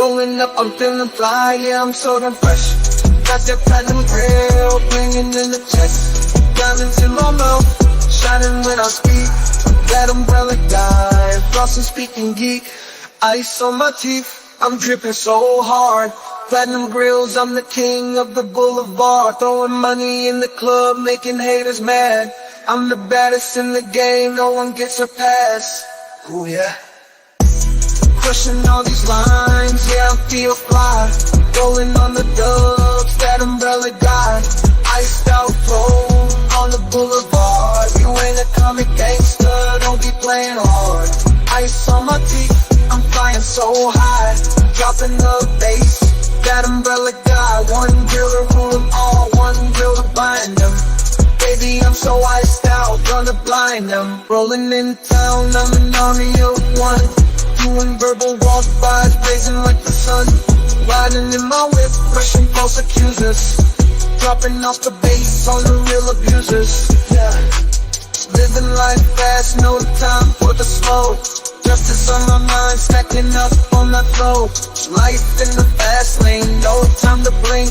Rolling up, I'm feeling fly, yeah, I'm so damn fresh. Got that platinum grill, blinging in the chest. Diamonds in my mouth, shining when I speak. That umbrella guy, flossing speaking geek. Ice on my teeth, I'm dripping so hard. Platinum grills, I'm the king of the boulevard. Throwing money in the club, making haters mad. I'm the baddest in the game, no one gets a pass. Ooh yeah. Crushing all these lines, yeah, I feel fly. Rolling on the dubs, that umbrella guy. Iced out pro on the boulevard. You ain't a comic gangster, don't be playing hard. Ice on my teeth, I'm flying so high. Dropping the bass, that umbrella guy. One drill to rule them all, one drill to bind them. Baby, I'm so iced out, gonna blind them. Rolling in town, I'm an army of one. Doing verbal walk-bys, blazing like the sun. Riding in my whip, crushing false accusers. Dropping off the bass on the real abusers. Yeah. Living life fast, no time for the slow. Justice on my mind, stacking up on that flow. Life in the fast lane, no time to blink.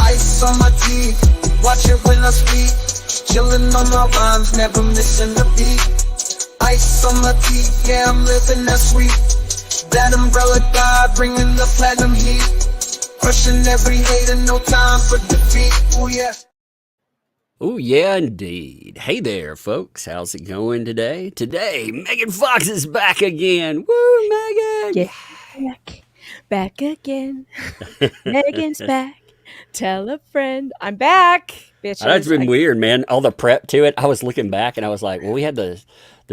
Ice on my teeth, watch it when I speak. Chillin' on my rhymes, never missing a beat. Ice on my teeth, yeah, I'm living that sweet. That umbrella guy, bringing the platinum heat. Crushing every hater, no time for defeat. Oh yeah. Oh yeah, indeed. Hey there, folks. How's it going today? Today, Megan Fox is back again. Woo, Megan! Yeah, back again. Megan's back. Tell a friend I'm back. Bitches. That's been weird, man. All the prep to it. I was looking back and I was like, well, we had the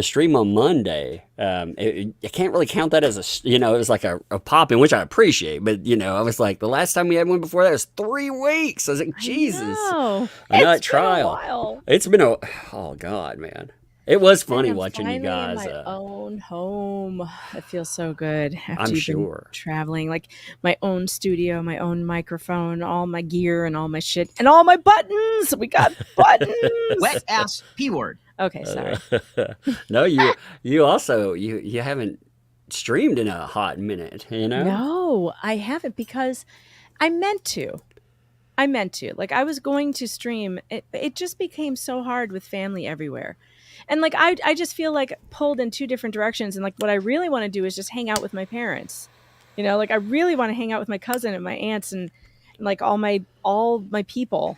stream on Monday. I can't really count that as it was like a pop in, which I appreciate. But, I was like, the last time we had one before that was 3 weeks. I was like, Jesus. I know that trial. It's been oh God, man. It was funny watching you guys. In my own home. It feels so good. I'm sure. Traveling, like my own studio, my own microphone, all my gear and all my shit and all my buttons. We got buttons. Wet ass P word. Okay, sorry. No, you also you haven't streamed in a hot minute, No, I haven't because I meant to. Like I was going to stream. It just became so hard with family everywhere. And like I just feel like pulled in 2 different directions. And like what I really want to do is just hang out with my parents. Like I really want to hang out with my cousin and my aunts and like all my people.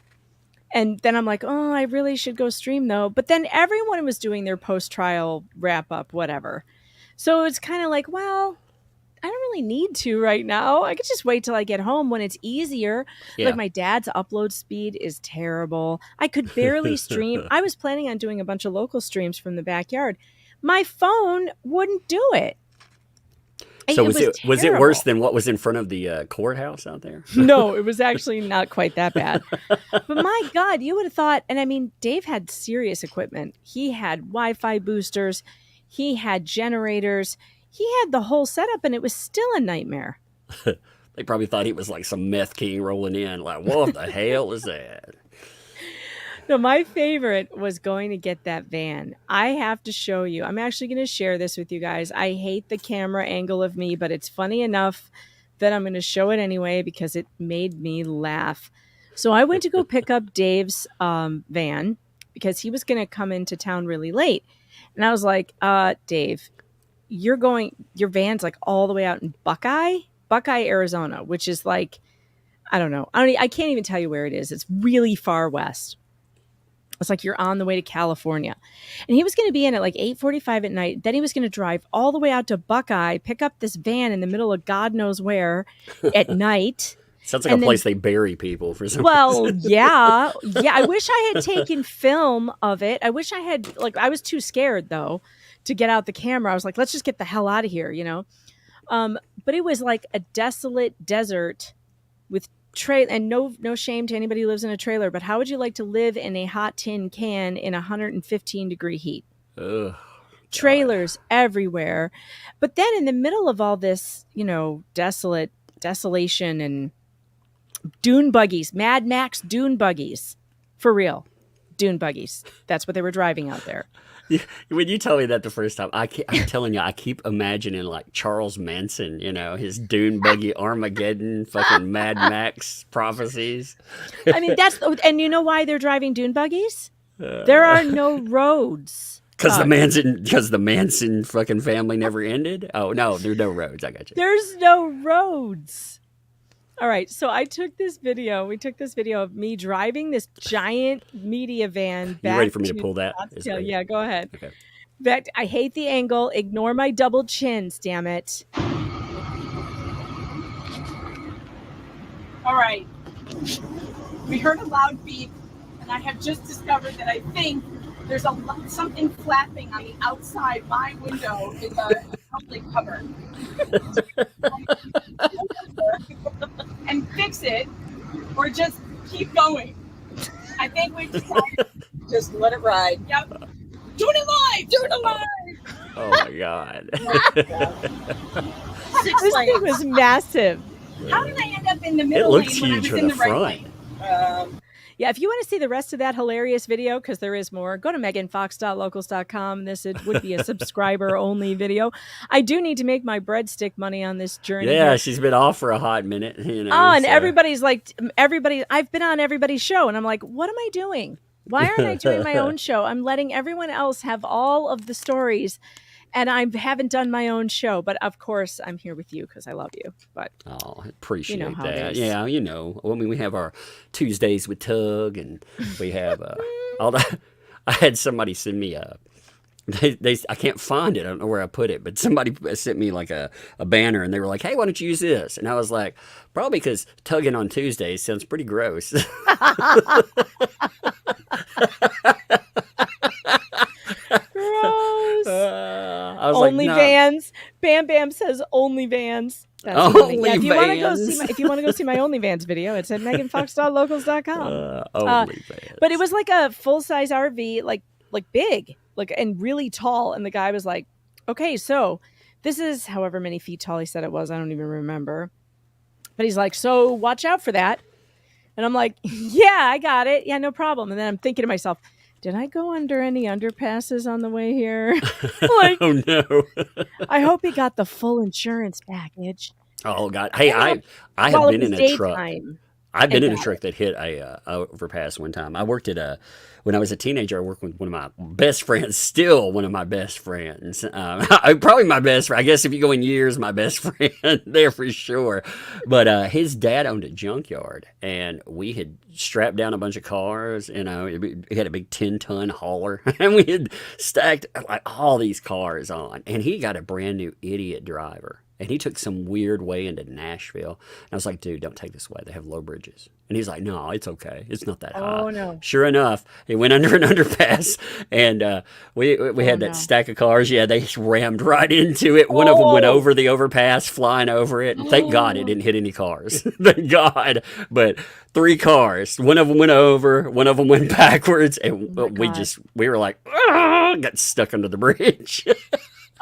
And then I'm like, oh, I really should go stream though. But then everyone was doing their post-trial wrap up, whatever. So it's kind of like, well, I don't really need to right now. I could just wait till I get home when it's easier. Yeah. Like my dad's upload speed is terrible. I could barely stream. I was planning on doing a bunch of local streams from the backyard. My phone wouldn't do it. So was it worse than what was in front of the courthouse out there? No, it was actually not quite that bad. But my God, you would have thought, and I mean, Dave had serious equipment. He had Wi-Fi boosters. He had generators. He had the whole setup, and it was still a nightmare. They probably thought he was like some meth king rolling in. Like, what the hell is that? No, my favorite was going to get that van. I have to show you. I'm actually going to share this with you guys. I hate the camera angle of me, but it's funny enough that I'm going to show it anyway because it made me laugh. So I went to go pick up Dave's van because he was going to come into town really late. And I was like, Dave, your van's like all the way out in Buckeye, Arizona, which is like, I don't know. I can't even tell you where it is. It's really far west. It's like you're on the way to California. And he was going to be in at like 8:45 at night. Then he was going to drive all the way out to Buckeye, pick up this van in the middle of God knows where at night. Sounds like a place they bury people for some reason. Yeah. I wish I had taken film of it. I wish I had, I was too scared though to get out the camera. I was like, let's just get the hell out of here, But it was like a desolate desert with and no shame to anybody who lives in a trailer, but how would you like to live in a hot tin can in 115 degree heat? Ugh, trailers everywhere. But then in the middle of all this, desolation and dune buggies, Mad Max dune buggies, for real, dune buggies. That's what they were driving out there. When you tell me that the first time, I'm telling you, I keep imagining like Charles Manson, his dune buggy Armageddon, fucking Mad Max prophecies. I mean, and you know why they're driving dune buggies? There are no roads. Because the Manson fucking family never ended. Oh no, there's no roads. I got you. There's no roads. All right, so I took this video. We took this video of me driving this giant media van back. You ready for me to pull that? Yeah, go ahead. Okay. I hate the angle. Ignore my double chins, damn it. All right. We heard a loud beep, and I have just discovered that I think there's something flapping on the outside my window in the public cover. And fix it, or just keep going. I think we just let it ride. Yep. Doing it live! Doing it live! Oh my God. This thing was massive. How did I end up in the middle It looked lane when I huge was from in the the right front. lane? Yeah, if you want to see the rest of that hilarious video, because there is more, go to meganfox.locals.com. It would be a subscriber-only video. I do need to make my breadstick money on this journey. Yeah, here. she's been off for a hot minute. And everybody's like, I've been on everybody's show, and I'm like, what am I doing? Why aren't I doing my own show? I'm letting everyone else have all of the stories, and I haven't done my own show. But of course, I'm here with you because I love you. But I appreciate how that. it is. Yeah, I mean, we have our Tuesdays with Tug, and we have all that. I had somebody send me I can't find it. I don't know where I put it, but somebody sent me like a banner, and they were like, "Hey, why don't you use this?" And I was like, "Probably because tugging on Tuesdays sounds pretty gross." gross. I was OnlyVans. Bam Bam says OnlyVans. That's funny. Yeah, if you want to go see my OnlyVans video, it's at meganfox.locals.com. OnlyVans. But it was like a full size RV, like big, and really tall. And the guy was like, "Okay, so this is however many feet tall he said it was. I don't even remember." But he's like, "So watch out for that." And I'm like, "Yeah, I got it. Yeah, no problem." And then I'm thinking to myself, did I go under any underpasses on the way here? Like, oh no! I hope he got the full insurance package. Oh God! Hey, I have been in a truck. I've been in a truck that hit a overpass one time. I worked at when I was a teenager. I worked with one of my best friends, still one of my best friends. Probably my best friend. I guess if you go in years, my best friend there for sure. But his dad owned a junkyard, and we had strapped down a bunch of cars. He had a big 10-ton hauler, and we had stacked like all these cars on. And he got a brand new idiot driver. And he took some weird way into Nashville. And I was like, dude, don't take this way. They have low bridges. And he's like, no, it's okay. It's not that high. Oh, no. Sure enough, he went under an underpass. And we had that stack of cars. Yeah, they rammed right into it. One of them went over the overpass, flying over it. And thank God it didn't hit any cars. Thank God. But 3 cars. One of them went over. One of them went backwards. And we were like, got stuck under the bridge.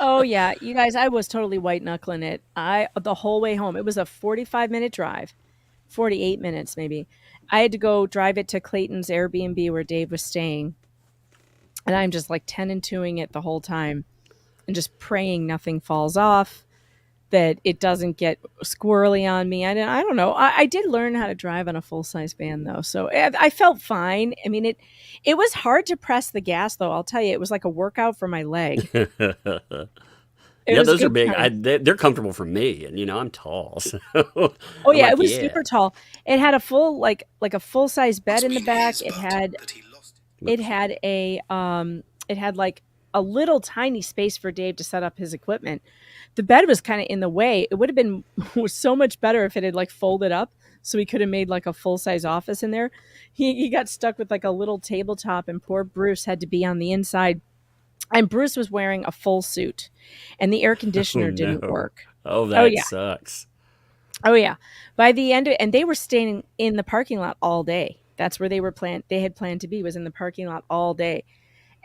Oh, yeah. You guys, I was totally white knuckling it. The whole way home. It was a 45-minute drive, 48 minutes maybe. I had to go drive it to Clayton's Airbnb where Dave was staying. And I'm just like 10 and 2ing it the whole time and just praying nothing falls off, that it doesn't get squirrely on me. I don't know. I did learn how to drive on a full-size van, though. So I felt fine. I mean, it was hard to press the gas, though. I'll tell you, it was like a workout for my leg. Yeah, those are big. They're comfortable for me, and I'm tall. So oh yeah, it was super tall. It had a full like a full-size bed in the back. It had like a little tiny space for Dave to set up his equipment. The bed was kind of in the way. It would have been so much better if it had like folded up, so he could have made like a full-size office in there. He got stuck with like a little tabletop, and poor Bruce had to be on the inside. And Bruce was wearing a full suit, and the air conditioner didn't work. Oh, that sucks. Oh yeah. By the end and they were staying in the parking lot all day. That's where they had planned to be, was in the parking lot all day.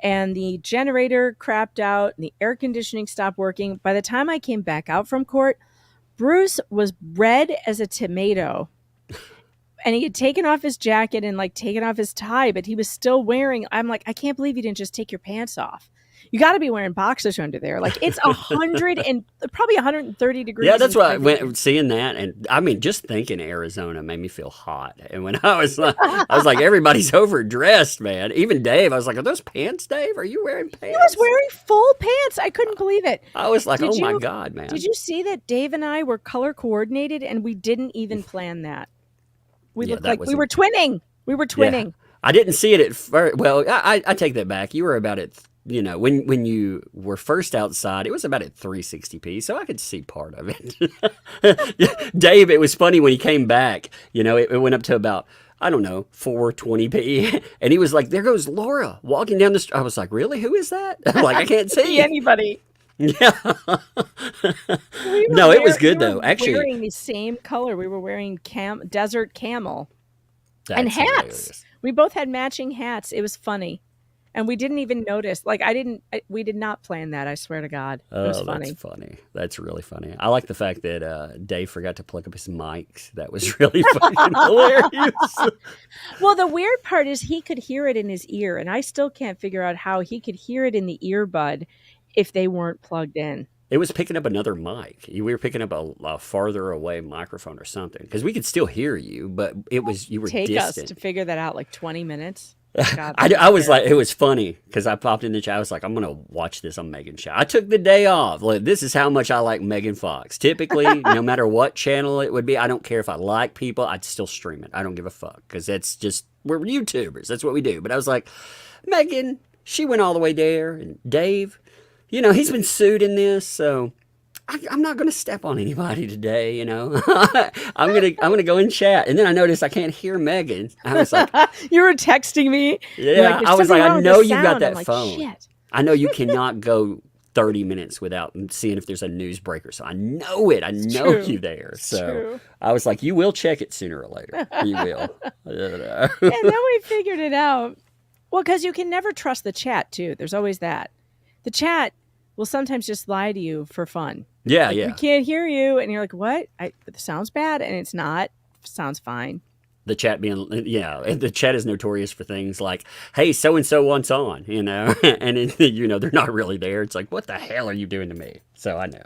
And the generator crapped out and the air conditioning stopped working. By the time I came back out from court, Bruce was red as a tomato. And he had taken off his jacket and like taken off his tie, but he was still wearing, I'm like, I can't believe you didn't just take your pants off. You got to be wearing boxers under there. Like it's 100 and probably 130 degrees. Yeah, that's in why I 5 went minutes. seeing that, and I mean, just thinking Arizona made me feel hot. And when I was like, everybody's overdressed, man. Even Dave, I was like, are those pants, Dave? Are you wearing pants? He was wearing full pants. I couldn't believe it. I was like, Did oh my you- God, man. Did you see that Dave and I were color coordinated and we didn't even plan that? We Yeah, looked that like was we a- were twinning. We were twinning. I didn't see it at first. Well, I take that back. You were about at, when you were first outside, it was about at 360p, so I could see part of it. Dave, it was funny when he came back, it went up to about, I don't know, 420p, and he was like, there goes Laura walking down the street. I was like, really? Who is that? I'm like, I can't see. Anybody. Yeah. We were No, it was good, we were though. Actually, wearing the same color. We were wearing desert camel and that's hats. hilarious. We both had matching hats. It was funny. And we didn't even notice. Like we did not plan that. I swear to God. It was Oh, funny. that's funny. That's really funny. I like the fact that Dave forgot to plug up his mics. That was really fucking hilarious. Well, the weird part is he could hear it in his ear, and I still can't figure out how he could hear it in the earbud if they weren't plugged in. It was picking up another mic. We were picking up a farther away microphone or something because we could still hear you, but you were Take distant. us to figure that out like 20 minutes. God, I was like, it was funny because I popped in the chat. I was like, I'm gonna watch this on Megan's show. I took the day off. Like, this is how much I like Megan Fox. Typically, no matter what channel it would be, I don't care if I like people. I'd still stream it. I don't give a fuck because that's just we're YouTubers. That's what we do. But I was like, Megan, she went all the way there, and Dave, he's been sued in this, so I'm not going to step on anybody today. I'm gonna go and chat, and then I noticed I can't hear Megan. I was like, you were texting me. You're yeah, "There's I was something like, wrong I with know the you got sound." that I'm like, phone. Shit. I know you cannot go 30 minutes without seeing if there's a news breaker. So I know it. I know true. you there. It's So true. I was like, you will check it sooner or later. You will. And then we figured it out. Well, because you can never trust the chat, too. There's always that. The chat will sometimes just lie to you for fun. Yeah, Like, yeah. we can't hear you. And you're like, what? It sounds bad. And it's not. It sounds fine. The chat the chat is notorious for things like, hey, so-and-so wants on, and they're not really there. It's like, what the hell are you doing to me? So I know.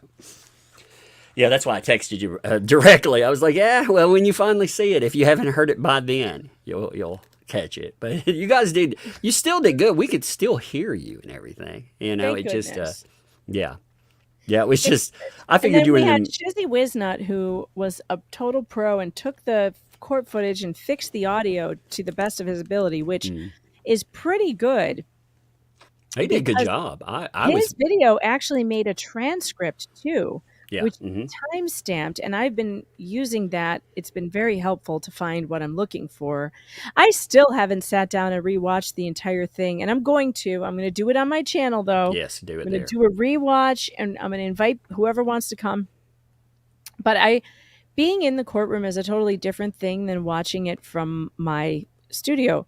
Yeah, that's why I texted you directly. I was like, yeah, well, when you finally see it, if you haven't heard it by then, you'll catch it. But you still did good. We could still hear you and everything. Thank It just, goodness. yeah. Yeah, it was just, I And figured then you were we in had the, Shizzy Wiznut, who was a total pro and took the court footage and fixed the audio to the best of his ability, which is pretty good. he did a good because job. I His was, video actually made a transcript too, yeah. which mhm. is time stamped, and I've been using that. It's been very helpful to find what I'm looking for. I still haven't sat down and rewatched the entire thing, and I'm going to. I'm going to do it on my channel though. Yes, do it I'm there. going to do a rewatch, and I'm going to invite whoever wants to come. But being in the courtroom is a totally different thing than watching it from my studio.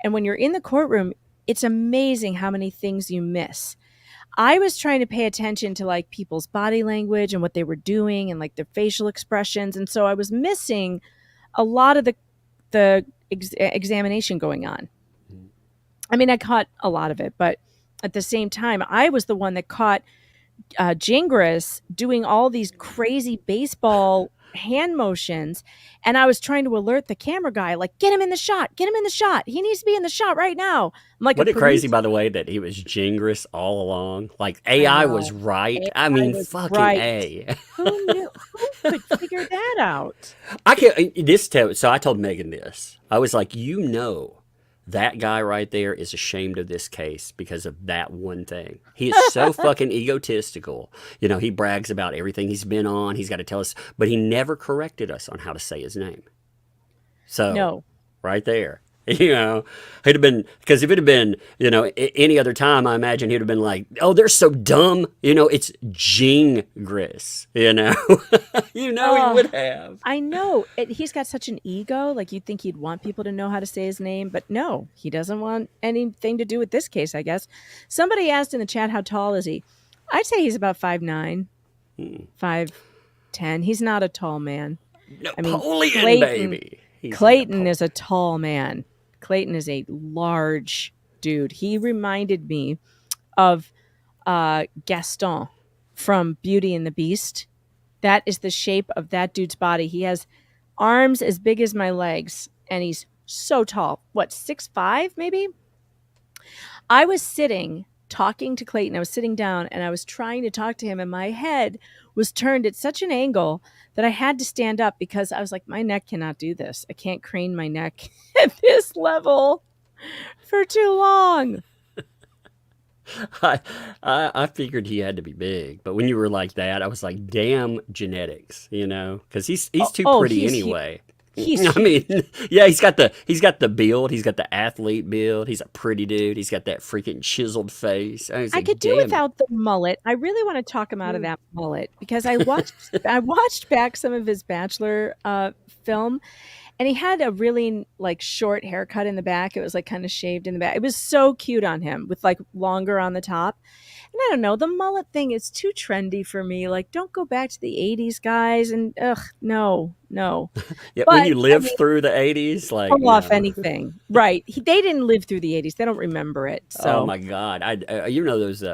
And when you're in the courtroom, it's amazing how many things you miss. I was trying to pay attention to like people's body language and what they were doing and like their facial expressions. And so I was missing a lot of the examination going on. I mean, I caught a lot of it, but at the same time, I was the one that caught Gingras doing all these crazy baseball hand motions, and I was trying to alert the camera guy, like, get him in the shot, he needs to be in the shot right now. I'm like, Wasn't a it crazy, producer. by the way, that he was Gingras all along? Like, AI know. was right. I AI mean, was fucking right. A. Who knew? Who could figure that out? I can't, so I told Megan this. I was like, that guy right there is ashamed of this case because of that one thing. He is so fucking egotistical. He brags about everything he's been on. He's got to tell us, but he never corrected us on how to say his name. So, No. right there. He'd have been, because if it had been, any other time, I imagine he'd have been like, oh, they're so dumb. It's Gingras, he would have. I know. He's got such an ego. Like, you'd think he'd want people to know how to say his name, but no, he doesn't want anything to do with this case, I guess. Somebody asked in the chat, how tall is he? I'd say he's about 5'9", 5'10". He's not a tall man. Napoleon, Clayton- baby. He's Clayton is a tall man. Clayton is a large dude. He reminded me of Gaston from Beauty and the Beast. That is the shape of that dude's body. He has arms as big as my legs, and he's so tall. What, 6'5" maybe? I was sitting talking to Clayton. I was sitting down and I was trying to talk to him, and my head was turned at such an angle that I had to stand up because I was like, my neck cannot do this. I can't crane my neck at this level for too long. I figured he had to be big, but when you were like that, I was like, damn genetics, because he's too pretty he's anyway. He's I mean, yeah, he's got the build, he's got the athlete build, he's a pretty dude, he's got that freaking chiseled face. I could do without the mullet. I really want to talk him out of that mullet because I watched back some of his Bachelor film, and he had a really like short haircut in the back. It was like kind of shaved in the back. It was so cute on him with like longer on the top. And I don't know, the mullet thing is too trendy for me. Like, don't go back to the 80s, guys. And no. Yeah, but, when you live through the 80s, like pull off anything. Right. They didn't live through the 80s. They don't remember it. So. Oh my God. Those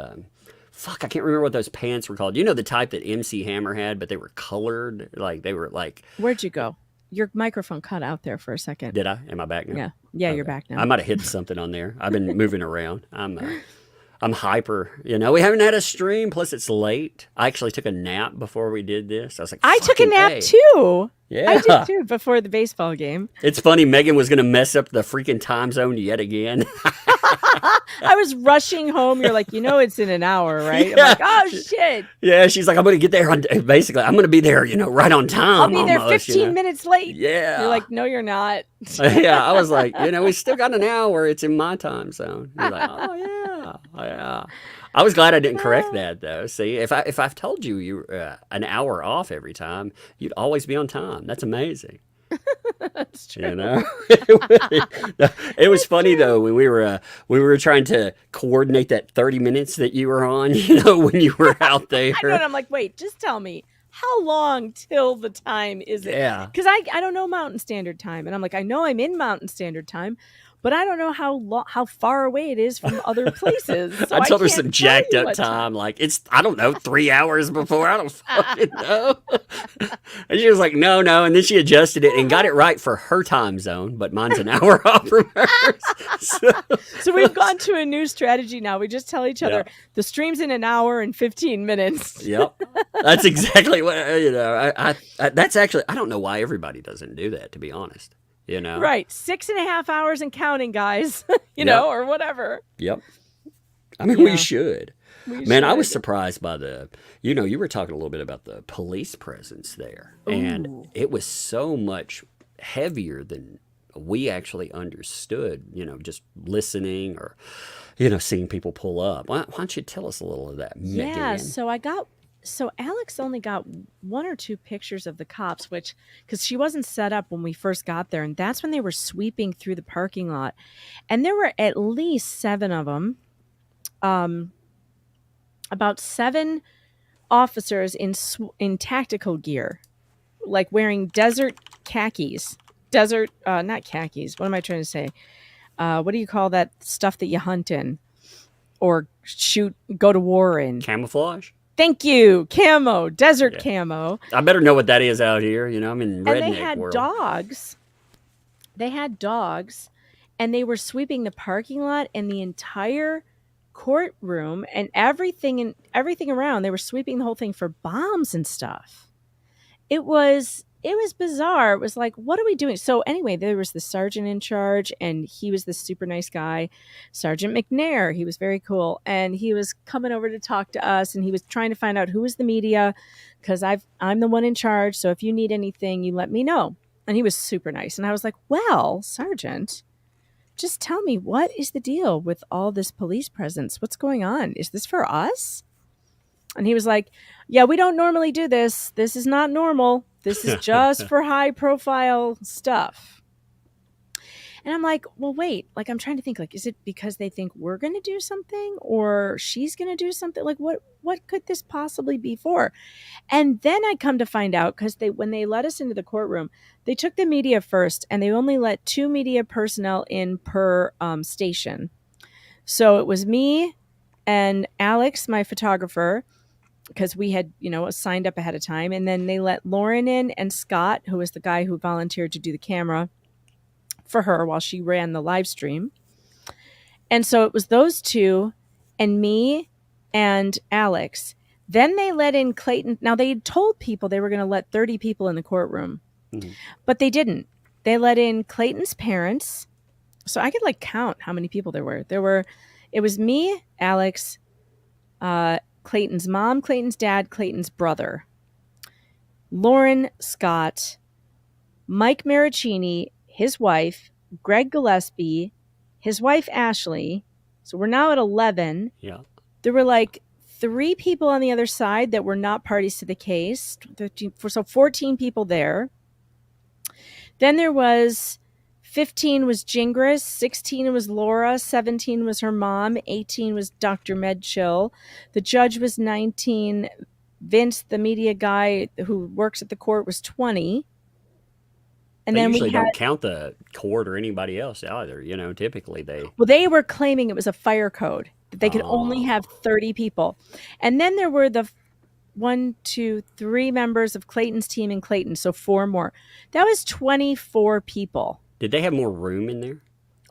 fuck, I can't remember what those pants were called. The type that MC Hammer had, but they were colored. Like they were like. Where'd you go? Your microphone cut out there for a second. Did I? Am I back now? Yeah, okay. You're back now. I might have hit something on there. I've been moving around. I'm hyper. We haven't had a stream. Plus, it's late. I actually took a nap before we did this. I was like, I took a nap too. Yeah, I did too before the baseball game. It's funny. Megan was going to mess up the freaking time zone yet again. I was rushing home. You're like, it's in an hour, right? Yeah. I'm like, oh shit. Yeah, she's like, I'm going to get there. Basically, I'm going to be there, right on time. I'll be there 15 minutes late. Yeah. You're like, no, you're not. Yeah, I was like, we still got an hour. It's in my time zone. You're like, oh yeah. I was glad I didn't correct that though. See, if I've told you you're an hour off every time, you'd always be on time. That's amazing. That's true. It was funny though when we were trying to coordinate that 30 minutes that you were on. When you were out there. I know. And I'm like, wait, just tell me. How long till the time is it? Yeah. Because I don't know Mountain Standard Time. And I'm like, I know I'm in Mountain Standard Time, but I don't know how far away it is from other places. So I told her some jacked up time. Like, it's, I don't know, 3 hours before. I don't fucking know. And she was like, no. And then she adjusted it and got it right for her time zone. But mine's an hour off from hers. So we've gone to a new strategy now. We just tell each other the stream's in an hour and 15 minutes. Yep. That's exactly what, that's actually, I don't know why everybody doesn't do that, to be honest. Right. 6.5 hours and counting, guys, or whatever. Yep. I mean, we should. Man, I was surprised by you were talking a little bit about the police presence there. Ooh. And it was so much heavier than we actually understood, just listening or, seeing people pull up. Why don't you tell us a little of that, Megan? Yeah, So Alex only got 1 or 2 pictures of the cops, because she wasn't set up when we first got there. And that's when they were sweeping through the parking lot. And there were at least 7 of them, about 7 officers in tactical gear, like wearing desert khakis. Not khakis. What am I trying to say? What do you call that stuff that you hunt in or go to war in? Camouflage? Thank you. Camo, desert camo. I better know what that is out here. I'm in redneck world. And they had dogs. They had dogs, and they were sweeping the parking lot and the entire courtroom and everything around. They were sweeping the whole thing for bombs and stuff. It was bizarre. It was like, what are we doing? So anyway, there was the sergeant in charge, and he was this super nice guy, Sergeant McNair. He was very cool, and he was coming over to talk to us, and he was trying to find out who was the media, because I'm the one in charge. So if you need anything, you let me know. And he was super nice, and I was like, well, Sergeant, just tell me, what is the deal with all this police presence? What's going on? Is this for us? And he was like, yeah, we don't normally do this. This is not normal. This is just for high profile stuff. And I'm like, well, wait, like, I'm trying to think, like, is it because they think we're going to do something or she's going to do something? Like, what could this possibly be for? And then I come to find out, because when they let us into the courtroom, they took the media first, and they only let 2 media personnel in per station. So it was me and Alex, my photographer, because we had, signed up ahead of time. And then they let Lauren in and Scott, who was the guy who volunteered to do the camera for her while she ran the live stream. And so it was those two and me and Alex. Then they let in Clayton. Now, they had told people they were going to let 30 people in the courtroom, but they didn't. They let in Clayton's parents. So I could count how many people there were. It was me, Alex, Clayton's mom, Clayton's dad, Clayton's brother, Lauren, Scott, Mike Maricini, his wife, Greg Gillespie, his wife, Ashley. So we're now at 11. Yeah. There were 3 people on the other side that were not parties to the case. So 14 people there. Then there was 15 was Gingras, 16 was Laura, 17 was her mom, 18 was Dr. Medchill. The judge was 19. Vince, the media guy who works at the court, was 20. And They then usually we had, don't count the court or anybody else either. Typically they. well, they were claiming it was a fire code, that they could only have 30 people. And then there were the 1, 2, 3 members of Clayton's team in Clayton, so 4 more. That was 24 people. Did they have more room in there?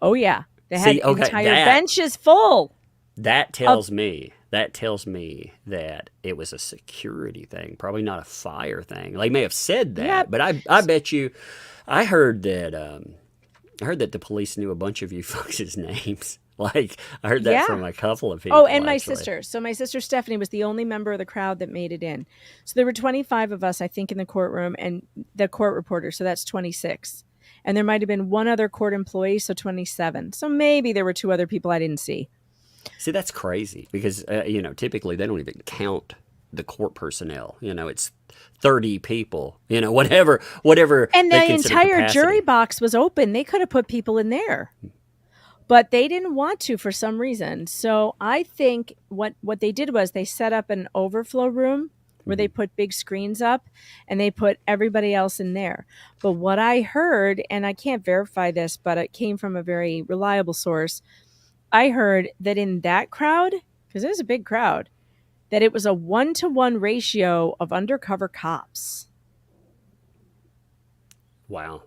Oh, yeah. They had entire that- benches full. That tells me that it was a security thing, probably not a fire thing. They may have said that, Yeah. but I bet you, I heard that the police knew a bunch of you folks' names. I heard that Yeah. from a couple of people. Oh, and my actually. sister. So my sister Stephanie was the only member of the crowd that made it in. So there were 25 of us, I think, in the courtroom, and the court reporter. So that's 26. And there might have been one other court employee, so 27. So maybe there were 2 other people I didn't see. See, that's crazy because typically they don't even count the court personnel. It's 30 people. Whatever. And they the consider entire capacity. jury box was open. They could have put people in there. But they didn't want to for some reason. So I think what they did was they set up an overflow room where they put big screens up and they put everybody else in there. But what I heard, and I can't verify this, but it came from a very reliable source, I heard that in that crowd, because it was a big crowd, that it was a 1-to-1 ratio of undercover cops. Wow.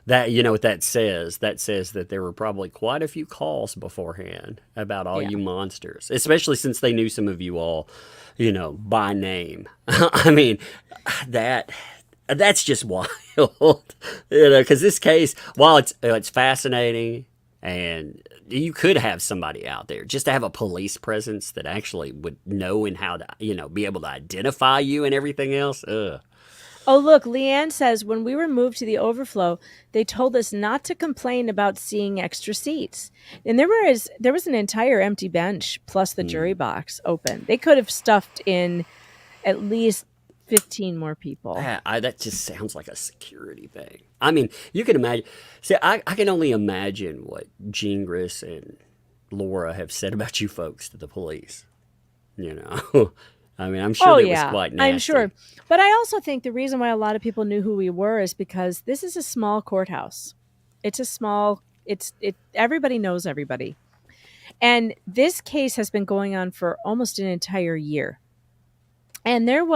That you know what that says? That says that there were probably quite a few calls beforehand about all you monsters, especially since they knew some of you all, by name. I mean, that's just wild, because this case, while it's fascinating and you could have somebody out there just to have a police presence that actually would know and how to, be able to identify you and everything else. Ugh. Oh, look, Leanne says, when we were moved to the overflow, they told us not to complain about seeing extra seats. And there was an entire empty bench plus the jury box open. They could have stuffed in at least 15 more people. That just sounds like a security thing. I mean, you can imagine. See, I can only imagine what Gingras and Laura have said about you folks to the police. I mean, I'm sure it was quite nasty. I'm sure. But I also think the reason why a lot of people knew who we were is because this is a small courthouse. Everybody knows everybody. And this case has been going on for almost an entire year. And there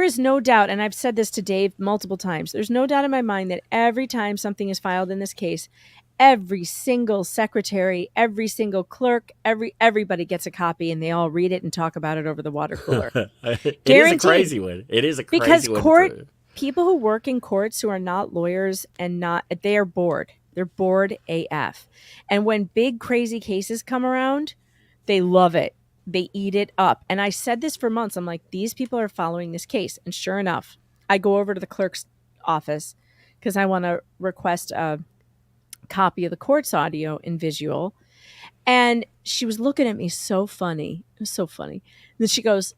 is no doubt, and I've said this to Dave multiple times, there's no doubt in my mind that every time something is filed in this case, every single secretary, every single clerk, everybody gets a copy and they all read it and talk about it over the water cooler. It is a crazy one. It is a crazy one. Because people who work in courts who are not lawyers they are bored. They're bored AF. And when big crazy cases come around, they love it. They eat it up. And I said this for months. I'm like, these people are following this case. And sure enough, I go over to the clerk's office because I want to request a copy of the court's audio and visual. And she was looking at me so funny. It was so funny. Then she goes,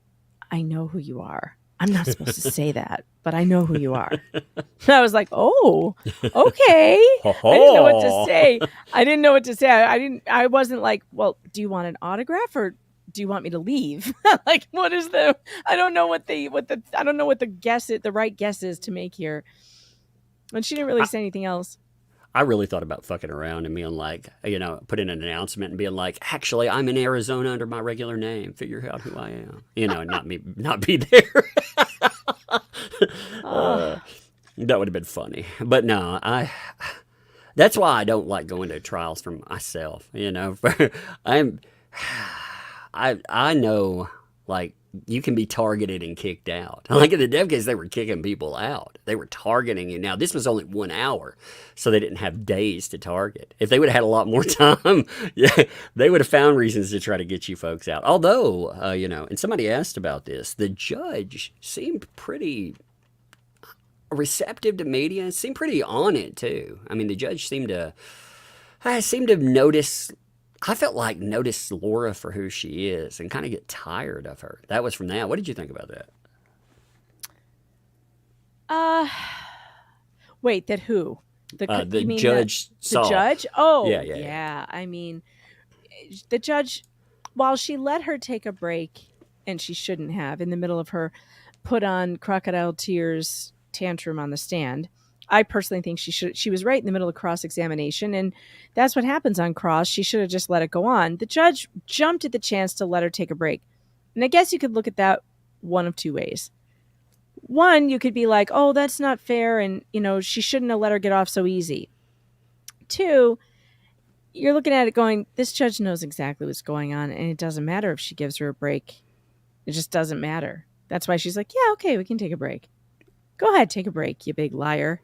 I know who you are. I'm not supposed to say that, but I know who you are. And I was like, oh, okay. I didn't know what to say. I wasn't like, well, do you want an autograph or do you want me to leave? Like, what is I don't know what the right guess is to make here. And she didn't really say anything else. I really thought about fucking around and being like, putting an announcement and being like, actually, I'm in Arizona under my regular name. Figure out who I am. Not be there. That would have been funny. But no, that's why I don't like going to trials for myself. I know, like, you can be targeted and kicked out. Like in the dev case, they were kicking people out. They were targeting you. Now, this was only 1 hour, so they didn't have days to target. If they would have had a lot more time, yeah, they would have found reasons to try to get you folks out. Although, and somebody asked about this, the judge seemed pretty receptive to media, seemed pretty on it too. I mean, the judge seemed to notice. I felt like notice Laura for who she is and kind of get tired of her. That was from that. What did you think about that? Wait, that who? The judge saw. The judge? Oh, yeah. I mean, the judge, while she let her take a break, and she shouldn't have, in the middle of her put on crocodile tears tantrum on the stand, I personally think she was right in the middle of cross-examination, and that's what happens on cross. She should have just let it go on. The judge jumped at the chance to let her take a break. And I guess you could look at that one of two ways. One, you could be like, oh, that's not fair, and, she shouldn't have let her get off so easy. Two, you're looking at it going, this judge knows exactly what's going on, and it doesn't matter if she gives her a break. It just doesn't matter. That's why she's like, yeah, okay, we can take a break. Go ahead, take a break, you big liar.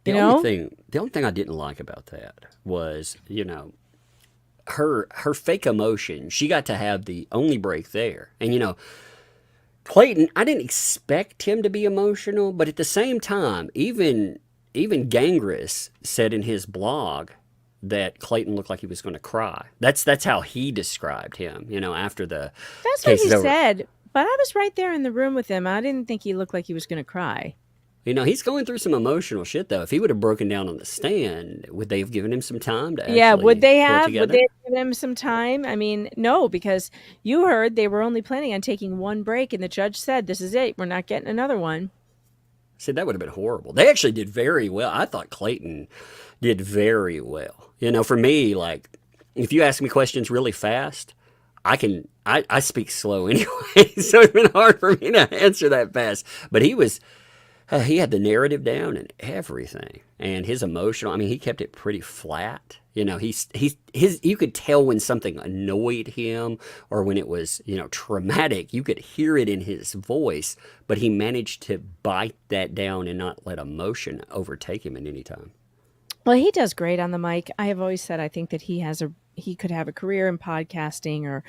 The only thing I didn't like about that was, her fake emotion. She got to have the only break there. And, Clayton, I didn't expect him to be emotional, but at the same time, even Gangris said in his blog that Clayton looked like he was going to cry. That's how he described him, after the That's what he said, but I was right there in the room with him. I didn't think he looked like he was going to cry. He's going through some emotional shit, though. If he would have broken down on the stand, would they have given him some time to actually would they have? pull it Would they together? have given him some time? I mean, no, because you heard they were only planning on taking one break, and the judge said, this is it. We're not getting another one. See, that would have been horrible. They actually did very well. I thought Clayton did very well. For me, like, if you ask me questions really fast, I speak slow anyway, so it's been hard for me to answer that fast. But he had the narrative down and everything, and his emotional. I mean, he kept it pretty flat. You could tell when something annoyed him or when it was, traumatic. You could hear it in his voice, but he managed to bite that down and not let emotion overtake him at any time. Well, he does great on the mic. I have always said I think that he could have a career in podcasting or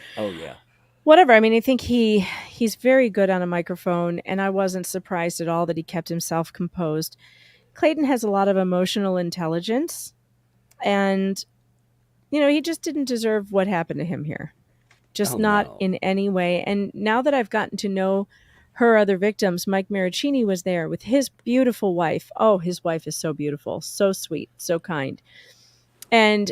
whatever. I mean, I think he's very good on a microphone, and I wasn't surprised at all that he kept himself composed. Clayton has a lot of emotional intelligence, and, he just didn't deserve what happened to him here. Just not in any way. And now that I've gotten to know her other victims, Mike Maricini was there with his beautiful wife. Oh, his wife is so beautiful, so sweet, so kind. And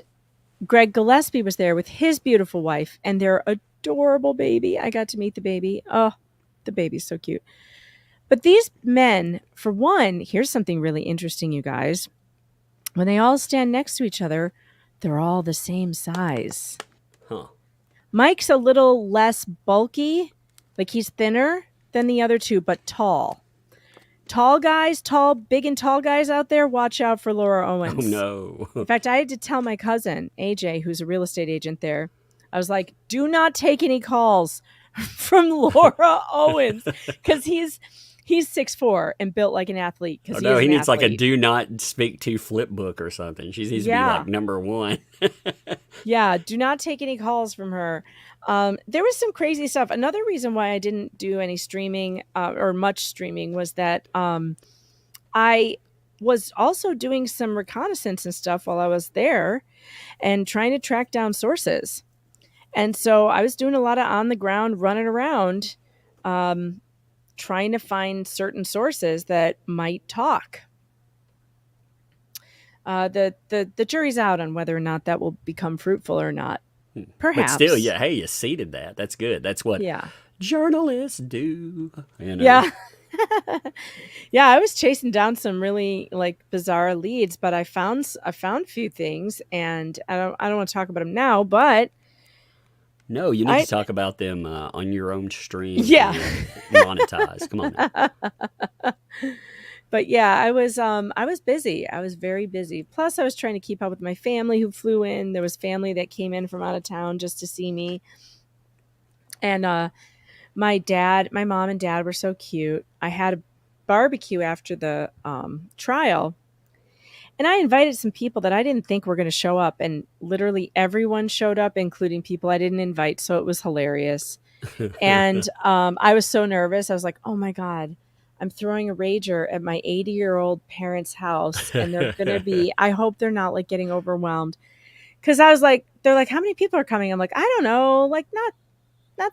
Greg Gillespie was there with his beautiful wife and their adorable baby. I got to meet the baby. Oh, the baby's so cute. But these men, for one, here's something really interesting, you guys. When they all stand next to each other, they're all the same size. Huh. Mike's a little less bulky, like he's thinner than the other two, but tall. Big and tall guys out there, watch out for Laura Owens. Oh, no. In fact, I had to tell my cousin, AJ, who's a real estate agent there, I was like, do not take any calls from Laura Owens, because he's 6'4" and built like an athlete. Oh, no, he needs like a do not speak to flip book or something. She needs to be like number one. Yeah, do not take any calls from her. There was some crazy stuff. Another reason why I didn't do any streaming or much streaming was that I was also doing some reconnaissance and stuff while I was there and trying to track down sources. And so I was doing a lot of on the ground running around trying to find certain sources that might talk. The jury's out on whether or not that will become fruitful or not. Perhaps. But still, hey, you seeded that. That's good. That's what journalists do. Yeah. Yeah, I was chasing down some really like bizarre leads, but I found a few things, and I don't want to talk about them now, but No, you need to I talk about them on your own stream yeah. and monetize. Come on now. But yeah, I was busy. I was very busy. Plus I was trying to keep up with my family who flew in. There was family that came in from out of town just to see me. And my mom and dad were so cute. I had a barbecue after the trial, and I invited some people that I didn't think were going to show up, and literally everyone showed up, including people I didn't invite. So it was hilarious. And I was so nervous. I was like, oh my God, I'm throwing a rager at my 80-year-old parents' house. And they're going to be, I hope they're not like getting overwhelmed. Cause I was like, they're like, how many people are coming? I'm like, I don't know. Like not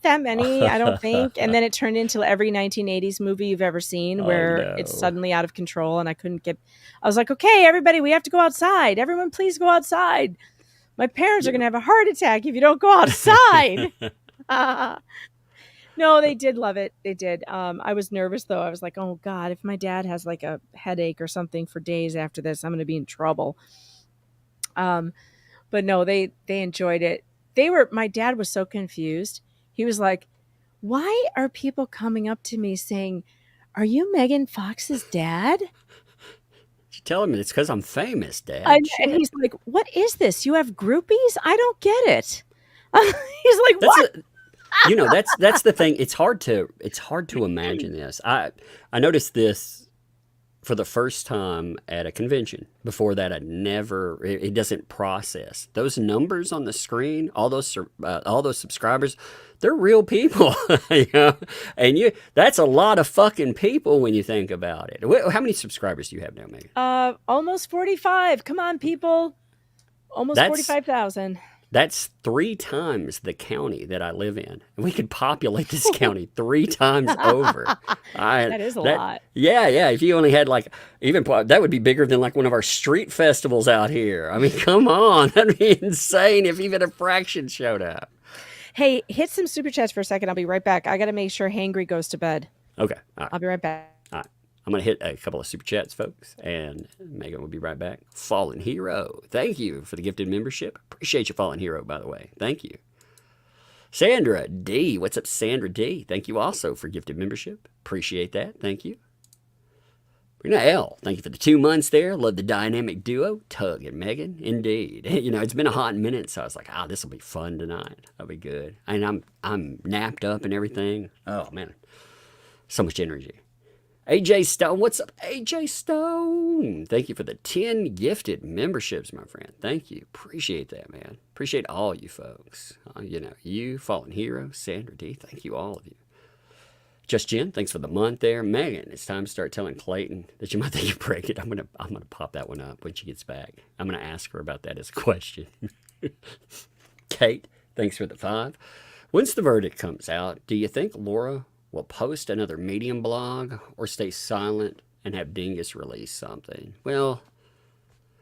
that many, I don't think. And then it turned into every 1980s movie you've ever seen Oh where it's no. suddenly out of control. And I was like, okay, everybody, we have to go outside. Everyone, please go outside. My parents are going to have a heart attack if you don't go outside. No, they did love it. They did. I was nervous though. I was like, oh God, if my dad has like a headache or something for days after this, I'm going to be in trouble. But no, they enjoyed it. My dad was so confused. He was like, why are people coming up to me saying, are you Megan Fox's dad? You tell him it's because I'm famous, Dad. And he's like, what is this? You have groupies? I don't get it. He's like, what? That's the thing. It's hard to imagine this. I noticed this for the first time at a convention. Before that, it doesn't process those numbers on the screen. All those subscribers, they're real people, you know? And that's a lot of fucking people when you think about it. How many subscribers do you have now, Megan? Almost 45. Come on, people. Almost 45,000. That's 3 times the county that I live in. And we could populate this county 3 times over. That is a lot. Yeah. If you only had that would be bigger than like one of our street festivals out here. I mean, come on. That'd be insane if even a fraction showed up. Hey, hit some super chats for a second. I'll be right back. I got to make sure Hangry goes to bed. Okay. All right. I'll be right back. All right. I'm going to hit a couple of super chats, folks, and Megan will be right back. Fallen Hero, thank you for the gifted membership. Appreciate you, Fallen Hero, by the way. Thank you. Sandra D. What's up, Sandra D? Thank you also for gifted membership. Appreciate that. Thank you. Rena L. Thank you for the 2 months there. Love the dynamic duo, Tug and Megan. Indeed. You know, it's been a hot minute, so I was like, this will be fun tonight. That'll be good. And I'm napped up and everything. Oh, man. So much energy. AJ Stone, what's up, AJ Stone? Thank you for the 10 gifted memberships, my friend. Thank you. Appreciate that, man. Appreciate all you folks. You, Fallen Hero, Sandra D, thank you, all of you. Just Jen, thanks for the month there. Megan, it's time to start telling Clayton that you might think you're pregnant. I'm gonna pop that one up when she gets back. I'm gonna ask her about that as a question. Kate, thanks for the 5. Once the verdict comes out, do you think Laura will post another Medium blog or stay silent and have Dingus release something? Well,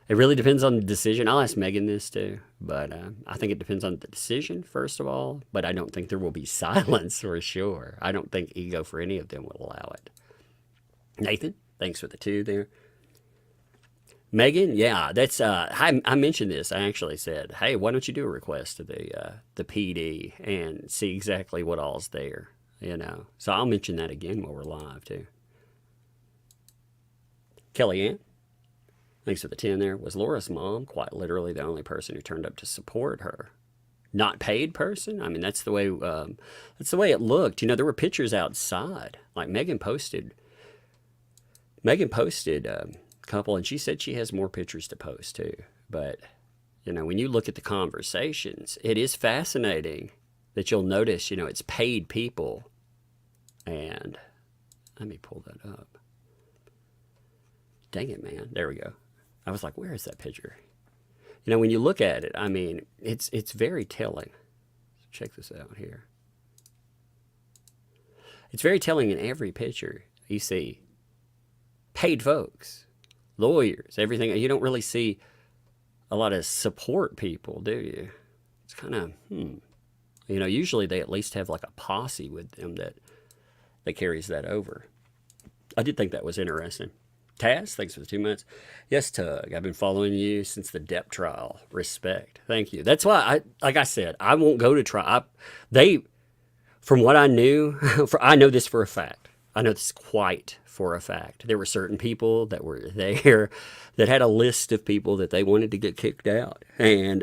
it really depends on the decision. I'll ask Megan this too, but I think it depends on the decision, first of all, but I don't think there will be silence for sure. I don't think ego for any of them will allow it. Nathan, thanks for the 2 there. Megan, yeah, that's I mentioned this. I actually said, hey, why don't you do a request to the PD and see exactly what all's there? You know, so I'll mention that again while we're live too. Kellyanne, thanks for the 10 there. Was Laura's mom quite literally the only person who turned up to support her? Not paid person? I mean, that's the way it looked. You know, there were pictures outside. Like Megan posted a couple, and she said she has more pictures to post too. But you know, when you look at the conversations, it is fascinating that you'll notice, you know, it's paid people. And let me pull that up. Dang it, man. There we go. I was like, where is that picture? You know, when you look at it, I mean, it's very telling. Check this out here. It's very telling in every picture. You see paid folks, lawyers, everything. You don't really see a lot of support people, do you? It's kind of, You know, usually they at least have like a posse with them that carries that over. I did think that was interesting. Taz, thanks for the 2 months. Yes, Tug, I've been following you since the Depp trial. Respect. Thank you. That's why like I said, I won't go to trial. From what I knew, I know this for a fact. I know this quite for a fact. There were certain people that were there that had a list of people that they wanted to get kicked out. And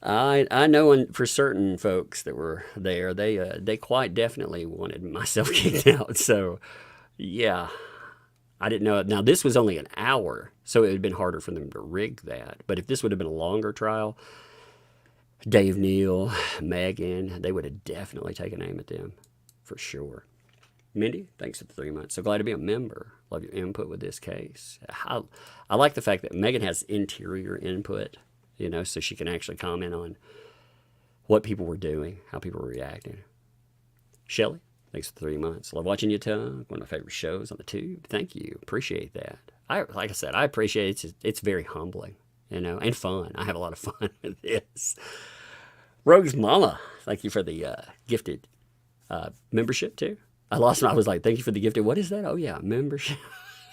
I know for certain folks that were there, they quite definitely wanted myself kicked out. So, yeah. I didn't know it. Now, this was only an hour, so it would have been harder for them to rig that. But if this would have been a longer trial, Dave Neal, Megan, they would have definitely taken aim at them, for sure. Mindy, thanks for the 3 months. So glad to be a member. Love your input with this case. I like the fact that Megan has interior input, so she can actually comment on what people were doing, how people were reacting. Shelley, thanks for 3 months. Love watching you, Tug. One of my favorite shows on the tube. Thank you. Appreciate that. Like I said, I appreciate it. It's very humbling, and fun. I have a lot of fun with this. Rogue's Mama, thank you for the gifted membership, too. I was like, thank you for the gifted. What is that? Oh, yeah, membership.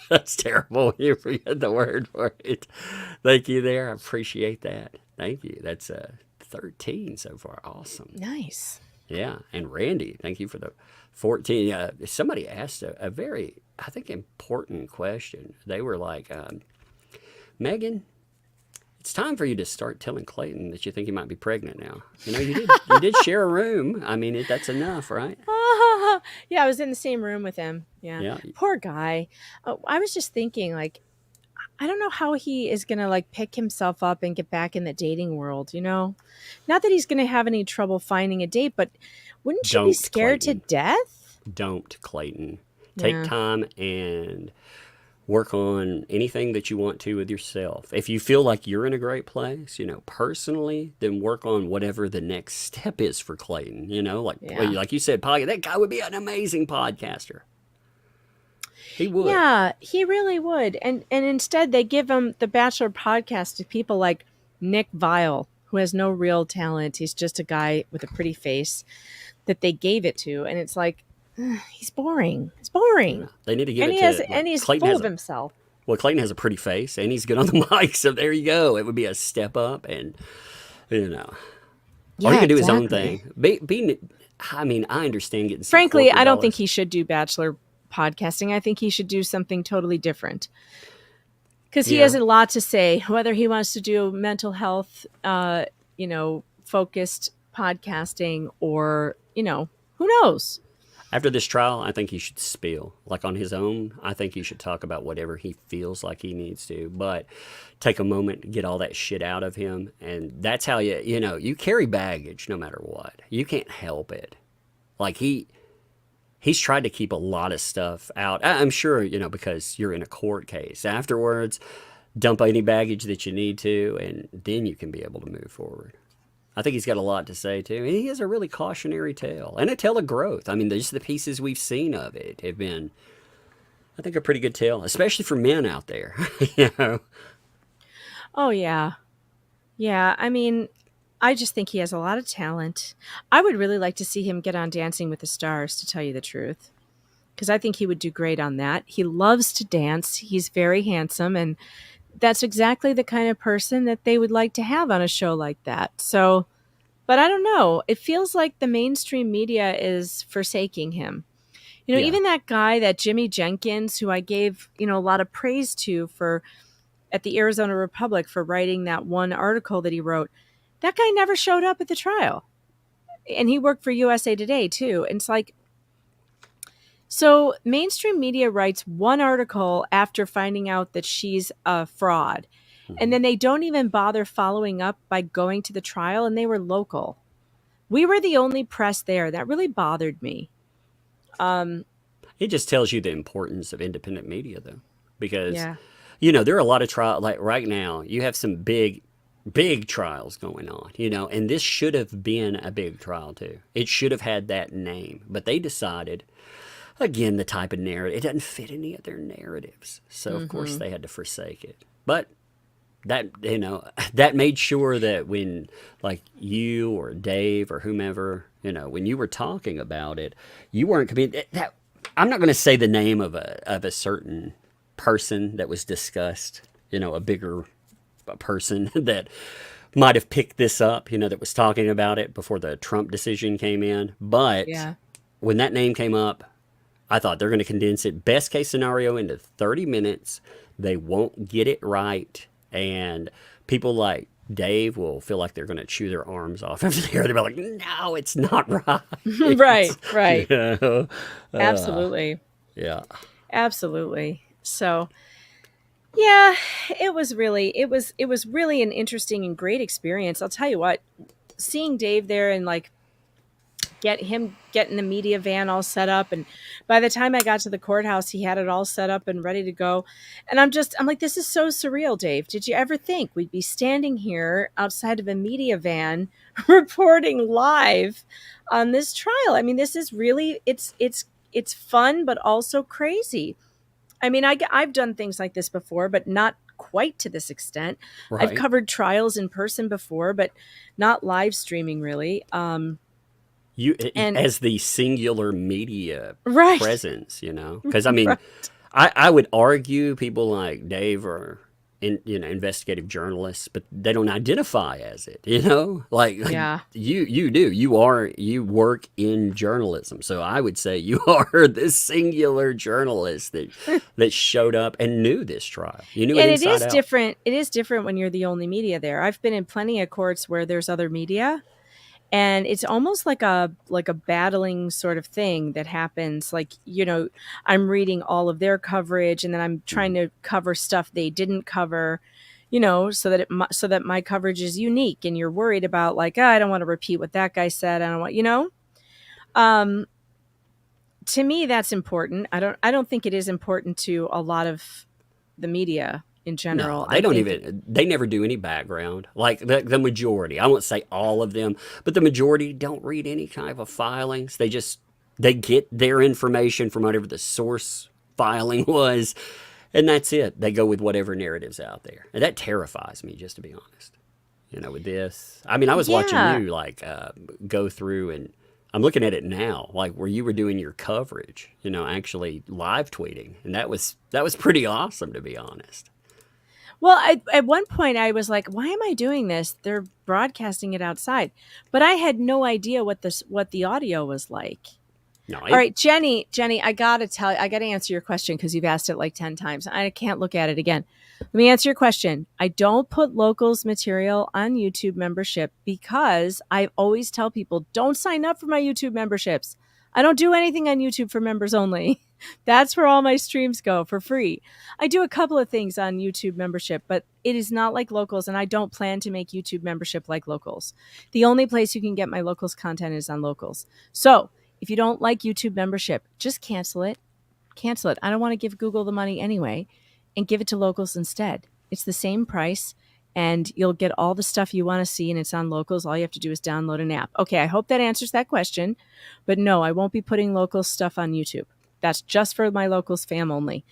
That's terrible. You forget the word for it. Thank you there. I appreciate that. Thank you. That's 13 so far. Awesome. Nice. Yeah. And Randy, thank you for the 14. Somebody asked a very, I think, important question. They were like, Megan, it's time for you to start telling Clayton that you think he might be pregnant now. You did share a room. I mean, that's enough, right? Yeah, I was in the same room with him. Yeah. Poor guy. I was just thinking, like, I don't know how he is going to, like, pick himself up and get back in the dating world, Not that he's going to have any trouble finding a date, but wouldn't you be scared to death? Don't, Clayton. Take time and work on anything that you want to with yourself. If you feel like you're in a great place, personally, then work on whatever the next step is for Clayton. Like you said, that guy would be an amazing podcaster. He would. Yeah, he really would. And instead, they give him the Bachelor podcast to people like Nick Vile, who has no real talent. He's just a guy with a pretty face that they gave it to. And it's like, he's boring. It's boring. They need to give and he's Clayton full of himself. Well, Clayton has a pretty face, and he's good on the mic, so there you go. It would be a step up, and all he can do his own thing. I understand getting. Frankly, I don't think he should do Bachelor podcasting. I think he should do something totally different, because he has a lot to say. Whether he wants to do mental health, focused podcasting, or who knows. After this trial, I think he should spill. Like on his own, I think he should talk about whatever he feels like he needs to. But take a moment to get all that shit out of him. And that's how you carry baggage no matter what. You can't help it. Like he's tried to keep a lot of stuff out. I'm sure, because you're in a court case. Afterwards, dump any baggage that you need to, and then you can be able to move forward. I think he's got a lot to say, too. And he has a really cautionary tale and a tale of growth. I mean, just the pieces we've seen of it have been, I think, a pretty good tale, especially for men out there. Oh, yeah. Yeah, I mean, I just think he has a lot of talent. I would really like to see him get on Dancing with the Stars, to tell you the truth, because I think he would do great on that. He loves to dance. He's very handsome, and that's exactly the kind of person that they would like to have on a show like that. So, but I don't know. It feels like the mainstream media is forsaking him. Even that guy, that Jimmy Jenkins, who I gave, a lot of praise to at the Arizona Republic for writing that one article that he wrote, that guy never showed up at the trial. And he worked for USA Today too. And it's like, so mainstream media writes one article after finding out that she's a fraud. And then they don't even bother following up by going to the trial, and they were local. We were the only press there. That really bothered me. It just tells you the importance of independent media, though. Because, there are a lot of trials. Like right now, you have some big trials going on, and this should have been a big trial, too. It should have had that name. But they decided... Again, the type of narrative, it doesn't fit any of their narratives. So, of course, they had to forsake it. But that, that made sure that when, like, you or Dave or whomever, when you were talking about it, you weren't I'm not going to say the name of a certain person that was discussed. A bigger person that might have picked this up. That was talking about it before the Trump decision came in. But Yeah. when that name came up, I thought they're going to condense it, best case scenario, into 30 minutes. They won't get it right, and people like Dave will feel like they're going to chew their arms off after they're like, no, it's not right. Right. You know? Absolutely. Yeah. Absolutely. So, yeah, it was really an interesting and great experience. I'll tell you what, seeing Dave there and like getting the media van all set up, and by the time I got to the courthouse, he had it all set up and ready to go. And I'm like, this is so surreal, Dave. Did you ever think we'd be standing here outside of a media van reporting live on this trial? I mean, this is really it's fun, but also crazy. I mean, I've done things like this before, but not quite to this extent. Right. I've covered trials in person before, but not live streaming really. And as the singular media Right. presence, because I mean, Right. I would argue people like Dave are investigative journalists, but they don't identify as it. Like Yeah. you do. You work in journalism, so I would say you are the singular journalist that showed up and knew this trial. You knew it And inside it is out. different. It is different when you're the only media there. I've been in plenty of courts where there's other media. And it's almost like a battling sort of thing that happens. Like, I'm reading all of their coverage, and then I'm trying to cover stuff they didn't cover, so that my coverage is unique. And you're worried about like, I don't want to repeat what that guy said. I don't want, to me, that's important. I don't think it is important to a lot of the media in general. No, they never do any background. Like the majority, I won't say all of them, but the majority don't read any kind of filings. They get their information from whatever the source filing was, and that's it. They go with whatever narrative's out there. And that terrifies me, just to be honest. With this. I mean, I was watching you like go through, and I'm looking at it now, like where you were doing your coverage, actually live tweeting. And that was pretty awesome, to be honest. Well, at one point I was like, why am I doing this? They're broadcasting it outside. But I had no idea what the audio was like. No, All right, Jenny, I got to answer your question because you've asked it like 10 times. I can't look at it again. Let me answer your question. I don't put locals material on YouTube membership because I always tell people, don't sign up for my YouTube memberships. I don't do anything on YouTube for members only. That's where all my streams go for free. I do a couple of things on YouTube membership, but it is not like locals, and I don't plan to make YouTube membership like locals. The only place you can get my locals content is on locals. So if you don't like YouTube membership, just cancel it. Cancel it. I don't want to give Google the money anyway, and give it to locals instead. It's the same price, and you'll get all the stuff you want to see, and it's on locals. All you have to do is download an app. Okay, I hope that answers that question. But no, I won't be putting locals stuff on YouTube. That's just for my locals fam only.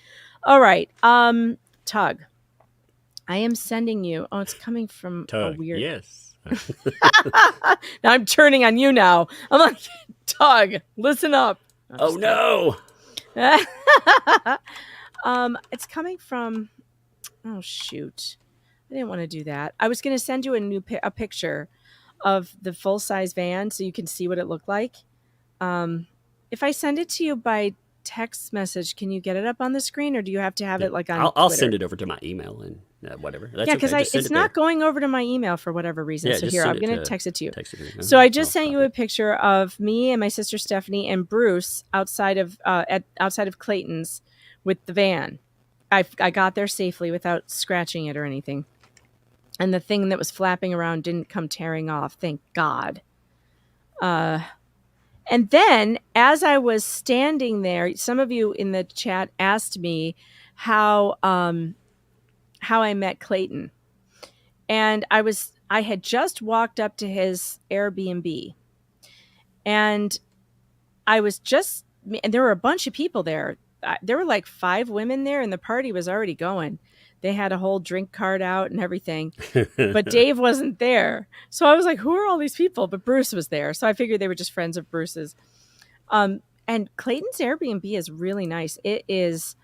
All right. Tug, I am sending you. Oh, it's coming from Tug, a weird. yes. Now I'm turning on you now. I'm like, Tug, listen up. Oh no. It's coming from. Oh shoot. I didn't want to do that. I was going to send you a picture of the full size van so you can see what it looked like. If I send it to you by text message, can you get it up on the screen, or do you have to have it like on I'll Twitter? send it over to my email and whatever. That's Because okay. it's not going over to my email for whatever reason. Yeah, so just here, send I'm it going to to- text it to you. Text it to me. So I just I'll sent you copy a picture of me and my sister Stephanie and Bruce outside of Clayton's with the van. I got there safely without scratching it or anything. And the thing that was flapping around didn't come tearing off, thank God. And then as I was standing there, some of you in the chat asked me how I met Clayton. And I had just walked up to his Airbnb. And and there were a bunch of people there. There were like 5 women there, and the party was already going. They had a whole drink card out and everything, but Dave wasn't there. So I was like, who are all these people? But Bruce was there. So I figured they were just friends of Bruce's. And and Clayton's Airbnb is really nice. It's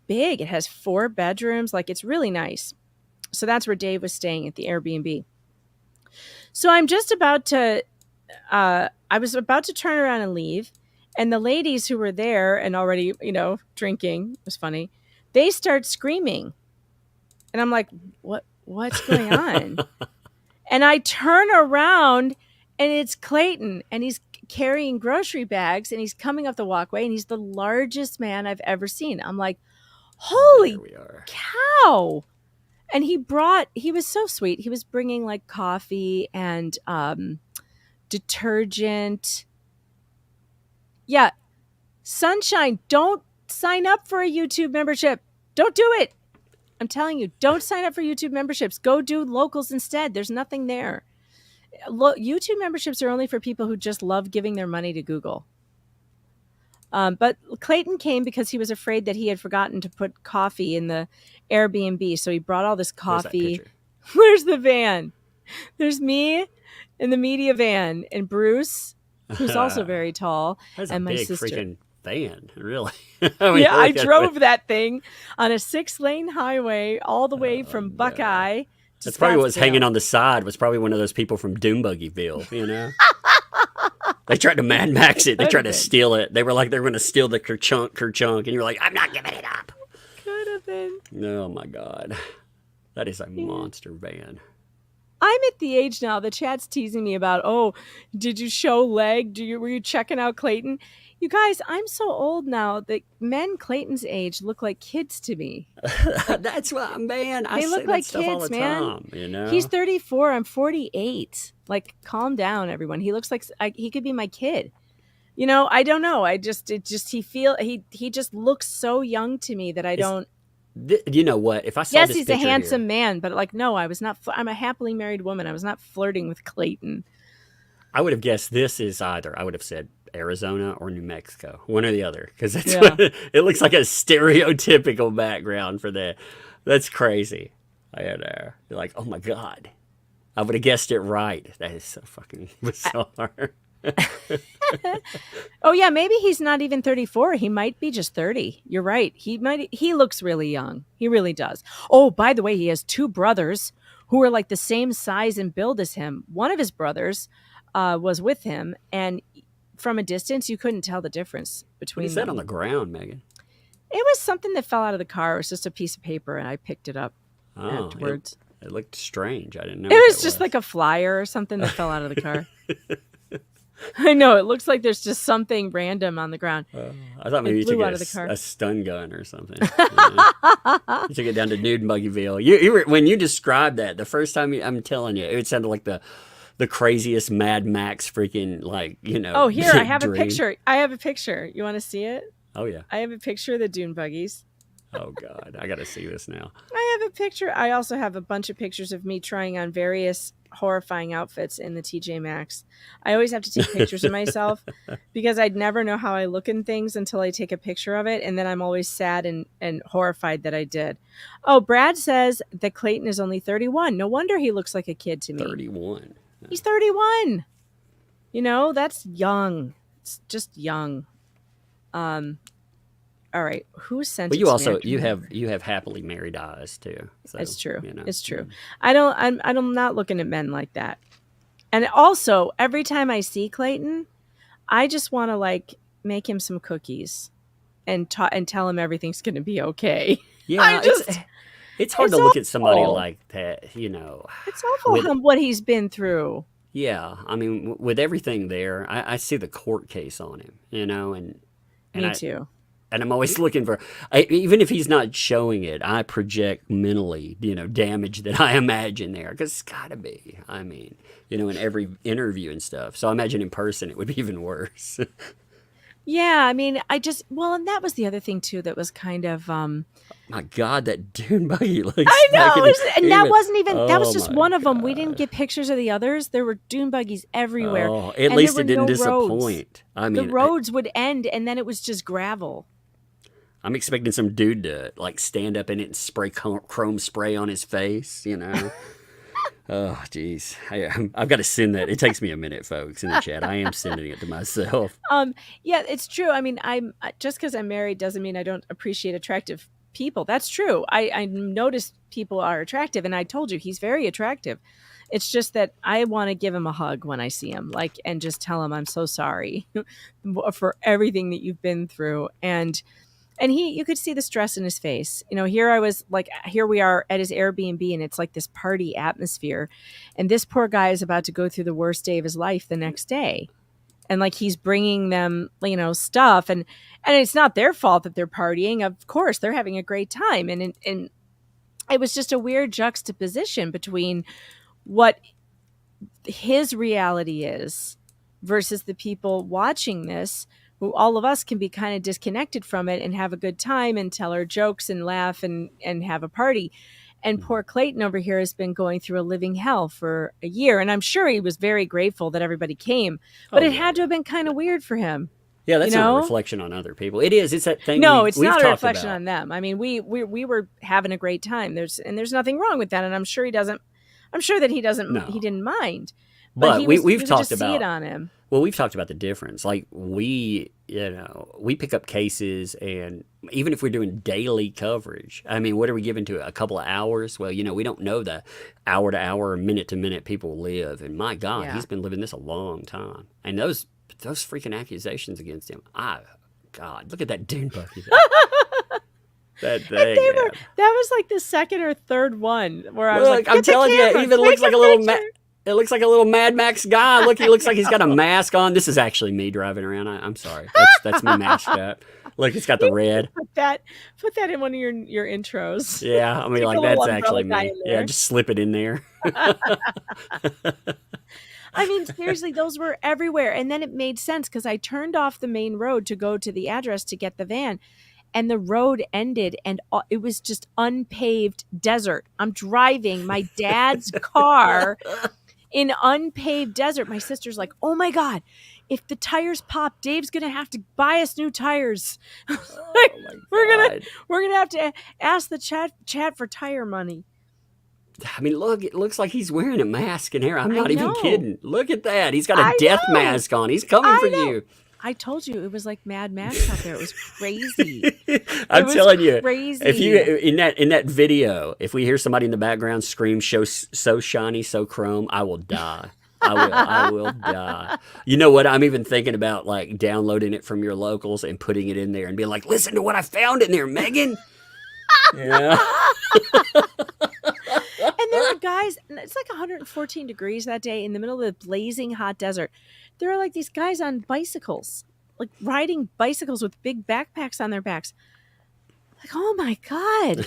big. It has 4 bedrooms. Like, it's really nice. So that's where Dave was staying at the Airbnb. So I'm just about to, I was about to turn around and leave. And the ladies who were there and already, drinking, it was funny, they start screaming. And I'm like, what's going on? And I turn around and it's Clayton, and he's carrying grocery bags, and he's coming up the walkway, and he's the largest man I've ever seen. I'm like, holy cow. And he was so sweet. He was bringing like coffee and detergent. Yeah. Sunshine, don't sign up for a YouTube membership. Don't do it. I'm telling you, don't sign up for YouTube memberships. Go do locals instead. There's nothing there. YouTube memberships are only for people who just love giving their money to Google. But Clayton came because he was afraid that he had forgotten to put coffee in the Airbnb. So he brought all this coffee. Where's the van? There's me in the media van, and Bruce, who's also very tall, That's and a my big sister. freaking van, really. I drove that thing on a 6-lane highway all the way from Buckeye. That's probably what's hanging on the side. Was probably one of those people from Doombuggyville, They tried to Mad Max it. They tried to steal it. They were like, they were going to steal the Kerchunk, and you're like, I'm not giving it up. Could have been. Oh, my God. That is a monster van. I'm at the age now, the chat's teasing me about, oh, did you show leg? Were you checking out Clayton? You guys, I'm so old now that men Clayton's age look like kids to me. That's what, man. They look like kids, man. He's 34. I'm 48. Like, calm down, everyone. He looks like he could be my kid. I don't know. He just looks so young to me that I don't. You know what? If I saw yes, this he's a picture handsome man, but like, no, I was not. I'm a happily married woman. I was not flirting with Clayton. I would have guessed this is either. I would have said Arizona or New Mexico, one or the other, because that's it looks like a stereotypical background for that. That's crazy. You're like, oh my God, I would have guessed it right. That is so fucking bizarre. Oh yeah, maybe he's not even 34. He might be just 30. You're right. He looks really young. He really does. Oh, by the way, he has 2 brothers who are like the same size and build as him. One of his brothers was with him, and from a distance you couldn't tell the difference between them. What is that on the ground, Megan? It was something that fell out of the car. It was just a piece of paper, and I picked it up afterwards. It looked strange. I didn't know. It was just like a flyer or something that fell out of the car. I know, it looks like there's just something random on the ground. I thought maybe you took a stun gun or something. You took it down to Doombuggyville. When you described that the first time, I'm telling you, it sounded like the craziest Mad Max freaking Oh, here I have dream. a picture. I have a picture. You want to see it? Oh yeah. I have a picture of the dune buggies. Oh God, I got to see this now. I have a picture. I also have a bunch of pictures of me trying on various horrifying outfits in the TJ Maxx. I always have to take pictures of myself because I'd never know how I look in things until I take a picture of it, and then I'm always sad and horrified that I did. Oh, Brad says that Clayton is only 31. No wonder he looks like a kid to me. 31. He's 31. That's young. It's just young. All right, who sent? But you have happily married eyes too. So, it's true. It's true. I'm not looking at men like that. And also, every time I see Clayton, I just want to make him some cookies, and tell him everything's going to be okay. Yeah, it's hard to look at somebody like that. It's awful what he's been through. Yeah, I mean, with everything there, I see the court case on him. And me too. And I'm always looking for, even if he's not showing it, I project mentally, damage that I imagine there. Because it's got to be. I mean, in every interview and stuff. So I imagine in person it would be even worse. Yeah, I mean, and that was the other thing too that was kind of my God, that dune buggy looks. I know, that wasn't even. That was just one of them. We didn't get pictures of the others. There were dune buggies everywhere. Oh, at least it didn't disappoint. I mean, the roads would end, and then it was just gravel. I'm expecting some dude to stand up in it and spray chrome spray on his face. Oh, geez. I've got to send that. It takes me a minute, folks, in the chat. I am sending it to myself. Yeah, it's true. I mean, I'm just because I'm married doesn't mean I don't appreciate attractive people. That's true. I notice people are attractive, and I told you he's very attractive. It's just that I want to give him a hug when I see him, like, and just tell him I'm so sorry for everything that you've been through. And you could see the stress in his face. You know, here we are at his Airbnb, and it's like this party atmosphere. And this poor guy is about to go through the worst day of his life the next day. And like, he's bringing them, you know, stuff, and it's not their fault that they're partying. Of course, they're having a great time. And it was just a weird juxtaposition between what his reality is versus the people watching this, who all of us can be kind of disconnected from it and have a good time and tell our jokes and laugh and have a party. And poor Clayton over here has been going through a living hell for a year. And I'm sure he was very grateful that everybody came, but it had to have been kind of weird for him. Yeah, that's you know? not a reflection on other people. It is. It's that thing. No, it's we've not a talked reflection about. on them. I mean, we were having a great time. There's nothing wrong with that. And I'm sure he doesn't. I'm sure that he doesn't. No. He didn't mind. But we've talked just about see it on him. Well, we've talked about the difference. Like we pick up cases, and even if we're doing daily coverage, I mean, what are we giving to it? A couple of hours? Well, we don't know the hour to hour, minute to minute people live. And my God, Yeah. he's been living this a long time. And those freaking accusations against him. God, look at that dune buggy. That thing. That was like the second or third one where I was like, I'm "Get the telling you, camera, it even take looks like a little. picture." It looks like a little Mad Max guy. Look, he looks like he's got a mask on. This is actually me driving around. I'm sorry. That's me masked up. Look, it's got the red. Put that in one of your intros. Yeah, I mean, Take like a little that's actually umbrella guy me. in Yeah, there. just slip it in there. I mean, seriously, those were everywhere. And then it made sense because I turned off the main road to go to the address to get the van. And the road ended, and it was just unpaved desert. I'm driving my dad's car in unpaved desert. My sister's like, "Oh my God, if the tires pop, Dave's going to have to buy us new tires." We're gonna have to ask the chat for tire money. I mean, look, it looks like he's wearing a mask in here. I'm not even know. kidding. Look at that. He's got a I death know. mask on. He's coming for know. you. I told you it was like Mad Max out there. It was crazy. I'm telling you, crazy. if you in that video, if we hear somebody in the background scream so shiny, so chrome, I will die. I will die. You know what? I'm even thinking about like downloading it from your locals and putting it in there and being like, "Listen to what I found in there, Megan." Yeah. And there were guys, it's like 114 degrees that day in the middle of the blazing hot desert. There are like these guys on bicycles, like riding bicycles with big backpacks on their backs. Like, oh my God.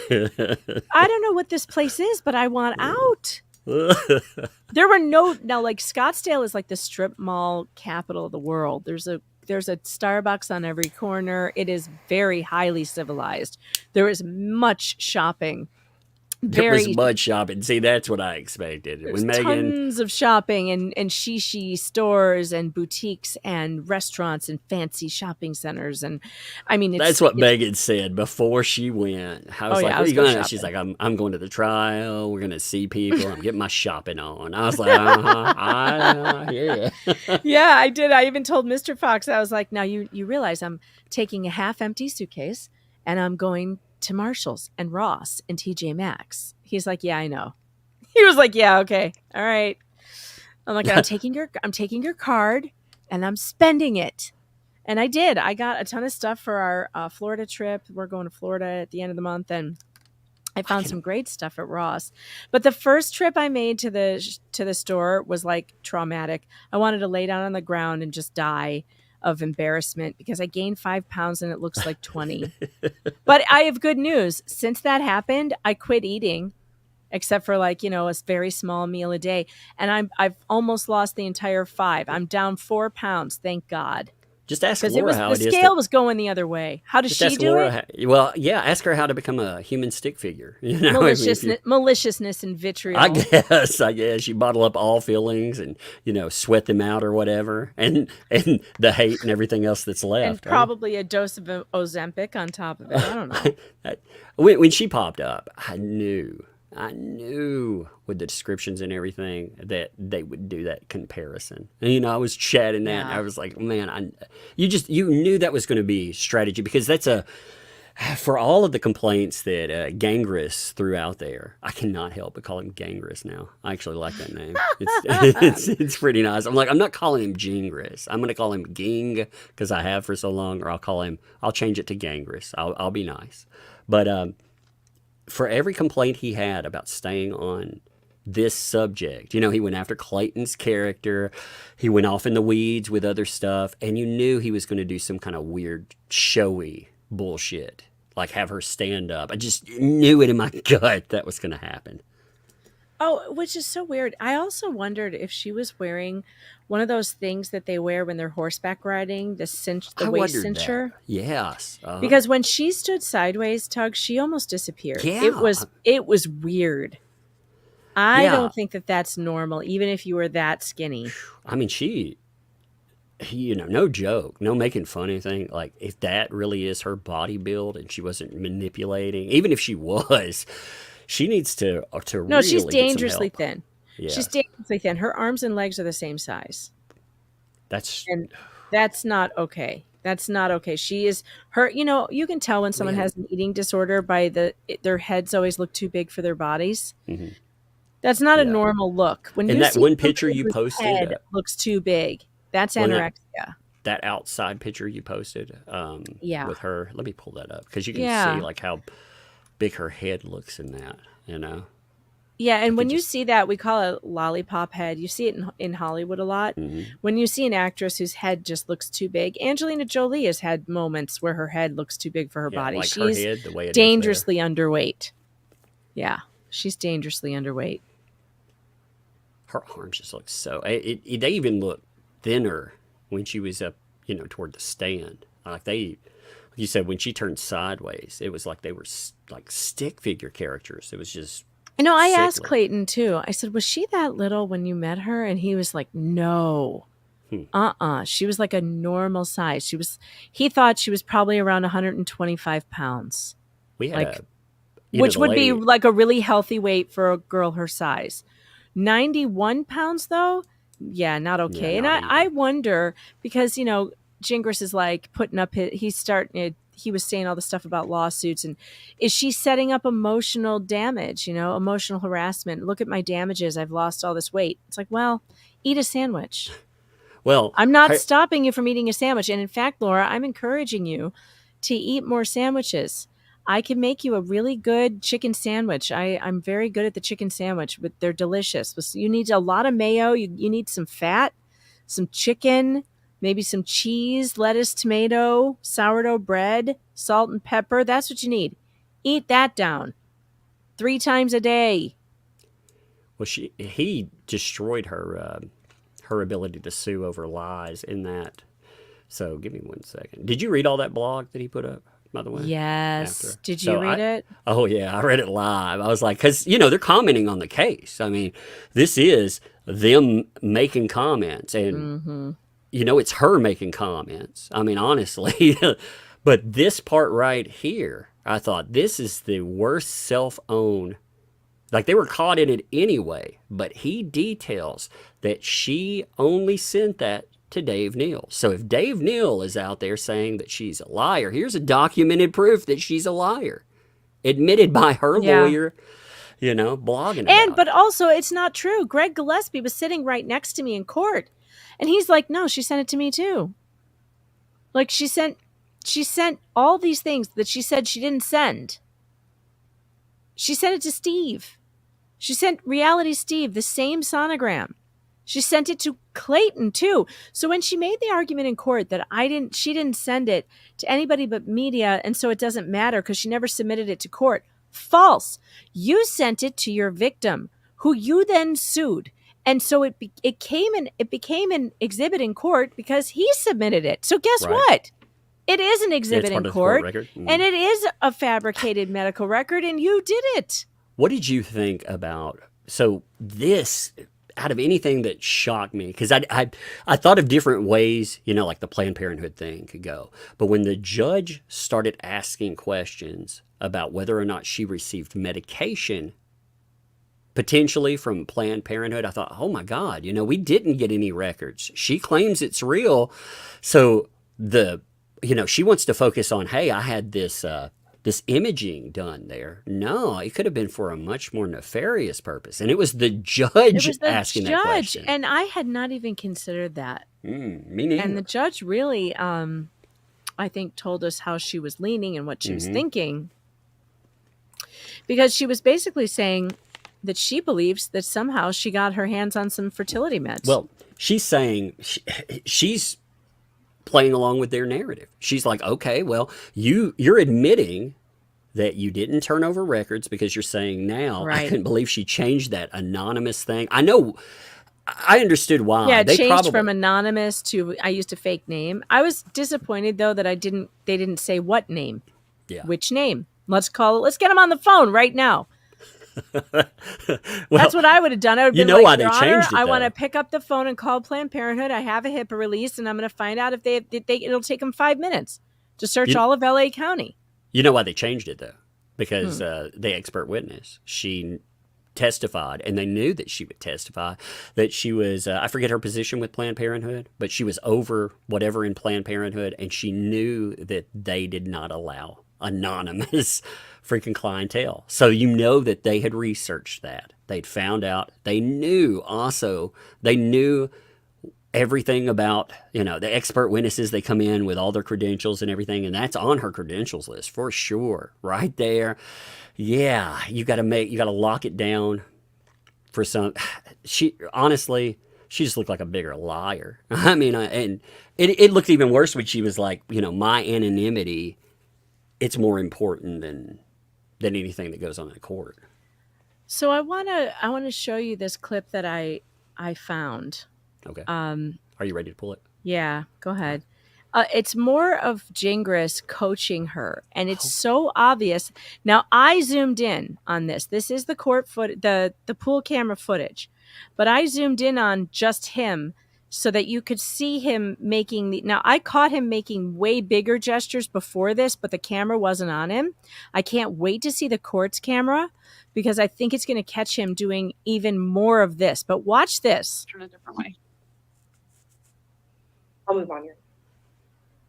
I don't know what this place is, but I want out. There were now like Scottsdale is like the strip mall capital of the world. There's a Starbucks on every corner. It is very highly civilized. There is much shopping. There was much shopping. See, that's what I expected. There's When Megan, tons of shopping and shishi stores and boutiques and restaurants and fancy shopping centers. And I mean, that's what Megan said before she went. I was like, I "Where was you going going?" She's like, "I'm going to the trial. We're gonna see people. I'm getting my shopping on." I was like, I hear you. Yeah, I did. I even told Mr. Fox, I was like, "Now you realize I'm taking a half empty suitcase and I'm going to Marshall's and Ross and TJ Maxx." He's like, "Yeah, I know." He was like, "Yeah, okay, all right." I'm like, I'm taking your card and I'm spending it." And I did. I got a ton of stuff for our Florida trip. We're going to Florida at the end of the month, and I found some great stuff at Ross. But the first trip I made to the store was like traumatic. I wanted to lay down on the ground and just die of embarrassment because I gained 5 pounds and it looks like 20. But I have good news. Since that happened, I quit eating, except for like, a very small meal a day. And I've almost lost the entire 5. I'm down 4 pounds. Thank God. Just ask Because Laura how the it is. scale was going the other way. How does she do it? Well, yeah, ask her how to become a human stick figure. Maliciousness and vitriol. I guess you bottle up all feelings and sweat them out or whatever, and the hate and everything else that's left. And probably a dose of Ozempic on top of it. I don't know. When she popped up, I knew I knew with the descriptions and everything that they would do that comparison. And, you know, I was chatting that. And Yeah. I was like, man, you knew that was going to be strategy, because that's for all of the complaints that Gangris threw out there. I cannot help but call him Gangris now. I actually like that name. It's pretty nice. I'm like, I'm not calling him Gingris. I'm going to call him Ging, because I have for so long, or I'll change it to Gangris. I'll be nice. But for every complaint he had about staying on this subject, you know, he went after Clayton's character. He went off in the weeds with other stuff, and you knew he was going to do some kind of weird, showy bullshit, like have her stand up. I just knew it in my gut that was going to happen. Oh, which is so weird. I also wondered if she was wearing one of those things that they wear when they're horseback riding, the I waist wondered cincher. that. Yes. Because when she stood sideways, Tug, she almost disappeared. Yeah. It was weird. I Yeah. don't think that that's normal, even if you were that skinny. I mean, you know, no joke, no making fun of anything. Like, if that really is her body build and she wasn't manipulating, even if she was, she needs to No, really she's get some dangerously help. thin. Yeah, She's dangerously thin. Her arms and legs are the same size. that's And that's not okay. That's not okay. She is her, you know, you can tell when someone Man. has an eating disorder by their heads always look too big for their bodies. Mhm. That's not a Yeah. normal look. When And you that see one picture somebody you whose posted, head looks too big, that's Well, anorexia. that outside picture you posted Yeah. with her. Let me pull that up, because you can Yeah. see like how big her head looks in that, you know. Yeah, and could when you just- see that, we call it lollipop head. You see it in Hollywood a lot. Mhm. When you see an actress whose head just looks too big, Angelina Jolie has had moments where her head looks too big for her Yeah, body. like her She's head, the way it is dangerously underweight. Yeah, she's dangerously underweight. there. Her arms just look so. They even look thinner when she was up, you know, toward the stand. Like you said, when she turned sideways, it was like they were like stick figure characters. It was just. You know, I asked Sickly. Clayton too. I said, "Was she that little when you met her?" And he was like, "No, She was like a normal size. He thought she was probably around 125 pounds, We had like, you know, which the would be lady- like a really healthy weight for a girl her size. 91 pounds though, yeah, not okay. Yeah, And not I wonder, because you know, Gingras is like putting up he was saying all the stuff about lawsuits, and is she setting up emotional damage, you know, emotional harassment? Look at my damages. I've lost all this weight. It's like, well, eat a sandwich. Well, I'm not her- stopping you from eating a sandwich. And in fact, Laura, I'm encouraging you to eat more sandwiches. I can make you a really good chicken sandwich. I'm very good at the chicken sandwich, but they're delicious. You need a lot of mayo. You need some fat, some chicken, maybe some cheese, lettuce, tomato, sourdough bread, salt and pepper. That's what you need. Eat that down 3 times a day. Well, he destroyed her ability to sue over lies in that. So give me 1 second. Did you read all that blog that he put up, by the way? Yes. After? Did you So read it? Oh yeah, I read it live. I was like, because you know they're commenting on the case. I mean, this is them making comments, and Mm-hmm. you know it's her making comments. I mean, honestly, but this part right here, I thought this is the worst self-own. Like they were caught in it anyway, but he details that she only sent that to Dave Neal. So if Dave Neal is out there saying that she's a liar, here's a documented proof that she's a liar, admitted by her Yeah. lawyer, you know, blogging And about but it. also it's not true. Greg Gillespie was sitting right next to me in court, and he's like, "No, she sent it to me too." Like she sent all these things that she said she didn't send. She sent it to Steve. She sent Reality Steve the same sonogram. She sent it to Clayton too. So when she made the argument in court that she didn't send it to anybody but media, and so it doesn't matter because she never submitted it to court. False. You sent it to your victim, who you then sued, and so it became an exhibit in court because he submitted it. So guess Right. what? It is an Yeah, exhibit it's part in of the court court, record. Mhm. and it is a fabricated medical record, and you did it. What did you think about so this out of anything that shocked me? Because I thought of different ways, you know, like the Planned Parenthood thing could go. But when the judge started asking questions about whether or not she received medication potentially from Planned Parenthood. I thought, oh my God, we didn't get any records. She claims it's real. So she wants to focus on, hey, I had this imaging done there. No, it could have been for a much more nefarious purpose. And it was the judge asking that question. And I had not even considered that. Me neither. And the judge really, I think, told us how she was leaning and what she was thinking. Because she was basically saying that she believes that somehow she got her hands on some fertility meds. Well, she's saying she's playing along with their narrative. She's like, okay, well, you're admitting that you didn't turn over records because you're saying now, Right. I couldn't believe she changed that anonymous thing. I know, I understood why. Yeah, it changed from anonymous to I used a fake name. I was disappointed though that they didn't say what name. Yeah. Which name? Let's get him on the phone right now. Well, that's what I would have done. I would have been why they Your Honor, changed it, I want though. to pick up the phone and call Planned Parenthood. I have a HIPAA release, and I'm going to find out if it'll take them 5 minutes to search all of LA County. You know why they changed it, though? Because the expert witness, she testified, and they knew that she would testify, that she was, I forget her position with Planned Parenthood, but she was over whatever in Planned Parenthood, and she knew that they did not allow anonymous freaking clientele. So that they had researched that. They'd found out. They knew everything about, the expert witnesses. They come in with all their credentials and everything, and that's on her credentials list for sure, right there. Yeah, you got to lock it down for some. She just looked like a bigger liar. I mean, and it looked even worse when she was like, my anonymity, it's more important than anything that goes on in court. So I want to show you this clip that I found. Okay. Are you ready to pull it? Yeah, go ahead. It's more of Gingras coaching her, and it's so obvious. Now, I zoomed in on this. This is the court the pool camera footage, but I zoomed in on just him so that you could see him making now I caught him making way bigger gestures before this, but the camera wasn't on him. I can't wait to see the court's camera because I think it's going to catch him doing even more of this. But watch this. Turn a different way. I'll move on here.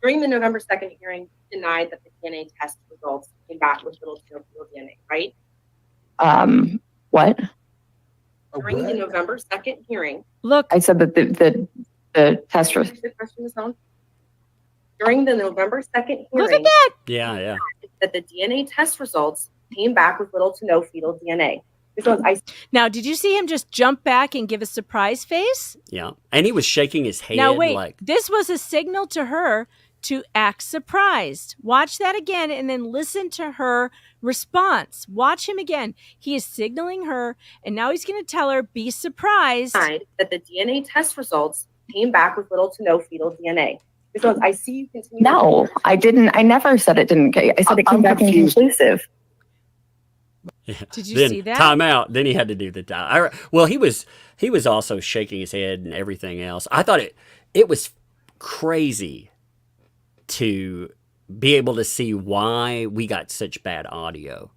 During the November 2nd hearing, you denied that the DNA test results came back with little to no fetal DNA, right? What? During the November 2nd hearing, Look, I said that the test the question is on. During the November 2nd look at hearing, that. Yeah. that the DNA test results came back with little to no fetal DNA. This was Now, did you see him just jump back and give a surprise face? Yeah. And he was shaking his head. Now, wait, like, this was a signal to her to act surprised. Watch that again and then listen to her response. Watch him again. He is signaling her, and now he's going to tell her, be surprised. denied that the DNA test results came back with little to no fetal DNA. This was, I see you continue. No, I didn't. I never said it didn't. I said it came back inconclusive. Did you then see that? time out. Then he had to do the time. Well, he was also shaking his head and everything else. I thought it was crazy to be able to see why we got such bad audio.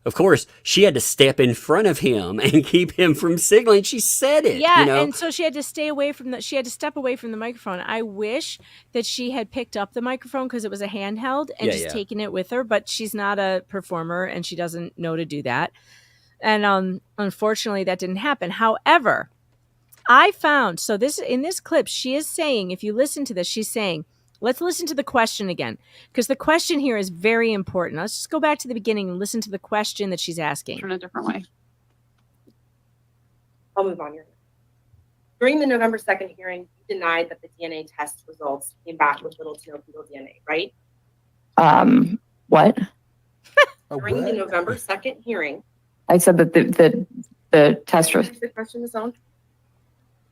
Of course, she had to step in front of him and keep him from signaling. She said it. Yeah, and so she had to step away from the microphone. I wish that she had picked up the microphone because it was a handheld and taken it with her, but she's not a performer and she doesn't know to do that. And unfortunately, that didn't happen. However, I found, in this clip, she is saying, if you listen to this, she's saying, let's listen to the question again, because the question here is very important. Let's just go back to the beginning and listen to the question that she's asking. Turn a different way. I'll move on here. During the November 2nd hearing, you denied that the DNA test results came back with little to no fetal DNA, right? What? During the November 2nd hearing, I said that the test the question is on.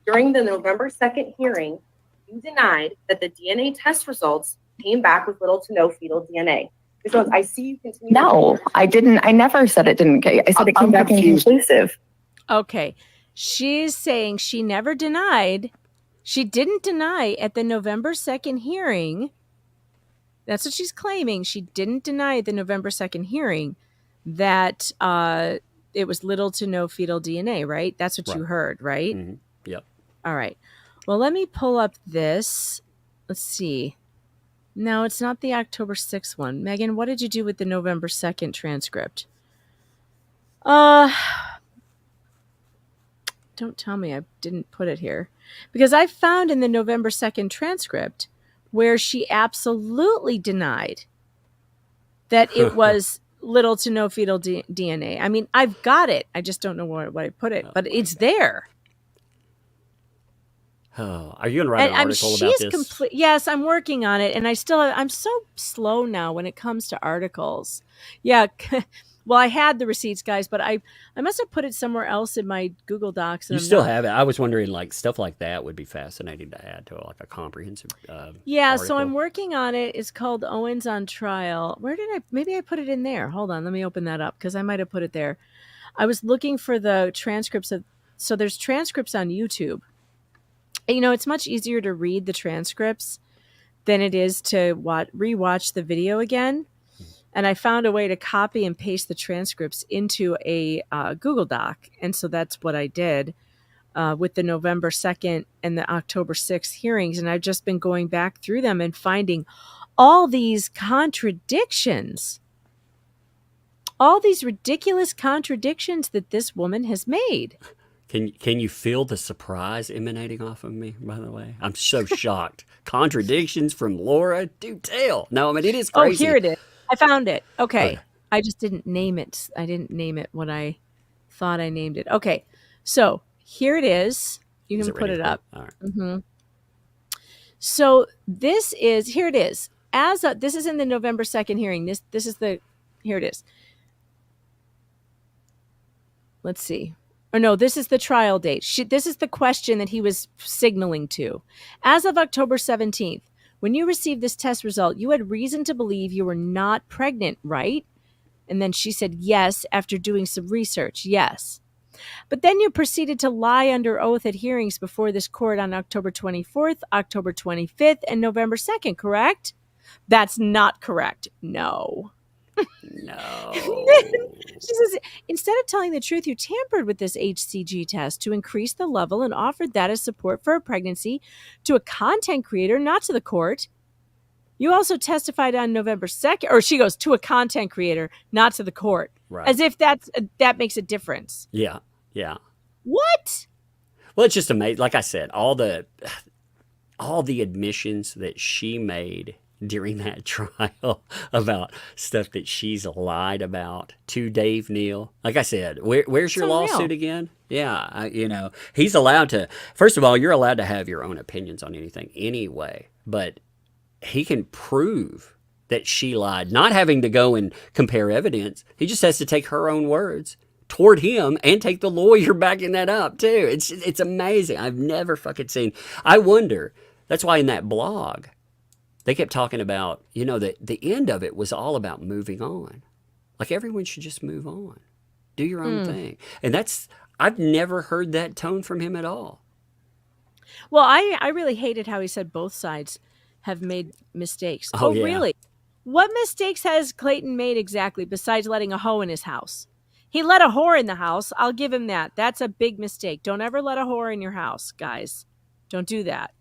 During the November 2nd hearing, you denied that the DNA test results came back with little to no fetal DNA. This was, I see you continue. No, I didn't. I never said it didn't. I said it came back inconclusive. Okay. She's saying she never denied. She didn't deny at the November 2nd hearing. That's what she's claiming. She didn't deny at the November 2nd hearing that it was little to no fetal DNA, right? That's what you Right. heard, right? Mhm. Yep. All right. Well, let me pull up this. Let's see. No, it's not the October 6th one. Megan, what did you do with the November 2nd transcript? Don't tell me I didn't put it here. Because I found in the November 2nd transcript where she absolutely denied that it was little to no fetal DNA. I mean, I've got it. I just don't know where I put it, but it's there. Oh, are you going to write an article about this? Yes, I'm working on it, and I'm so slow now when it comes to articles. Yeah, well, I had the receipts, guys, but I must have put it somewhere else in my Google Docs. And You still have it. I was wondering, like, stuff like that would be fascinating to add to like a comprehensive. Yeah, so article. I'm working on it. It's called Owens on Trial. Maybe I put it in there. Hold on, let me open that up because I might have put it there. I was looking for the transcripts so there's transcripts on YouTube. You know, it's much easier to read the transcripts than it is to rewatch the video again. And I found a way to copy and paste the transcripts into a Google Doc. And so that's what I did with the November 2nd and the October 6th hearings. And I've just been going back through them and finding all these contradictions, all these ridiculous contradictions that this woman has made. Can you feel the surprise emanating off of me, by the way? I'm so shocked. Contradictions from Laura? Do tell. No, I mean, it is crazy. Oh, here it is. I found it. Okay. I just didn't name it. I didn't name it what I thought I named it. Okay. So here it is. You can put it up. All right. Mm-hmm. So here it is. This is in the November 2nd hearing. Here it is. Let's see. Or no, this is the trial date. This is the question that he was signaling to. As of October 17th, when you received this test result, you had reason to believe you were not pregnant, right? And then she said yes after doing some research. Yes. But then you proceeded to lie under oath at hearings before this court on October 24th, October 25th, and November 2nd, correct? That's not correct. No. No. She says, instead of telling the truth, you tampered with this HCG test to increase the level and offered that as support for a pregnancy to a content creator, not to the court. You also testified on November 2nd, or she goes, to a content creator, not to the court. Right. As if that makes a difference. Yeah. Yeah. What? Well, it's just amazing. Like I said, all the admissions that she made during that trial about stuff that she's lied about to Dave Neal. Like I said, where's your lawsuit again? Yeah, he's allowed to. First of all, you're allowed to have your own opinions on anything anyway, but he can prove that she lied, not having to go and compare evidence. He just has to take her own words toward him and take the lawyer backing that up too. It's amazing. I've never fucking seen. I wonder. That's why in that blog, they kept talking about, that the end of it was all about moving on. Like everyone should just move on. Do your own thing. And I've never heard that tone from him at all. Well, I really hated how he said both sides have made mistakes. Oh yeah. Really? What mistakes has Clayton made exactly besides letting a hoe in his house? He let a whore in the house. I'll give him that. That's a big mistake. Don't ever let a whore in your house, guys. Don't do that.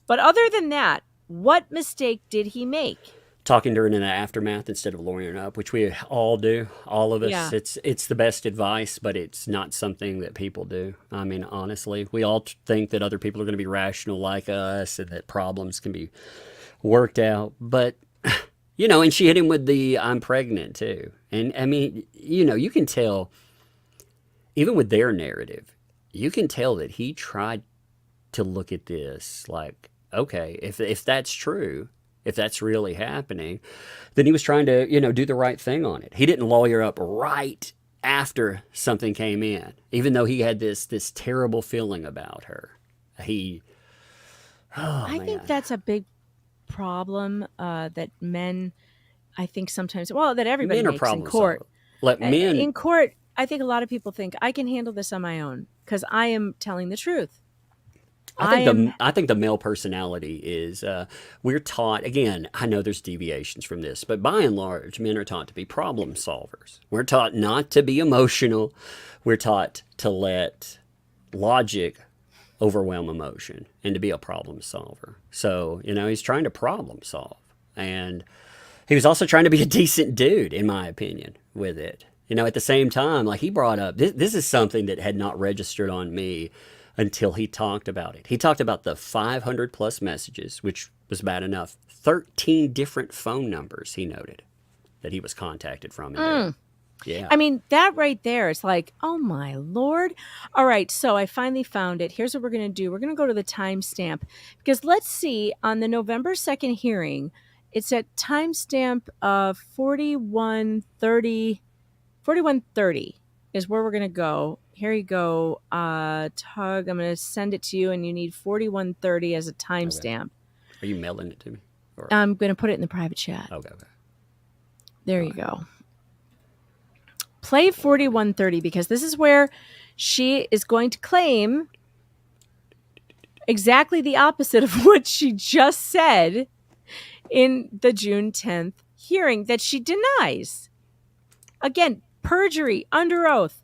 But other than that, what mistake did he make? Talking during an aftermath instead of lawyering up, which we all do, all of us. Yeah. It's the best advice, but it's not something that people do. I mean, honestly, we all think that other people are going to be rational like us and that problems can be worked out. But, and she hit him with the I'm pregnant too. And I mean, you can tell, even with their narrative, you can tell that he tried to look at this like, okay, if that's true, if that's really happening, then he was trying to, do the right thing on it. He didn't lawyer up right after something came in, even though he had this terrible feeling about her. I think that's a big problem that men, I think sometimes, that everybody Men are makes in problem court. solvers. In court, I think a lot of people think I can handle this on my own because I am telling the truth. I think the male personality is we're taught, again, I know there's deviations from this, but by and large, men are taught to be problem solvers. We're taught not to be emotional. We're taught to let logic overwhelm emotion and to be a problem solver. So, he's trying to problem solve. And he was also trying to be a decent dude, in my opinion, with it. At the same time, like he brought up, this is something that had not registered on me until he talked about it. He talked about the 500 plus messages, which was bad enough. 13 different phone numbers, he noted, that he was contacted from. Yeah. I mean, that right there is like, oh my Lord. All right, so I finally found it. Here's what we're going to do. We're going to go to the timestamp because let's see, on the November 2nd hearing, it's at timestamp 4130 is where we're going to go. Here you go. Tug, I'm going to send it to you, and you need 4130 as a timestamp. Okay. Are you mailing it to me? Or? I'm going to put it in the private chat. Okay. There you go. Play 4130 because this is where she is going to claim exactly the opposite of what she just said in the June 10th hearing that she denies. Again, perjury under oath.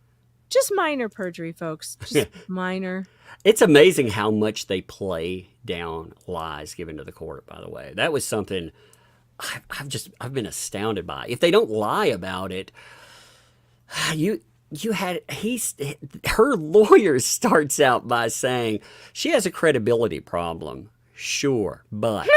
Just minor perjury, folks. Just minor. It's amazing how much they play down lies given to the court, by the way. That was something I've been astounded by. If they don't lie about it, her lawyer starts out by saying she has a credibility problem. Sure, but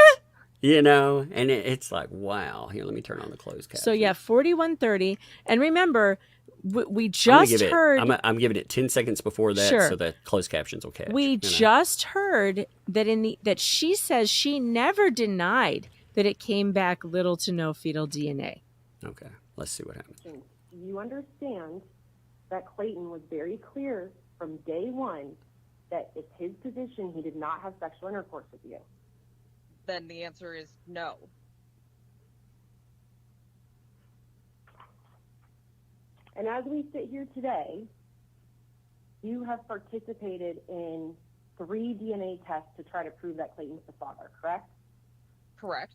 and it's like, wow. Here, let me turn on the closed caption. So yeah, 4130, and remember, we just heard. I'm giving it 10 seconds before that, Sure. so the closed captions will catch. We just heard that that she says she never denied that it came back little to no fetal DNA. Okay, let's see what happens. You understand that Clayton was very clear from day one that it's his position he did not have sexual intercourse with you. Then the answer is no. And as we sit here today, you have participated in 3 DNA tests to try to prove that Clayton's the father, correct? Correct.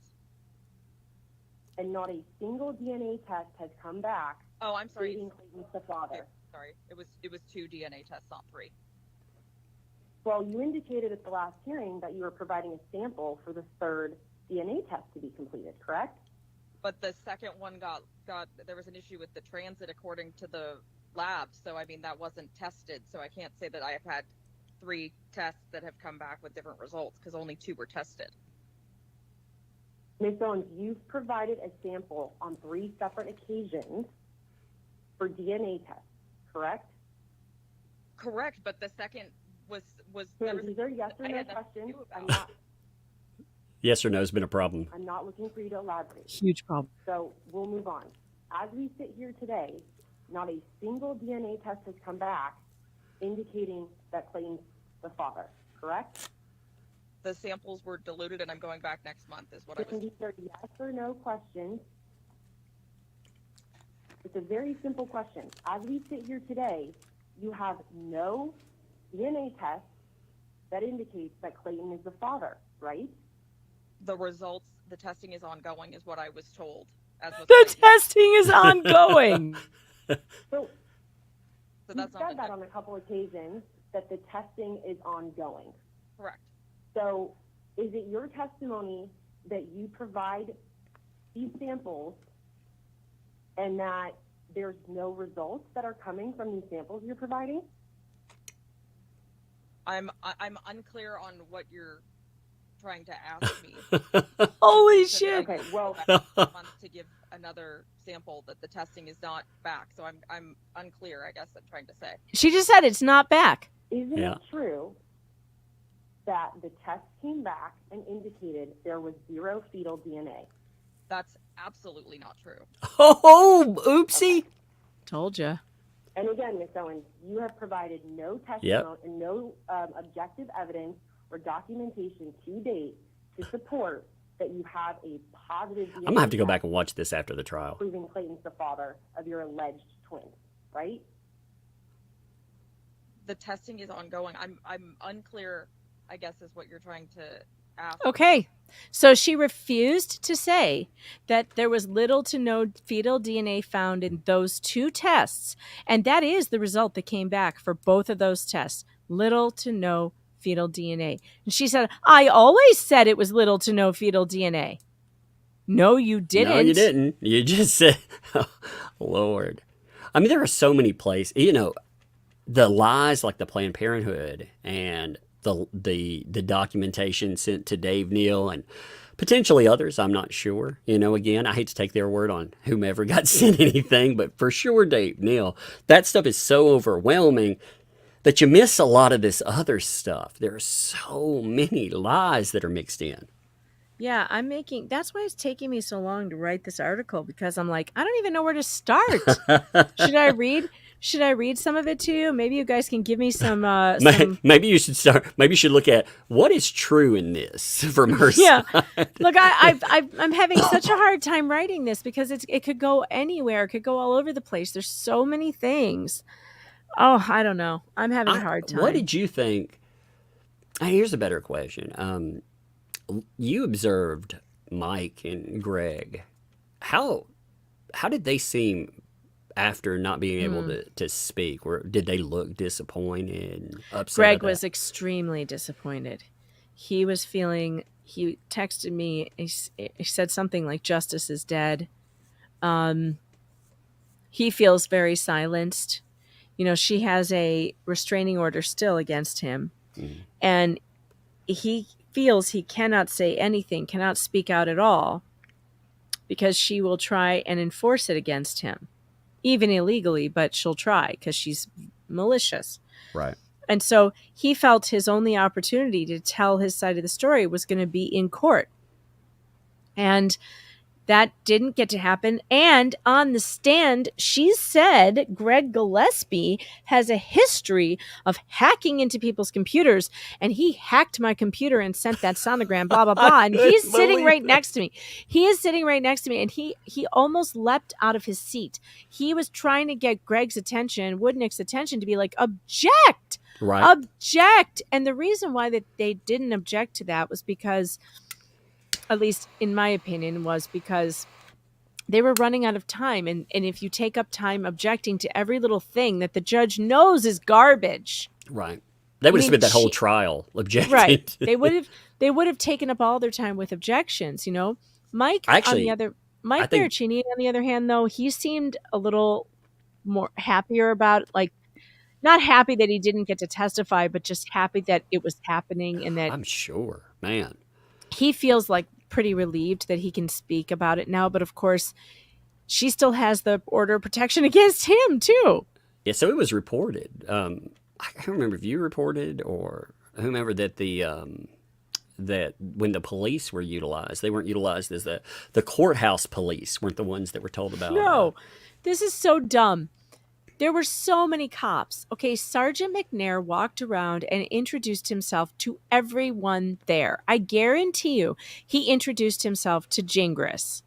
And not a single DNA test has come back Oh, I'm sorry. stating Clayton's the father. Sorry, it was 2 DNA tests, not 3. Well, you indicated at the last hearing that you were providing a sample for the 3rd DNA test to be completed, correct? But the second one got there was an issue with the transit according to the lab. So I mean that wasn't tested. So I can't say that I have had 3 tests that have come back with different results because only 2 were tested. Ms. Owens, you've provided a sample on 3 separate occasions for DNA tests, correct? Correct, but the second was Ma'am, these are yes or I no had nothing to questions. do about I'm not Yes or no has been a problem. I'm not looking for you to elaborate. Huge problem. So we'll move on. As we sit here today, not a single DNA test has come back indicating that Clayton's the father, correct? the samples were diluted and I'm going back next month is what I was. These are yes or no questions. It's a very simple question. As we sit here today, you have no DNA test that indicates that Clayton is the father, right? The results, the testing is ongoing is what I was told. As was The Clayton. testing is ongoing. So So you that's not said that on a couple occasions, that the testing is ongoing. correct. So is it your testimony that you provide these samples and that there's no results that are coming from these samples you're providing? I'm unclear on what you're trying to ask me. Holy So shit. Okay, well, month to give another sample that the testing is not back. So I'm unclear, I guess I'm trying to say. She just said it's not back. isn't Yeah. it true that the test came back and indicated there was 0 fetal DNA? That's absolutely not true. Oh, oopsie. Told you. And again, Ms. Owens, you have provided no testimony and no objective evidence or documentation to date to support that you have a positive DNA I'm gonna have to go test back and watch this after the trial. proving Clayton's the father of your alleged twins, right? The testing is ongoing. I'm unclear I guess is what you're trying to ask. Okay. So she refused to say that there was little to no fetal DNA found in those two tests. And that is the result that came back for both of those tests. Little to no fetal DNA. And she said, I always said it was little to no fetal DNA. No, you didn't. No, you didn't. You just said, oh, Lord. I mean, there are so many places, the lies like the Planned Parenthood and the documentation sent to Dave Neal and potentially others, I'm not sure. Again, I hate to take their word on whomever got sent anything, but for sure Dave Neal, that stuff is so overwhelming that you miss a lot of this other stuff. There are so many lies that are mixed in. Yeah, that's why it's taking me so long to write this article, because I'm like, I don't even know where to start. Should I read some of it to you? Maybe you guys can give me some Maybe you should start. Maybe you should look at what is true in this from her Yeah. side. Look, I'm having such a hard time writing this because it could go anywhere. It could go all over the place. There's so many things. Oh, I don't know. I'm having a hard time. What did you think? Here's a better question. You observed Mike and Greg. How did they seem after not being able to speak? Did they look disappointed and upset? Greg was extremely disappointed. He texted me, he said something like, justice is dead. He feels very silenced. She has a restraining order still against him. And he feels he cannot say anything, cannot speak out at all, because she will try and enforce it against him, even illegally, but she'll try because she's malicious. Right. And so he felt his only opportunity to tell his side of the story was going to be in court. And that didn't get to happen. And on the stand, she said Greg Gillespie has a history of hacking into people's computers, and he hacked my computer and sent that sonogram, blah, blah, blah. And he's sitting right next to me. He is sitting right next to me, and he almost leapt out of his seat. He was trying to get Greg's attention, Woodnick's attention, to be like, object, right. Object. And the reason why that they didn't object to that was because, at least in my opinion, was because they were running out of time. And if you take up time objecting to every little thing that the judge knows is garbage. Right. They would have spent that whole trial objecting. Right. They would have taken up all their time with objections, Mike Berrettini, on the other hand, though, he seemed a little more happier about, like, not happy that he didn't get to testify, but just happy that it was happening, and that, I'm sure, man, he feels like pretty relieved that he can speak about it now. But of course, she still has the order of protection against him too. Yeah, so it was reported. I can't remember if you reported or whomever that that when the police were utilized, they weren't utilized as the courthouse police weren't the ones that were told about. No, this is so dumb. There were so many cops. Okay, Sergeant McNair walked around and introduced himself to everyone there. I guarantee you, he introduced himself to Gingras.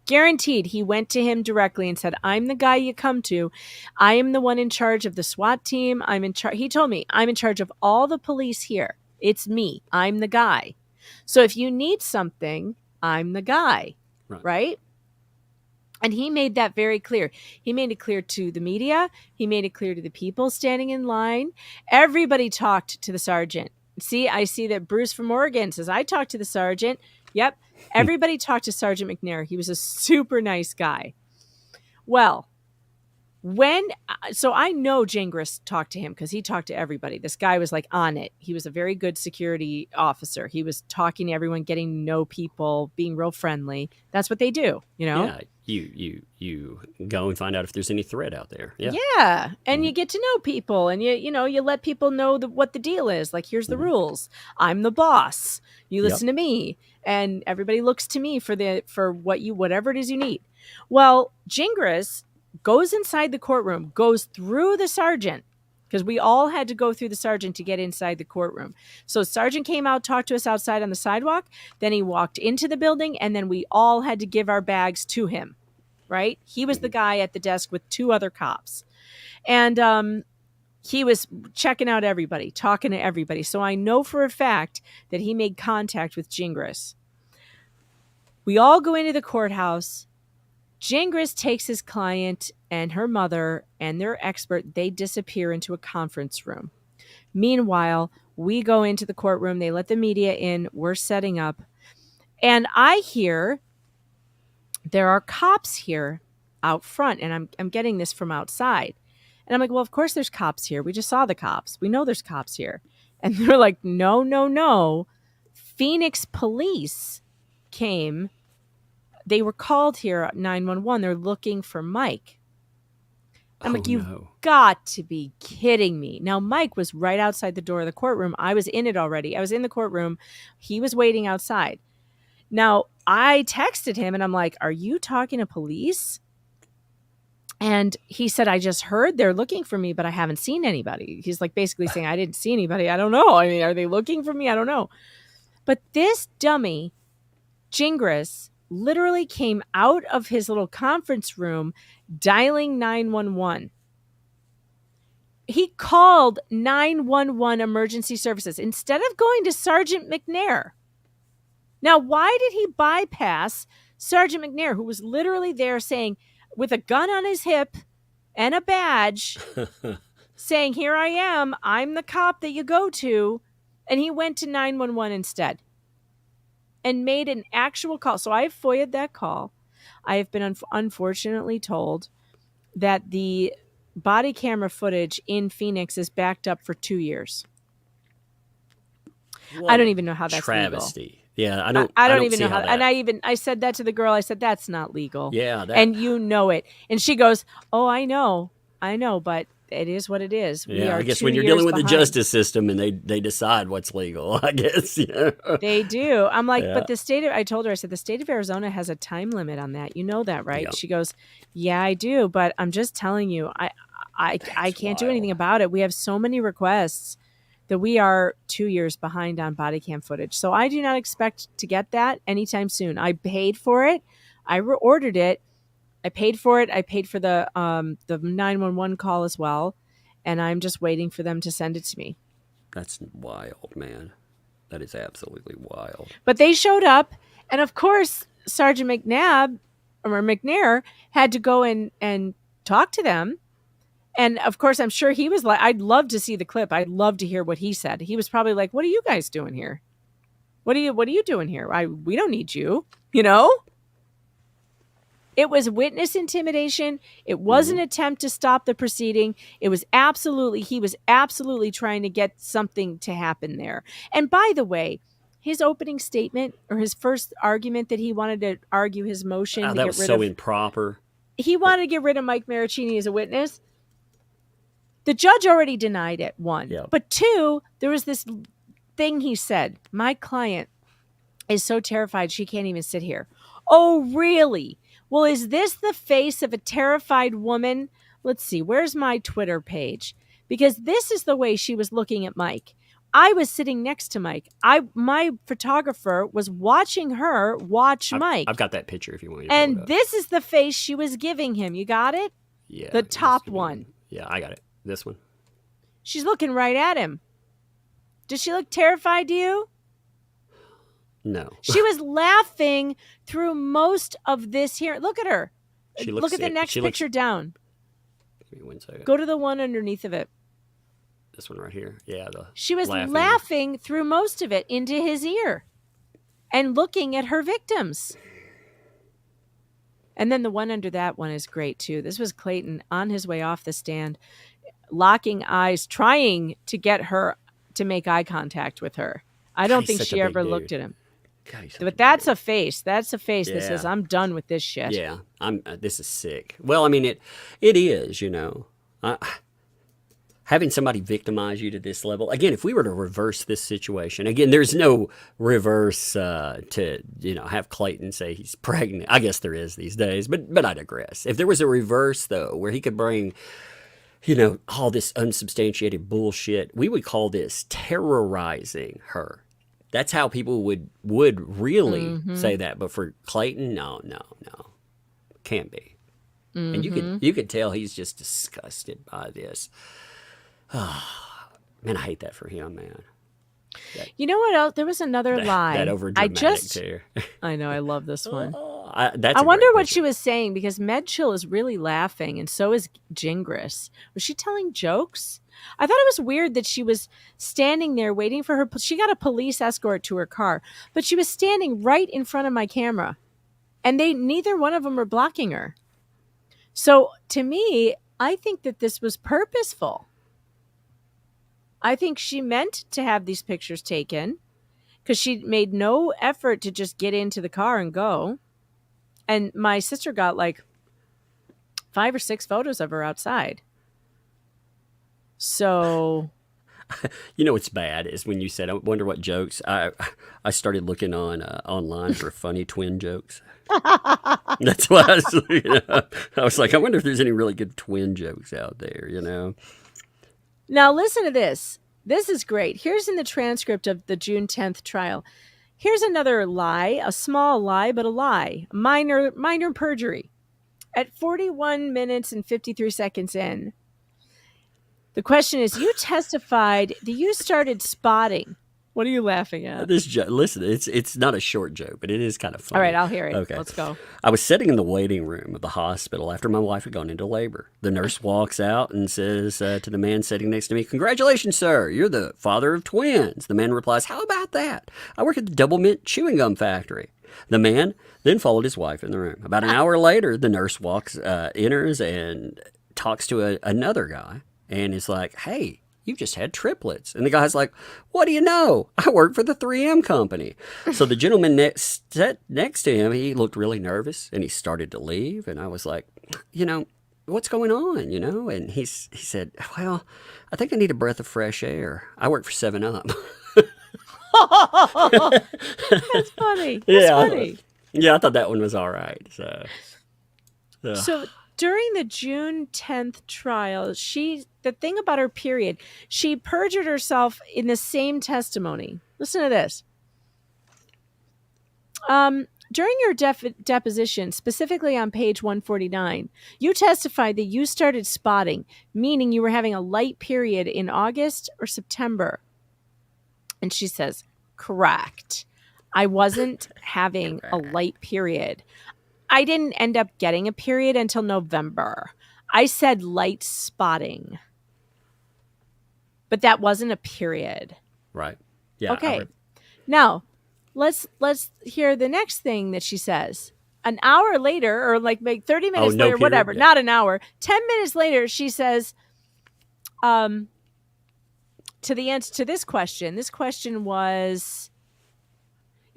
Guaranteed, he went to him directly and said, I'm the guy you come to. I am the one in charge of the SWAT team. He told me, I'm in charge of all the police here. It's me. I'm the guy. So if you need something, I'm the guy. Right? And he made that very clear. He made it clear to the media. He made it clear to the people standing in line. Everybody talked to the sergeant. See, I see that Bruce from Oregon says, I talked to the sergeant. Yep. Everybody talked to Sergeant McNair. He was a super nice guy. Well, so I know Gingras talked to him because he talked to everybody. This guy was like on it. He was a very good security officer. He was talking to everyone, getting to know people, being real friendly. That's what they do, Yeah, you go and find out if there's any threat out there. Yeah. Yeah, and you get to know people, and you let people know what the deal is. Like, here's the rules. I'm the boss. You listen to me, and everybody looks to me for whatever it is you need. Well, Gingras goes inside the courtroom, goes through the sergeant, because we all had to go through the sergeant to get inside the courtroom. So sergeant came out, talked to us outside on the sidewalk. Then he walked into the building, and then we all had to give our bags to him, right? He was the guy at the desk with two other cops. And he was checking out everybody, talking to everybody. So I know for a fact that he made contact with Gingras. We all go into the courthouse. Gingras takes his client and her mother and their expert. They disappear into a conference room. Meanwhile, we go into the courtroom. They let the media in. We're setting up. And I hear there are cops here out front. And I'm getting this from outside. And I'm like, well, of course there's cops here. We just saw the cops. We know there's cops here. And they're like, no, no, no. Phoenix police came. They were called here at 911. They're looking for Mike. I'm like, you've got to be kidding me. Now, Mike was right outside the door of the courtroom. I was in it already. I was in the courtroom. He was waiting outside. Now, I texted him and I'm like, are you talking to police? And he said, I just heard they're looking for me, but I haven't seen anybody. He's like basically saying, I didn't see anybody. I don't know. I mean, are they looking for me? I don't know. But this dummy, Gingras, literally came out of his little conference room dialing 911. He called 911 emergency services instead of going to Sergeant McNair. Now, why did he bypass Sergeant McNair, who was literally there saying, with a gun on his hip and a badge, saying, here I am, I'm the cop that you go to, and he went to 911 instead and made an actual call. So I FOIA'd that call. I have been unfortunately told that the body camera footage in Phoenix is backed up for 2 years. What I don't even know how that's travesty. legal. Yeah, I don't even know how. that. And I said that to the girl. I said, that's not legal. Yeah, and you know it. And she goes, oh, I know, but it is what it is. We are I guess 2 when you're years dealing with behind. the justice system and they decide what's legal, I guess. Yeah. They do. I'm like, but I told her, I said, the state of Arizona has a time limit on that. You know that, right? Yeah. She goes, yeah, I do. But I'm just telling you, I can't do anything about it. We have so many requests that we are 2 years behind on body cam footage. So I do not expect to get that anytime soon. I paid for it. I ordered it. I paid for it. I paid for the 911 call as well. And I'm just waiting for them to send it to me. That's wild, man. That is absolutely wild. But they showed up. And of course, Sergeant McNair had to go and talk to them. And of course, I'm sure he was like, I'd love to see the clip. I'd love to hear what he said. He was probably like, what are you guys doing here? What are you doing here? We don't need you, you know? It was witness intimidation. It was an attempt to stop the proceeding. He was absolutely trying to get something to happen there. And by the way, his opening statement or his first argument that he wanted to argue his motion to that get was rid so of, improper. He wanted to get rid of Mike Maricini as a witness. The judge already denied it, one. Yeah. But two, there was this thing he said, my client is so terrified she can't even sit here. Oh, really? Well, is this the face of a terrified woman? Let's see. Where's my Twitter page? Because this is the way she was looking at Mike. I was sitting next to Mike. My photographer was watching her watch Mike. I've got that picture if you want me to pull it And up. this is the face she was giving him. You got it? Yeah. The top one. Yeah, I got it. This one. She's looking right at him. Does she look terrified to you? No. She was laughing through most of this here. Look at her. She looks Look at the sick. next She picture down. Give me 1 second. Go to the one underneath of it. This one right here. Yeah. She was laughing through most of it into his ear and looking at her victims. And then the one under that one is great too. This was Clayton on his way off the stand, locking eyes, trying to get her to make eye contact with her. I don't think she ever looked at him. God, But that's a face. That's a face that Yeah. says, I'm done with this shit. Yeah, this is sick. Well, I mean, it is, you know. Having somebody victimize you to this level. Again, if we were to reverse this situation, again, there's no reverse to, you know, have Clayton say he's pregnant. I guess there is these days, but I digress. If there was a reverse, though, where he could bring, you know, all this unsubstantiated bullshit, we would call this terrorizing her. That's how people would really say that. But for Clayton, no. Can't be. And you could tell he's just disgusted by this. Man, I hate that for him, man. You know what else? There was another lie. That over I dramatic too. know, I love this one. That's I a wonder great what picture. she was saying because Medchill is really laughing, and so is Gingras. Was she telling jokes? I thought it was weird that she was standing there waiting for her. She got a police escort to her car, but she was standing right in front of my camera, and neither one of them were blocking her. So to me, I think that this was purposeful. I think she meant to have these pictures taken because she made no effort to just get into the car and go. And my sister got like 5 or 6 photos of her outside. So, You know what's bad is when you said, I wonder what jokes. I started looking on online for funny twin jokes. That's why I was like, I wonder if there's any really good twin jokes out there, you know? now listen to this. This is great. Here's in the transcript of the June 10th trial. Here's another lie, a small lie, but a lie. Minor perjury. At 41 minutes and 53 seconds in, the question is, you testified that you started spotting. What are you laughing at? Listen, it's not a short joke, but it is kind of funny. All right, I'll hear it. Okay. Let's go. I was sitting in the waiting room of the hospital after my wife had gone into labor. The nurse walks out and says to the man sitting next to me, "Congratulations, sir. You're the father of twins." The man replies, "How about that? I work at the Double Mint Chewing Gum Factory." The man then followed his wife in the room. About an hour later, the nurse enters and talks to another guy and is like, "Hey, you just had triplets." And the guy's like, "What do you know? I work for the 3M company." So the gentleman next to him, he looked really nervous and he started to leave. And I was like, "What's going on?" And he said, "Well, I think I need a breath of fresh air. I work for 7-Up. That's funny. That's funny. Yeah, I thought that one was all right. So during the June 10th trial, the thing about her period, she perjured herself in the same testimony. Listen to this. During your deposition, specifically on page 149, you testified that you started spotting, meaning you were having a light period in August or September. And she says, "Correct. I wasn't having a light period. I didn't end up getting a period until November. I said light spotting. But that wasn't a period." Right. Yeah. Okay. Now, let's hear the next thing that she says. An hour later, or like 30 minutes no later, period? whatever, Yeah. not an hour, 10 minutes later, she says, to the answer to this question was,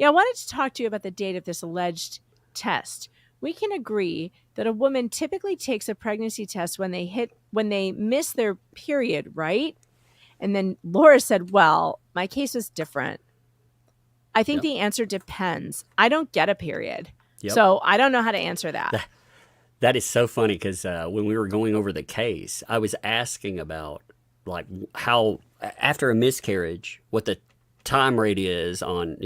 I wanted to talk to you about the date of this alleged test. We can agree that a woman typically takes a pregnancy test when they miss their period, right? And then Laura said, "Well, my case was different. I think the answer depends. I don't get a period. Yep. So I don't know how to answer that." That is so funny because when we were going over the case, I was asking about like how after a miscarriage, what the time rate is on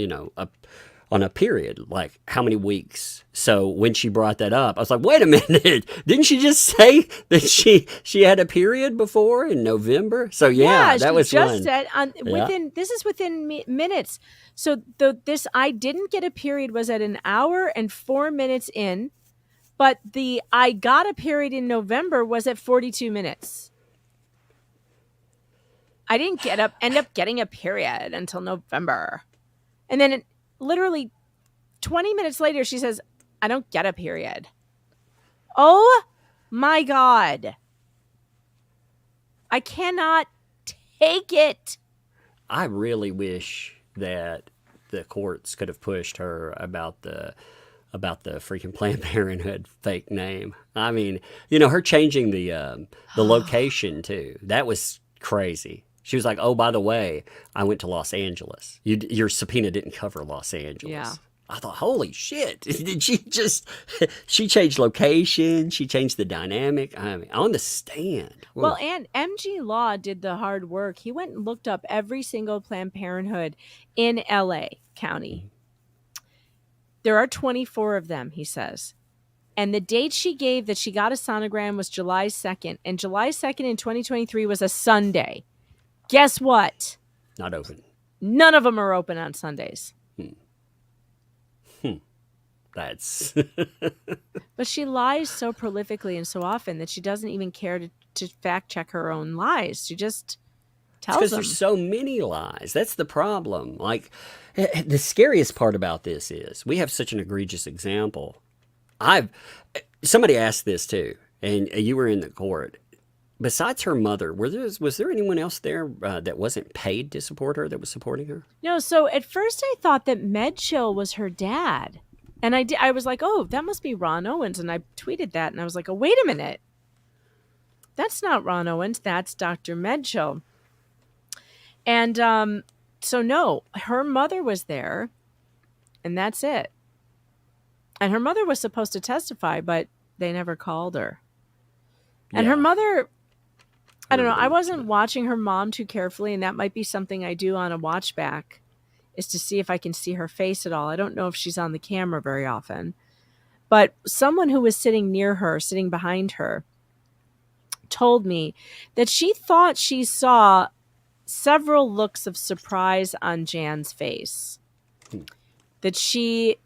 a period, like how many weeks. So when she brought that up, I was like, "Wait a minute, didn't she just say that she had a period before in November?" So that she was just one. said this is within minutes. So this I didn't get a period was at an hour and 4 minutes in, but the I got a period in November was at 42 minutes. I didn't end up getting a period until November. And then literally 20 minutes later, she says, "I don't get a period." Oh my God. I cannot take it. I really wish that the courts could have pushed her about the freaking Planned Parenthood fake name. I mean, her changing the location too. That was crazy. She was like, "Oh, by the way, I went to Los Angeles. Your subpoena didn't cover Los Angeles." Yeah. I thought, holy shit. Did she changed location. She changed the dynamic. I mean, on the stand. Whoa. Well, and MG Law did the hard work. He went and looked up every single Planned Parenthood in LA County. There are 24 of them, he says. And the date she gave that she got a sonogram was July 2nd. And July 2nd in 2023 was a Sunday. Guess what? Not open. None of them are open on Sundays. That's But she lies so prolifically and so often that she doesn't even care to fact check her own lies. She just tells because them. there's so many lies. That's the problem. Like, the scariest part about this is we have such an egregious example. Somebody asked this too, and you were in the court. Besides her mother, was there anyone else there that wasn't paid to support her, that was supporting her? No, so at first I thought that MedChill was her dad. And I was like, oh, that must be Ron Owens. And I tweeted that. And I was like, oh, wait a minute. That's not Ron Owens. That's Dr. MedChill. And so, no, her mother was there. And that's it. And her mother was supposed to testify, but they never called her. And her mother, I don't know, I wasn't watching her mom too carefully. And that might be something I do on a watch back, is to see if I can see her face at all. I don't know if she's on the camera very often. But someone who was sitting near her, sitting behind her, told me that she thought she saw several looks of surprise on Jan's face. That she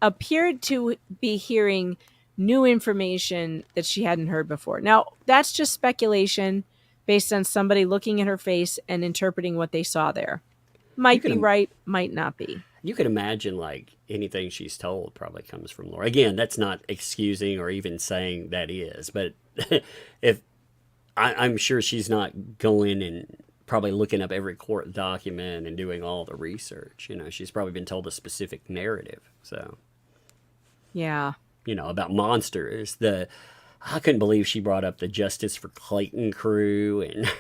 appeared to be hearing new information that she hadn't heard before. Now, that's just speculation based on somebody looking at her face and interpreting what they saw there. Might be right, might not be. You could imagine, like, anything she's told probably comes from Laura. Again, that's not excusing or even saying that is, but if I'm sure she's not going and probably looking up every court document and doing all the research. You know, she's probably been told a specific narrative. So, yeah, you know, about monsters. I couldn't believe she brought up the Justice for Clayton crew, and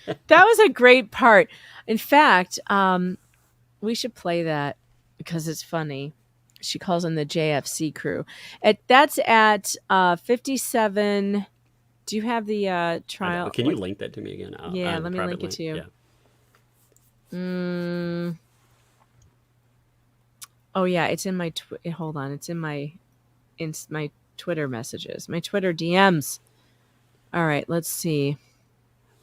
that was a great part. In fact, we should play that because it's funny. She calls them the JFC crew. That's at 57. Do you have the trial? Can you link that to me again? Let me link it to you. Yeah. Oh yeah, it's in my. Hold on, it's in my Twitter messages, my Twitter DMs. All right, let's see.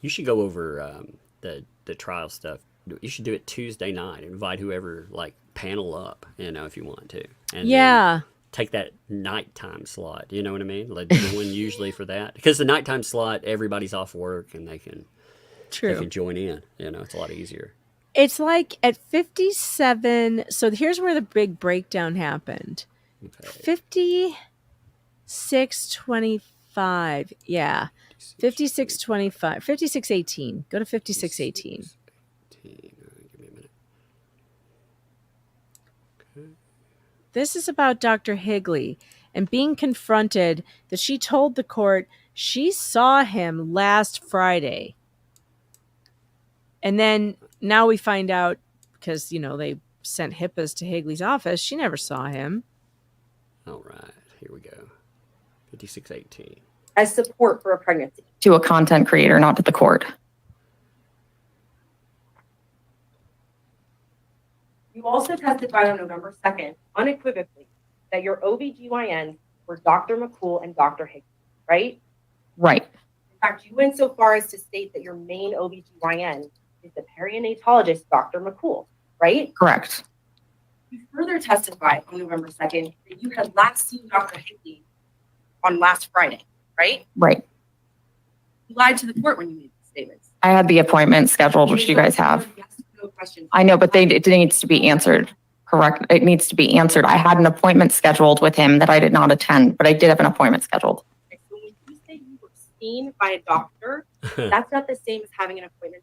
You should go over the trial stuff. You should do it Tuesday night. Invite whoever, like, panel up, you know, if you want to. And yeah. Take that nighttime slot. You know what I mean? Like, the one usually for that. Because the nighttime slot, everybody's off work and they can join in. You know, it's a lot easier. It's like at 57. So here's where the big breakdown happened. Okay. 56:25. Yeah. 56:25. 56:18. Go to 56:18. Give me a minute. Okay. This is about Dr. Higley and being confronted that she told the court she saw him last Friday. And then now we find out, because, you know, they sent HIPAAs to Higley's office, she never saw him. All right, here we go. 56:18. As support for a pregnancy. To a content creator, not to the court. You also testified on November 2nd, unequivocally, that your OBGYNs were Dr. McCool and Dr. Higley, right? Right. In fact, you went so far as to state that your main OBGYN is the perinatologist, Dr. McCool, right? Correct. You further testified on November 2nd that you had last seen Dr. Higley on last Friday, right? Right. You lied to the court when you made these statements. I had the appointment scheduled, which you guys have. No questions. I know, but it needs to be answered. Correct. It needs to be answered. I had an appointment scheduled with him that I did not attend, but I did have an appointment scheduled. So when you say you were seen by a doctor, that's not the same as having an appointment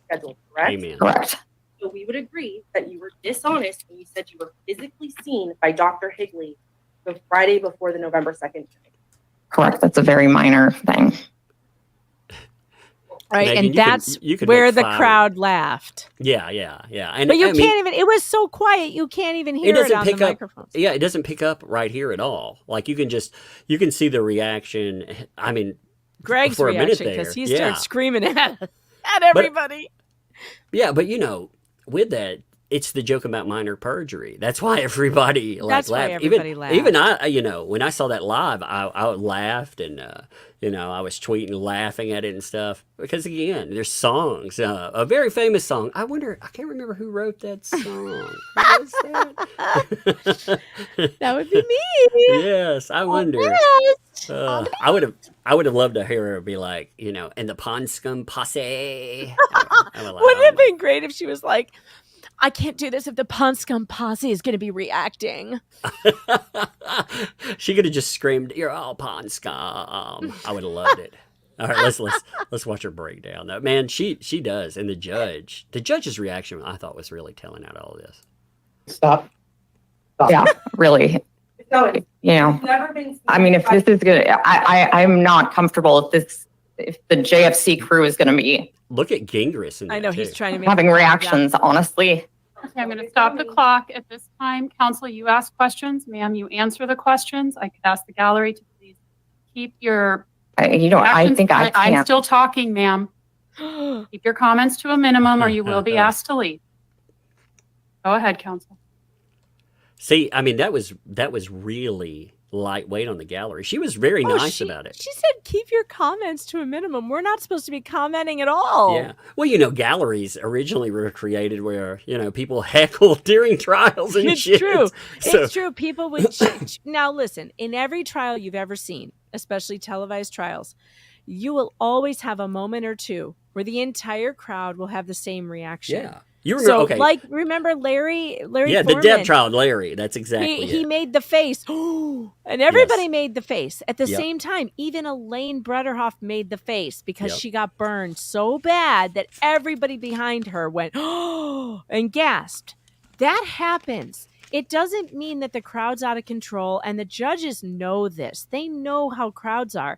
scheduled, correct? Amen. Correct. So we would agree that you were dishonest when you said you were physically seen by Dr. Higley the Friday before the November 2nd. Correct. That's a very minor thing. Right, Megan, and that's where the crowd laughed. Yeah. And but you can't even. It was so quiet, you can't even hear it on the microphones. Yeah, it doesn't pick up right here at all. Like, you can see the reaction. I mean, Greg's for a minute reaction, because he there. started screaming at everybody. But you know, with that, it's the joke about minor perjury. That's why everybody That's why laughed. everybody Even laughed. I, when I saw that live, I laughed and I was tweeting, laughing at it and stuff because again, there's songs. A very famous song. I can't remember who wrote that song. Who was that? That would be me. Yes, I wonder. Yes. I would have loved to hear her be like, and the Pond Scum Posse. I would like, Wouldn't it oh have been great if she was like, I can't do this if the Pond Scum Posse is going to be reacting. She could have just screamed, "You're all Pond Scum." I would have loved it. All right, let's watch her breakdown. Though, man, she does, and the judge's reaction, I thought was really telling out all of this. Stop. Yeah, really. I mean, if this is good, I'm not comfortable if the JFC crew is going to be Look at Gingras in I that, know too. he's trying to make having reactions, honestly. Okay, I'm going to stop the clock at this time. Council, you ask questions. Ma'am, you answer the questions. I could ask the gallery to please keep your I actions- think I I'm can't. still talking, ma'am. Keep your comments to a minimum or you will be asked to leave. Go ahead, Council. See, I mean, that was really lightweight on the gallery. She was very nice about it. She said, keep your comments to a minimum. We're not supposed to be commenting at all. Yeah. Well, galleries originally were created where, people heckle during trials and It's shit. true. So- It's true. People would now listen, in every trial you've ever seen, especially televised trials, you will always have a moment or two where the entire crowd will have the same reaction. Yeah. You remember, So, okay. remember Larry Yeah, the Foreman? Deb trial, Larry. That's exactly He it. made the face. And everybody Yes. made the face at the Yep. same time. Even Elaine Brederhoff made the face because Yep. she got burned so bad that everybody behind her went, and gasped. That happens. It doesn't mean that the crowd's out of control, and the judges know this. They know how crowds are.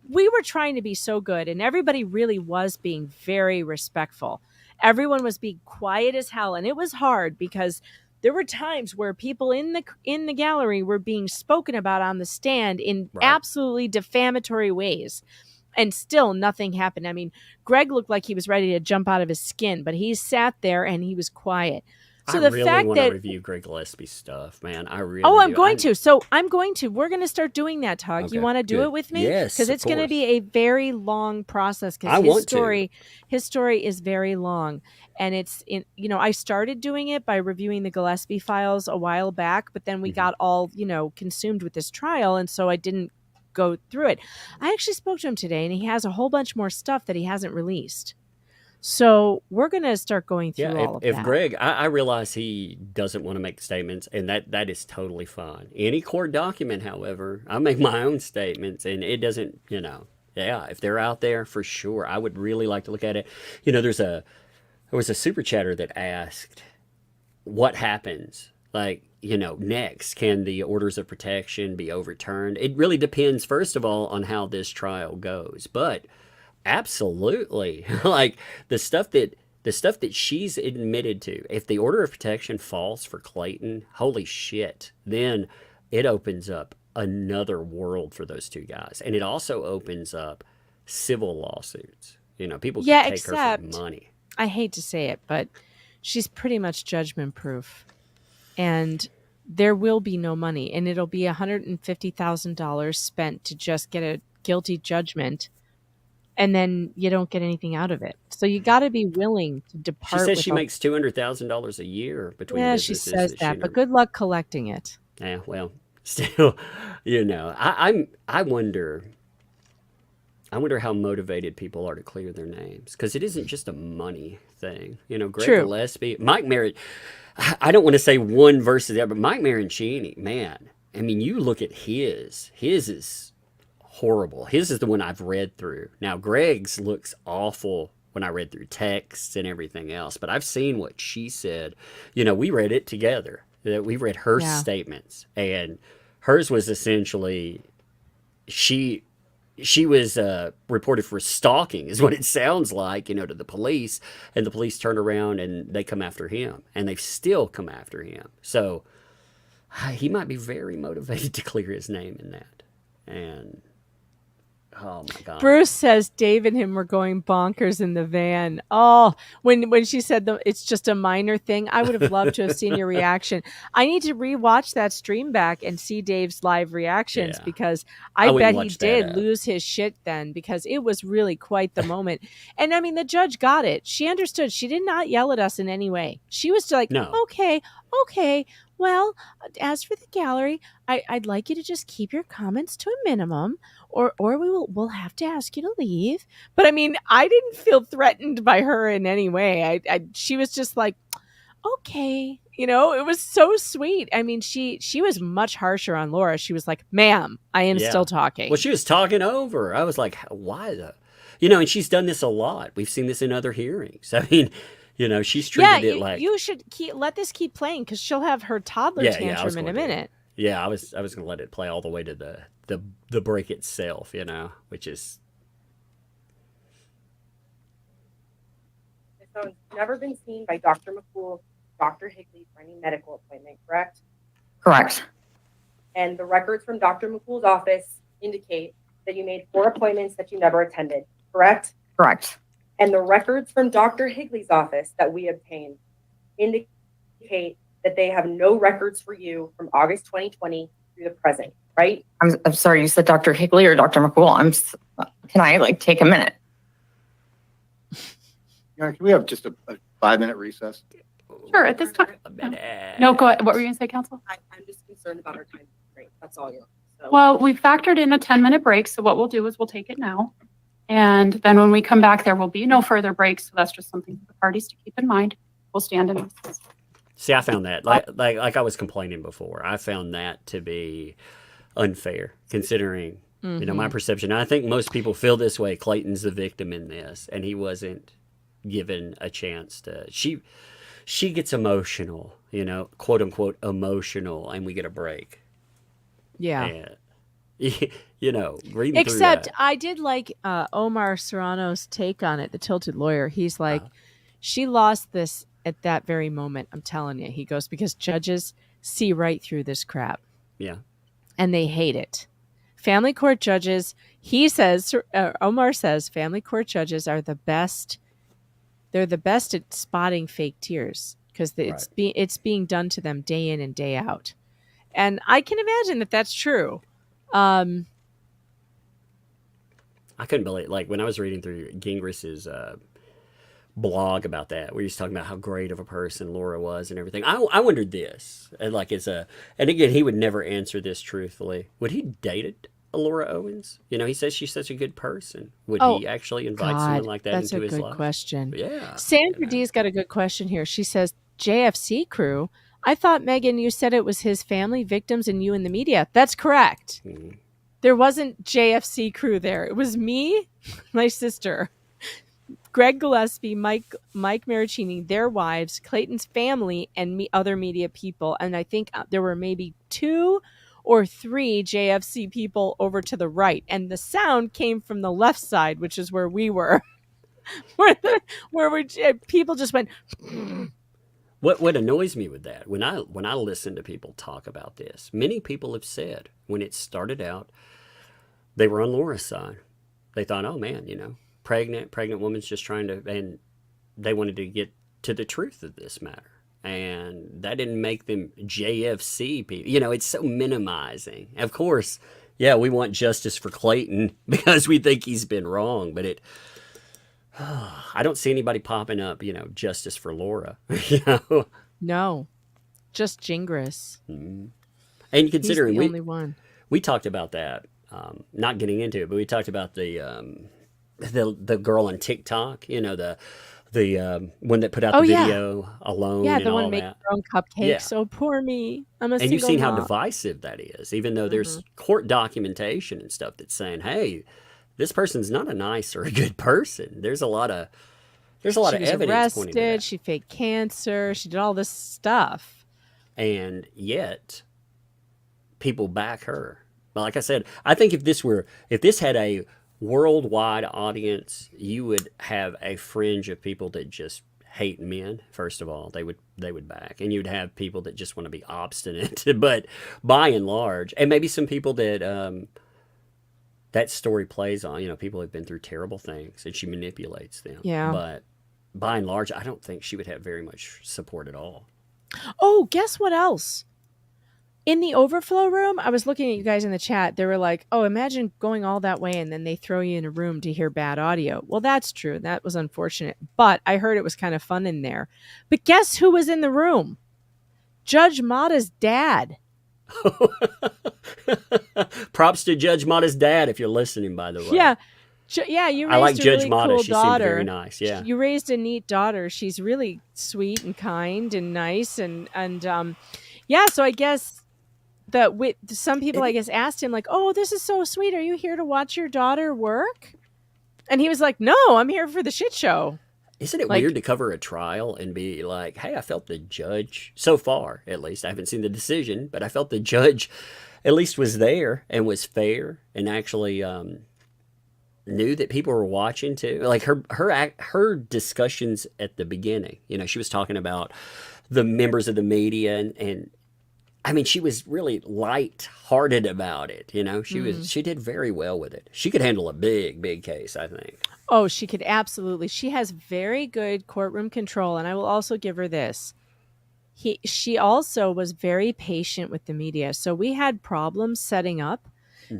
We were trying to be so good, and everybody really was being very respectful. Everyone was being quiet as hell, and it was hard because there were times where people in the gallery were being spoken about on the stand in Right. absolutely defamatory ways, and still nothing happened. I mean, Greg looked like he was ready to jump out of his skin, but he sat there and he was quiet. So I the really fact want to that review Greg Gillespie's stuff, man. I really I'm do. going to. So I'm going to. We're going to start doing that, Tug. Okay, You want to do good. it with me? Yes, Because of it's going to course. be a very long process. I Because want to. his story is very long, and it's in. I started doing it by reviewing the Gillespie files a while back, but then we Mhm. got all consumed with this trial, and so I didn't go through it. I actually spoke to him today, and he has a whole bunch more stuff that he hasn't released. So we're going to start going through Yeah, all of if that. Greg, I realize he doesn't want to make statements, and that is totally fine. Any court document, however, I make my own statements, and it doesn't, yeah, if they're out there, for sure, I would really like to look at it. There was a super chatter that asked, what happens? Like, next, can the orders of protection be overturned? It really depends, first of all, on how this trial goes, but absolutely. Like the stuff that she's admitted to, if the order of protection falls for Clayton, holy shit, then it opens up another world for those two guys. And it also opens up civil lawsuits. People can take her except for money. I hate to say it, but she's pretty much judgment proof. And there will be no money. And it'll be $150,000 spent to just get a guilty judgment. And then you don't get anything out of it. So you got to be willing to She depart. says with she makes $200,000 a year between Yeah, she businesses says she that, but never- good luck collecting it. Yeah, well, still, I wonder how motivated people are to clear their names, because it isn't just a money thing. Greg True. Gillespie, Mike Merritt. I don't want to say one versus the other, but Mike Mancini, man. I mean, you look at his is horrible. His is the one I've read through. Now, Greg's looks awful when I read through texts and everything else, but I've seen what she said. We read it together. We read her Yeah. statements, and hers was essentially she was reported for stalking, is what it sounds like, to the police, and the police turn around and they come after him, and they've still come after him. So he might be very motivated to clear his name in that. And Oh my God. Bruce says Dave and him were going bonkers in the van. Oh, when she said it's just a minor thing, I would have loved to have seen your reaction. I need to rewatch that stream back and see Dave's live reactions Yeah. because I I wouldn't bet he watch that did up. lose his shit then because it was really quite the moment. And I mean, the judge got it. She understood. She did not yell at us in any way. She was like, No. okay. Well, as for the gallery, I'd like you to just keep your comments to a minimum, or we'll have to ask you to leave. But I mean, I didn't feel threatened by her in any way. She was just like, okay, it was so sweet. I mean, she was much harsher on Laura. She was like, ma'am, I am Yeah. still talking. Well, she was talking over. I was like, why the, and she's done this a lot. We've seen this in other hearings. I mean, she's treated it like, you should let this keep playing because she'll have her toddler tantrum in a minute. Yeah, I was going to let it play all the way to the break itself, which is. So it's never been seen by Dr. McCool, Dr. Higley for any medical appointment, correct? Correct. And the records from Dr. McCool's office indicate that you made 4 appointments that you never attended, correct? Correct. And the records from Dr. Higley's office that we obtained indicate that they have no records for you from August 2020 through the present, right? I'm sorry, you said Dr. Higley or Dr. McCool? Can I take a minute? Yeah, can we have just a 5-minute recess? Sure, at this time. A minute. No, go ahead. What were you going to say, Council? I'm just concerned about our time constraint. That's all. So. Well, we factored in a 10-minute break, so what we'll do is we'll take it now. And then when we come back, there will be no further breaks. So that's just something for the parties to keep in mind. We'll stand in recess. See, I found that, like I was complaining before, I found that to be unfair, considering, my perception. I think most people feel this way. Clayton's the victim in this, and he wasn't given a chance to. She gets emotional, quote unquote emotional, and we get a break. Yeah. And, reading Except through that, I did like Omar Serrano's take on it, the tilted lawyer. He's like, she lost this at that very moment. I'm telling you, he goes, because judges see right through this crap. Yeah. And they hate it. Family court judges, he says, Omar says, family court judges are the best. They're the best at spotting fake tears because it's being done to them day in and day out. And I can imagine that that's true. I couldn't believe, like, when I was reading through Gingris's blog about that, where he's talking about how great of a person Laura was and everything. I wondered this, and and again, he would never answer this truthfully. Would he dated Laura Owens? He says she's such a good person. Would he actually invite someone like that into his life? That's a good question. Yeah. Sandra D's got a good question here. She says, JFC crew. I thought, Megan, you said it was his family, victims, and you in the media. That's correct. Mm-hmm. There wasn't JFC crew there. It was me, my sister, Greg Gillespie, Mike Maricini, their wives, Clayton's family, and other media people. And I think there were maybe 2 or 3 JFC people over to the right. And the sound came from the left side, which is where we were. People just went... What annoys me with that, when I listen to people talk about this, many people have said when it started out, they were on Laura's side. They thought, oh man, pregnant woman's just trying to, and they wanted to get to the truth of this matter. And that didn't make them JFC people. It's so minimizing. Of course, yeah, we want justice for Clayton because we think he's been wrong, but I don't see anybody popping up, justice for Laura. No, just Gingras. Mm-hmm. And considering he's the only one. We talked about that, not getting into it, but we talked about the girl on TikTok, the one that put out the video alone. Yeah, and the one all making that. her own cupcakes. Oh, poor me. I'm a and single you've seen mom. how divisive that is, even though there's court documentation and stuff that's saying, hey, this person's not a nice or a good person. There's a lot of evidence pointing to that. She faked cancer. She did all this stuff. And yet people back her. But like I said, I think if this had a worldwide audience, you would have a fringe of people that just hate men. First of all, they would back, and you'd have people that just want to be obstinate. But by and large, and maybe some people that that story plays on, people have been through terrible things and she manipulates them. Yeah. But by and large, I don't think she would have very much support at all. Oh, guess what else? In the overflow room, I was looking at you guys in the chat. They were like, oh, imagine going all that way and then they throw you in a room to hear bad audio. Well, that's true. That was unfortunate. But I heard it was kind of fun in there. But guess who was in the room? Judge Mata's dad. Props to Judge Mata's dad if you're listening, by the way. Yeah. Yeah, you raised I like a Judge really Mata. cool She daughter. seemed very nice. Yeah. You raised a neat daughter. She's really sweet and kind and nice and yeah, so I guess that with some people I guess asked him like, "Oh, this is so sweet. Are you here to watch your daughter work?" And he was like, "No, I'm here for the shit show." Isn't it Like- weird to cover a trial and be like, hey, I felt the judge, so far at least, I haven't seen the decision, but I felt the judge at least was there and was fair and actually knew that people were watching too. Like her discussions at the beginning, she was talking about the members of the media and I mean, she was really light-hearted about it. She did very well with it. She could handle a big, big case, I think. Oh, she could absolutely. She has very good courtroom control, and I will also give her this. She also was very patient with the media. So we had problems setting up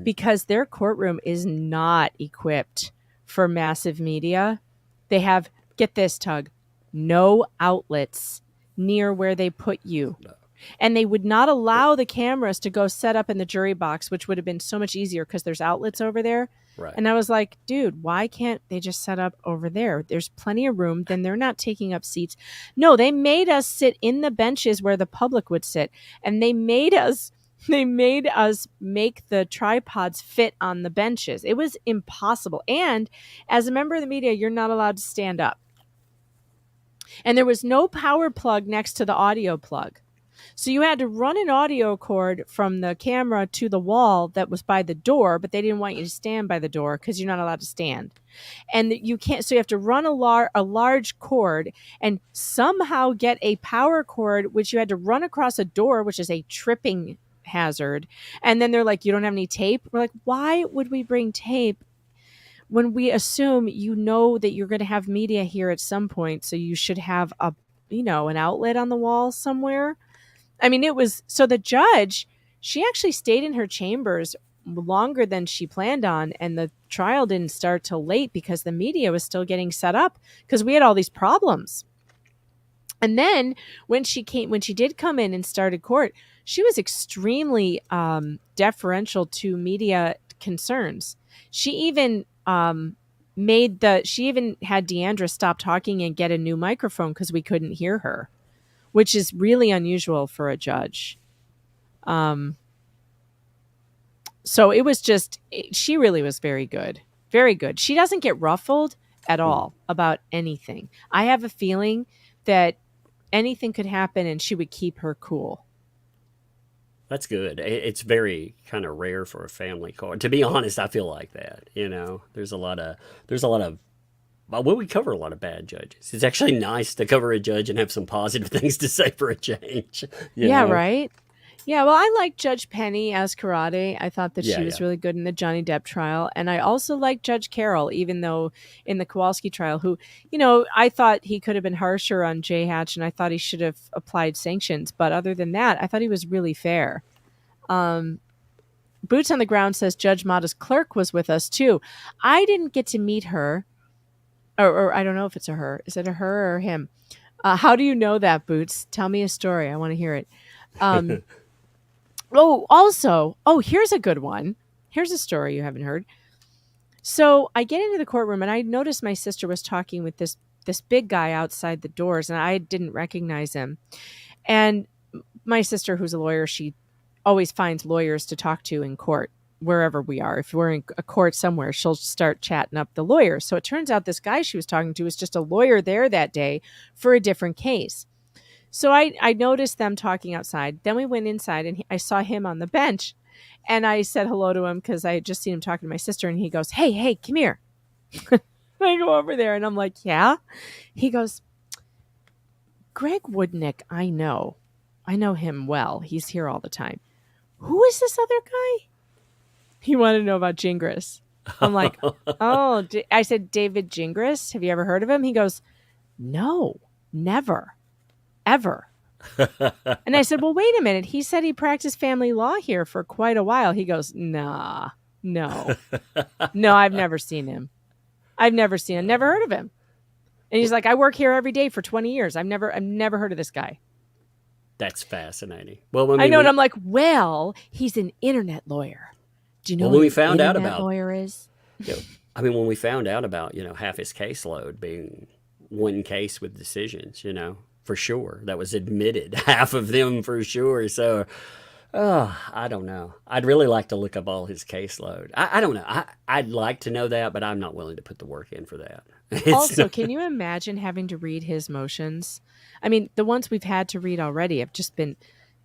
because their courtroom is not equipped for massive media. They have, get this, Tug, no outlets near where they put you. No. And they would not allow the cameras to go set up in the jury box, which would have been so much easier because there's outlets over there. Right. And I was like, dude, why can't they just set up over there? There's plenty of room. Then they're not taking up seats. No, they made us sit in the benches where the public would sit. And they made us make the tripods fit on the benches. It was impossible. And as a member of the media, you're not allowed to stand up. And there was no power plug next to the audio plug. So you had to run an audio cord from the camera to the wall that was by the door, but they didn't want you to stand by the door because you're not allowed to stand. And you can't, so you have to run a large cord and somehow get a power cord, which you had to run across a door, which is a tripping hazard. And then they're like, you don't have any tape? We're like, why would we bring tape when we assume that you're going to have media here at some point, so you should have an outlet on the wall somewhere? I mean, so the judge, she actually stayed in her chambers longer than she planned on, and the trial didn't start till late because the media was still getting set up because we had all these problems. And then when she did come in and started court, she was extremely deferential to media concerns. She even had Deandra stop talking and get a new microphone because we couldn't hear her, which is really unusual for a judge. So it was she really was very good. Very good. She doesn't get ruffled at all about anything. I have a feeling that anything could happen and she would keep her cool. That's good. It's very kind of rare for a family court. To be honest, I feel like that. There's a lot of, we cover a lot of bad judges. It's actually nice to cover a judge and have some positive things to say for a change. You know? Right. Yeah, well, I like Judge Penny as Karate. I thought that she was really good in the Johnny Depp trial. And I also like Judge Carroll, even though in the Kowalski trial, who, I thought he could have been harsher on Jay Hatch, and I thought he should have applied sanctions. But other than that, I thought he was really fair. Boots on the Ground says Judge Mata's clerk was with us, too. I didn't get to meet her. Or I don't know if it's a her. Is it a her or him? How do you know that, Boots? Tell me a story. I want to hear it. Here's a good one. Here's a story you haven't heard. So I get into the courtroom and I noticed my sister was talking with this big guy outside the doors, and I didn't recognize him. And my sister, who's a lawyer, she always finds lawyers to talk to in court, wherever we are. If we're in a court somewhere, she'll start chatting up the lawyers. So it turns out this guy she was talking to was just a lawyer there that day for a different case. So I noticed them talking outside. Then we went inside and I saw him on the bench, and I said hello to him because I had just seen him talking to my sister, and he goes, hey, come here. I go over there and I'm like, yeah? He goes, Greg Woodnick, I know him well. He's here all the time. Who is this other guy? He wanted to know about Gingras. I'm like, oh, I said, David Gingras, have you ever heard of him? He goes, no, never, ever. And I said, well, wait a minute. He said he practiced family law here for quite a while. He goes, nah, no, I've never seen him. Never heard of him. And he's like, I work here every day for 20 years. I've never heard of this guy. That's fascinating. Well, I know, and I'm like, well, he's an internet lawyer. Do you know when what we found out internet about lawyer is? When we found out about, half his caseload being one case with decisions, for sure, that was admitted, half of them for sure. So, I don't know. I'd really like to look up all his caseload. I don't know. I'd like to know that, but I'm not willing to put the work in for that. Also, can you imagine having to read his motions? I mean, the ones we've had to read already have just been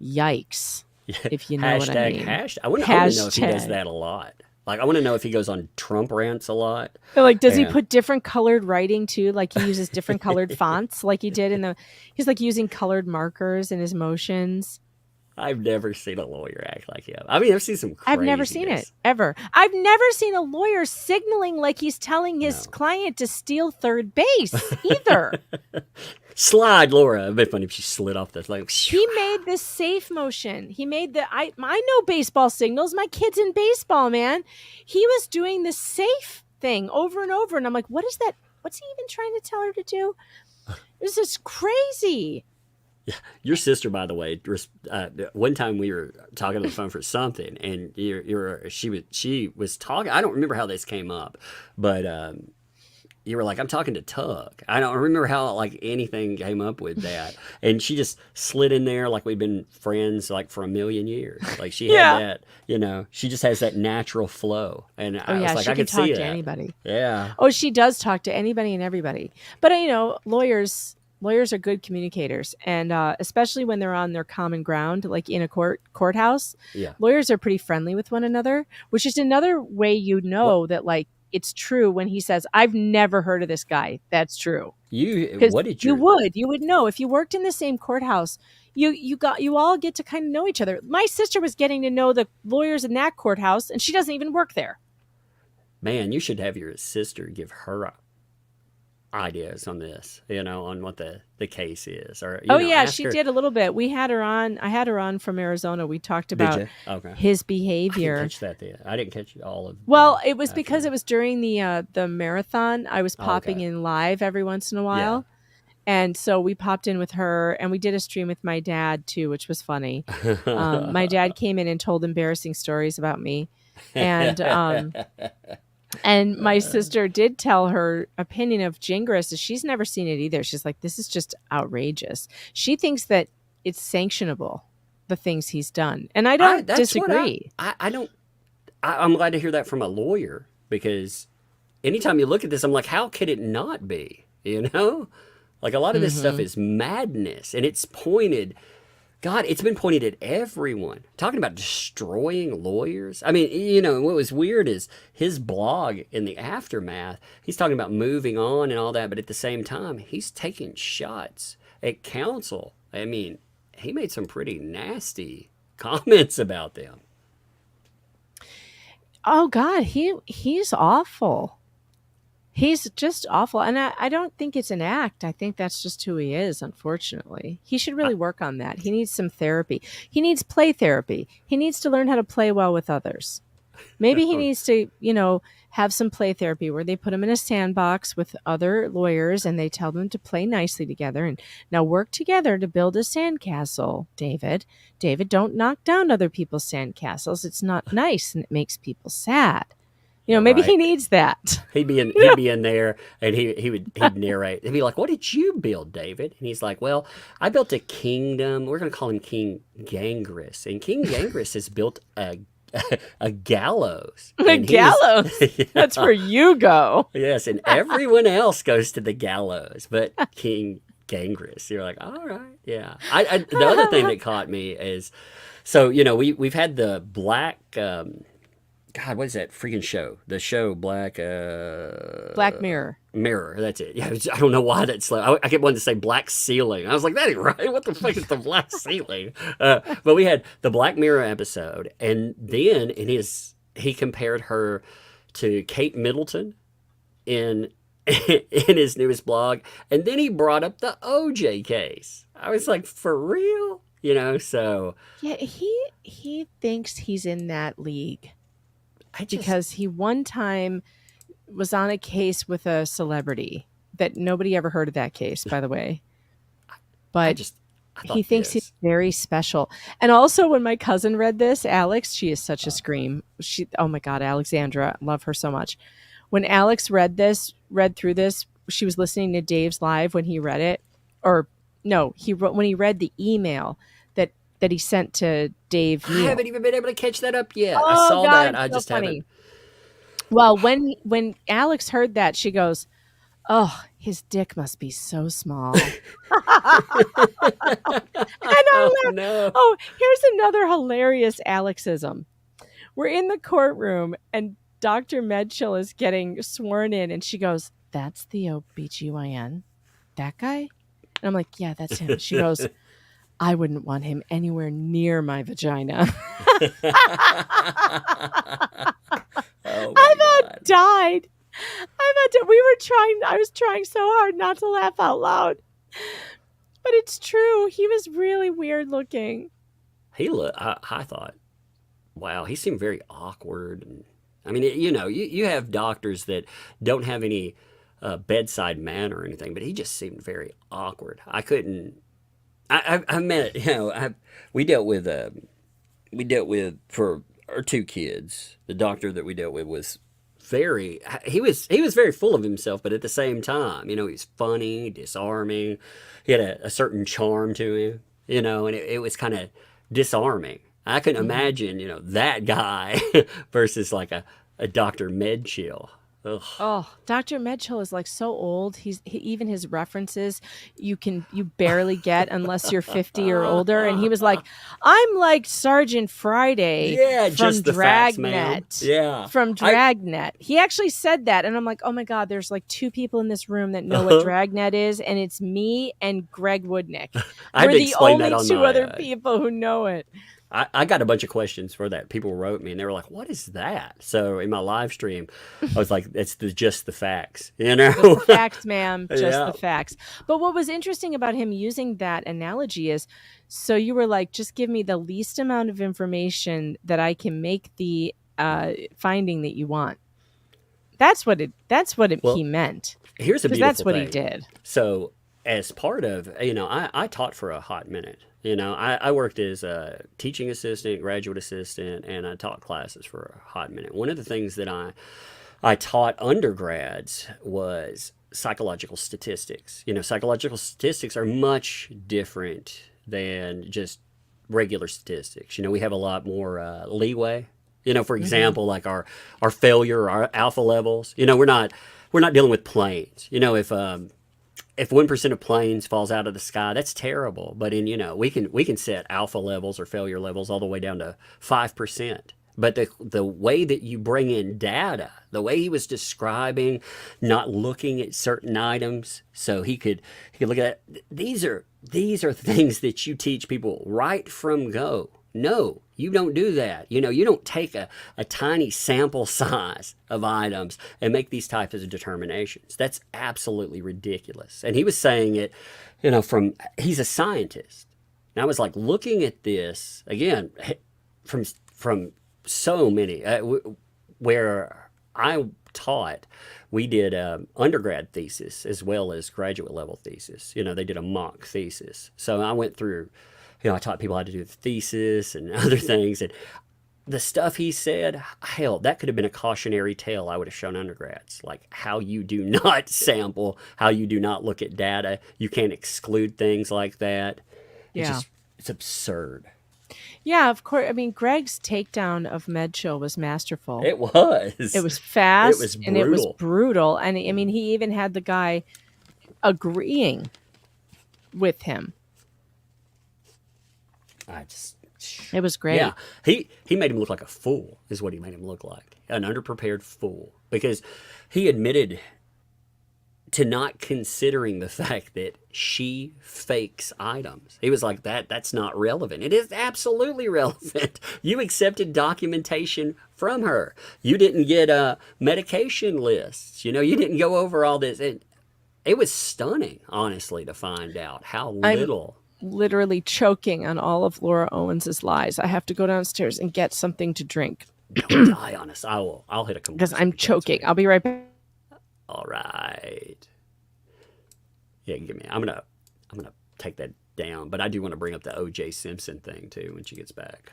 yikes, if you know what I mean. I want to know if he does that a lot. Like, I want to know if he goes on Trump rants a lot. Like, does he put different colored writing too? Like, he uses different colored fonts like he did he's like using colored markers in his motions. I've never seen a lawyer act like him. I mean, I've seen some craziness. I've never seen it, ever. I've never seen a lawyer signaling like he's telling his client to steal third base, either. Slide, Laura. It'd be funny if she slid off the like. He made the safe motion. He made I know baseball signals. My kid's in baseball, man. He was doing the safe thing over and over. And I'm like, what is that? What's he even trying to tell her to do? This is crazy. Yeah, your sister, by the way, one time we were talking on the phone for something, and she was talking. I don't remember how this came up, but you were like, "I'm talking to Tug." I don't remember how anything came up with that, and she just slid in there like we'd been friends for a million years. Like she had that, she just has that natural flow, and I was like, I could see talk that. to anybody. Yeah. Oh, she does talk to anybody and everybody, but lawyers are good communicators, and especially when they're on their common ground, like in a courthouse. Yeah. Lawyers are pretty friendly with one another, which is another way that it's true when he says, "I've never heard of this guy." That's true. You would know if you worked in the same courthouse. You all get to kind of know each other. My sister was getting to know the lawyers in that courthouse, and she doesn't even work there. Man, you should have your sister give her ideas on this, on what the case is. Or she did a little bit. We had her on. I had her on from Arizona. We talked about his behavior. I didn't catch that then. I didn't catch all of. Well, it was because it was during the marathon. I was popping in live every once in a while. And so we popped in with her, and we did a stream with my dad too, which was funny. My dad came in and told embarrassing stories about me, and and my sister did tell her opinion of Gingras. She's never seen it either. She's like, this is just outrageous. She thinks that it's sanctionable, the things he's done. And I don't disagree. I'm glad to hear that from a lawyer, because anytime you look at this, I'm like, how could it not be? Like a lot of this stuff is madness, and it's pointed. God, it's been pointed at everyone. Talking about destroying lawyers. I mean, what was weird is his blog in the aftermath, he's talking about moving on and all that, but at the same time, he's taking shots at counsel. I mean, he made some pretty nasty comments about them. Oh, God, he's awful. He's just awful. And I don't think it's an act. I think that's just who he is, unfortunately. He should really work on that. He needs some therapy. He needs play therapy. He needs to learn how to play well with others. Maybe he needs to, have some play therapy where they put him in a sandbox with other lawyers and they tell them to play nicely together and now work together to build a sandcastle, David. David, don't knock down other people's sandcastles. It's not nice and it makes people sad. Maybe he needs that. He'd be in there, and he'd narrate. He'd be like, "What did you build, David?" And he's like, "Well, I built a kingdom. We're going to call him King Gangris, and King Gangris has built a gallows. A gallows. That's where you go. Yes, and everyone else goes to the gallows, but King Gangris. You're like, all right, yeah. The other thing that caught me is, so we've had the black. God, what is that freaking show? The show Black Mirror. Mirror, that's it. Yeah, I don't know why that's slow. I kept wanting to say Black Ceiling. I was like, that ain't right. What the fuck is the Black Ceiling? But we had the Black Mirror episode, and then he compared her to Kate Middleton in in his newest blog, and then he brought up the OJ case. I was like, for real? You know, so Yeah, he thinks he's in that league I just because he one time was on a case with a celebrity that nobody ever heard of that case, by the way. I But just I thought he thinks this. he's very special. And also when my cousin read this, Alex, she is such a scream. Oh my God, Alexandra, love her so much. When Alex read through this, she was listening to Dave's live when he read it. Or no, when he read the email that he sent to Dave I Neal. haven't even been able to catch that up yet. I Oh saw God, that. I it's so just funny. haven't. Well, when Alex heard that, she goes, "Oh, his dick must be so small." And I Oh laughed. no. Oh, here's another hilarious Alexism. We're in the courtroom and Dr. Medchill is getting sworn in and she goes, "That's the OBGYN? That guy?" And I'm like, "Yeah, that's him." She goes, "I wouldn't want him anywhere near my vagina." Oh I my about God. died. I was trying so hard not to laugh out loud. But it's true. He was really weird looking. I thought, wow, he seemed very awkward. And I mean, you know, you have doctors that don't have any bedside manner or anything, but he just seemed very awkward. I couldn't. I met, you know, we dealt with for our two kids. The doctor that we dealt with was he was very full of himself, but at the same time, you know, he's funny, disarming. He had a certain charm to him, you know, and it was kind of disarming. I couldn't imagine, you know, that guy versus like a Dr. Medchill. Ugh. Oh, Dr. Medchill is like so old. Even his references you barely get unless you're 50 or older. And he was like, "I'm like Sergeant Friday Yeah, from just the facts, ma'am. Dragnet." Yeah. From Dragnet. He actually said that. And I'm like, oh my God, there's like two people in this room that know what Dragnet is. And it's me and Greg Woodnick. I had We're to the explain only that on two my, other people who know it. I got a bunch of questions for that. People wrote me and they were like, "What is that?" So in my live stream, I was like, "It's just the facts," you know. Just the facts, ma'am. Just Yeah. the facts. But what was interesting about him using that analogy is, so you were like, just give me the least amount of information that I can make the finding that you want. That's what Well, he meant. Here's a Because beautiful that's what he thing. did. So as part of, you know, I taught for a hot minute. You know, I worked as a teaching assistant, graduate assistant, and I taught classes for a hot minute. One of the things that I taught undergrads was psychological statistics. You know, psychological statistics are much different than just regular statistics. You know, we have a lot more leeway. You know, for example, like our failure, our alpha levels. You know, we're not dealing with planes. You know, if 1% of planes falls out of the sky, that's terrible. But in, you know, we can set alpha levels or failure levels all the way down to 5%. But the way that you bring in data, the way he was describing not looking at certain items, so he could look at these are things that you teach people right from go. No, you don't do that. You know, you don't take a tiny sample size of items and make these types of determinations. That's absolutely ridiculous. And he was saying it, you know, he's a scientist. And I was like looking at this again from so many where I taught. We did undergrad thesis as well as graduate level thesis. You know, they did a mock thesis. So I went through. You know, I taught people how to do the thesis and other things. And the stuff he said, hell, that could have been a cautionary tale I would have shown undergrads. Like how you do not sample, how you do not look at data. You can't exclude things like that. It's absurd. Yeah, of course. I mean, Greg's takedown of Medchill was masterful. It was. It was fast. It was and it was brutal. brutal. And I mean, he even had the guy agreeing with him. It was great. Yeah, he made him look like a fool, is what he made him look like. An underprepared fool. Because he admitted to not considering the fact that she fakes items. He was like, that's not relevant. It is absolutely relevant. You accepted documentation from her. You didn't get medication lists. You didn't go over all this. It was stunning, honestly, to find out how little. Literally choking on all of Laura Owens's lies. I have to go downstairs and get something to drink Don't die on us. I'll hit a commercial. because I'm choking. I'll be right back. All right. Yeah, give me. I'm gonna take that down, but I do want to bring up the O.J. Simpson thing too when she gets back.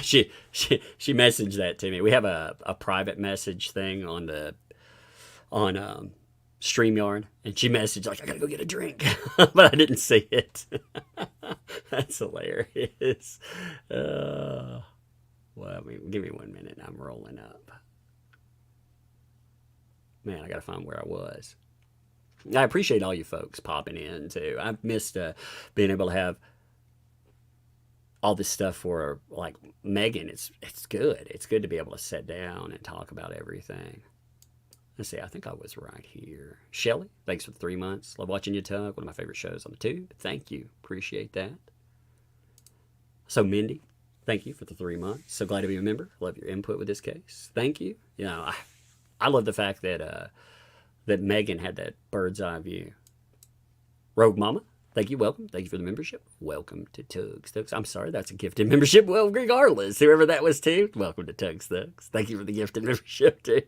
She messaged that to me. We have a private message thing on StreamYard, and she messaged like, I gotta go get a drink, but I didn't see it. That's hilarious. Well, give me 1 minute. I'm rolling up. Man, I gotta find where I was. I appreciate all you folks popping in too. I've missed being able to have all this stuff for like Megan. It's good. It's good to be able to sit down and talk about everything. Let's see. I think I was right here. Shelly, thanks for the 3 months. Love watching you tug. One of my favorite shows on the tube. Thank you. Appreciate that. So Mindy, thank you for the 3 months. So glad to be a member. Love your input with this case. Thank you. I love the fact that that Megan had that bird's eye view. Rogue Mama, thank you. Welcome. Thank you for the membership. Welcome to Tugs Thugs. I'm sorry, that's a gifted membership. Well, regardless, whoever that was too, welcome to Tugs Thugs. Thank you for the gifted membership too.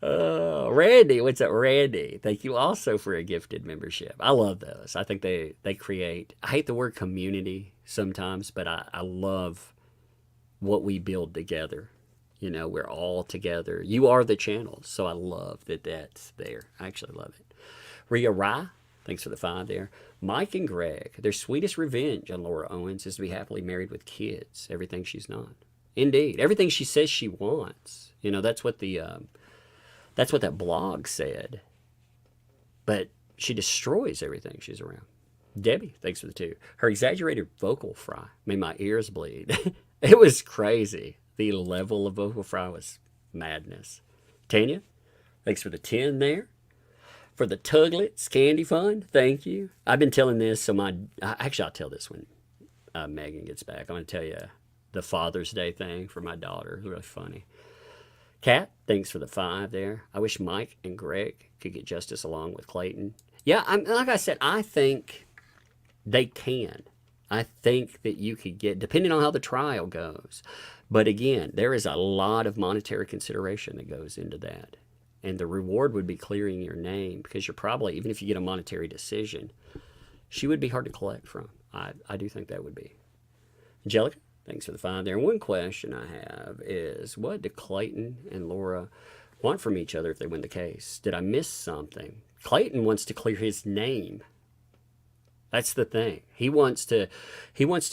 Randy, what's up, Randy? Thank you also for a gifted membership. I love those. I think they create, I hate the word community sometimes, but I love what we build together. We're all together. You are the channel, so I love that that's there. I actually love it. Rhea Rye, thanks for the 5 there. Mike and Greg, their sweetest revenge on Laura Owens is to be happily married with kids. Everything she's not. Indeed, everything she says she wants. That's what that blog said. But she destroys everything she's around. Debbie, thanks for the 2. Her exaggerated vocal fry made my ears bleed. It was crazy. The level of vocal fry was madness. Tanya, thanks for the 10 there. For the Tuglets Candy Fund, thank you. I've been telling this, so actually I'll tell this when Megan gets back. I'm going to tell you the Father's Day thing for my daughter. It's really funny. Kat, thanks for the 5 there. I wish Mike and Greg could get justice along with Clayton. Yeah, like I said, I think they can. I think that you could get, depending on how the trial goes. But again, there is a lot of monetary consideration that goes into that. And the reward would be clearing your name because you're probably, even if you get a monetary decision, she would be hard to collect from. I do think that would be. Angelica, thanks for the 5 there. And one question I have is, what do Clayton and Laura want from each other if they win the case? Did I miss something? Clayton wants to clear his name. That's the thing. He wants to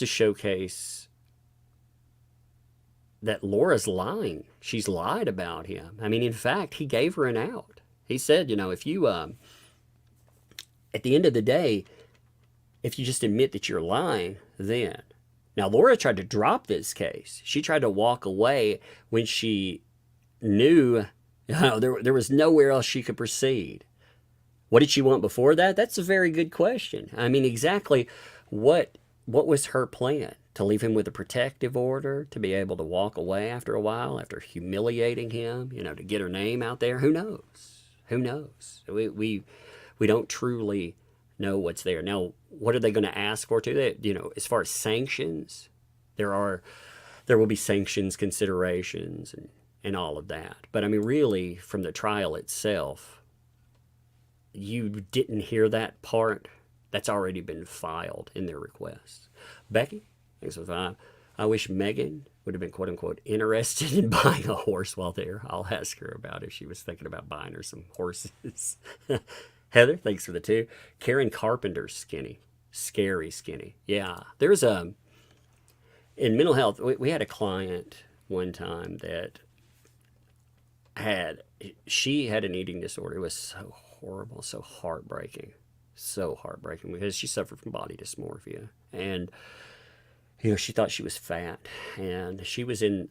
showcase that Laura's lying. She's lied about him. I mean, in fact, he gave her an out. He said, if you, at the end of the day, if you just admit that you're lying, then. Now, Laura tried to drop this case. She tried to walk away when she knew there was nowhere else she could proceed. What did she want before that? That's a very good question. I mean, exactly what was her plan? To leave him with a protective order, to be able to walk away after a while, after humiliating him, to get her name out there. Who knows? Who knows? We don't truly know what's there. Now, what are they going to ask for too? That, as far as sanctions, there will be sanctions considerations and all of that. But I mean, really, from the trial itself, you didn't hear that part. That's already been filed in their request. Becky, thanks for the 5. I wish Megan would have been, quote unquote, interested in buying a horse while there. I'll ask her about if she was thinking about buying her some horses. Heather, thanks for the 2. Karen Carpenter's skinny. Scary skinny. Yeah. There's in mental health, we had a client one time that she had an eating disorder. It was so horrible, so heartbreaking. So heartbreaking because she suffered from body dysmorphia. And she thought she was fat, and she was in.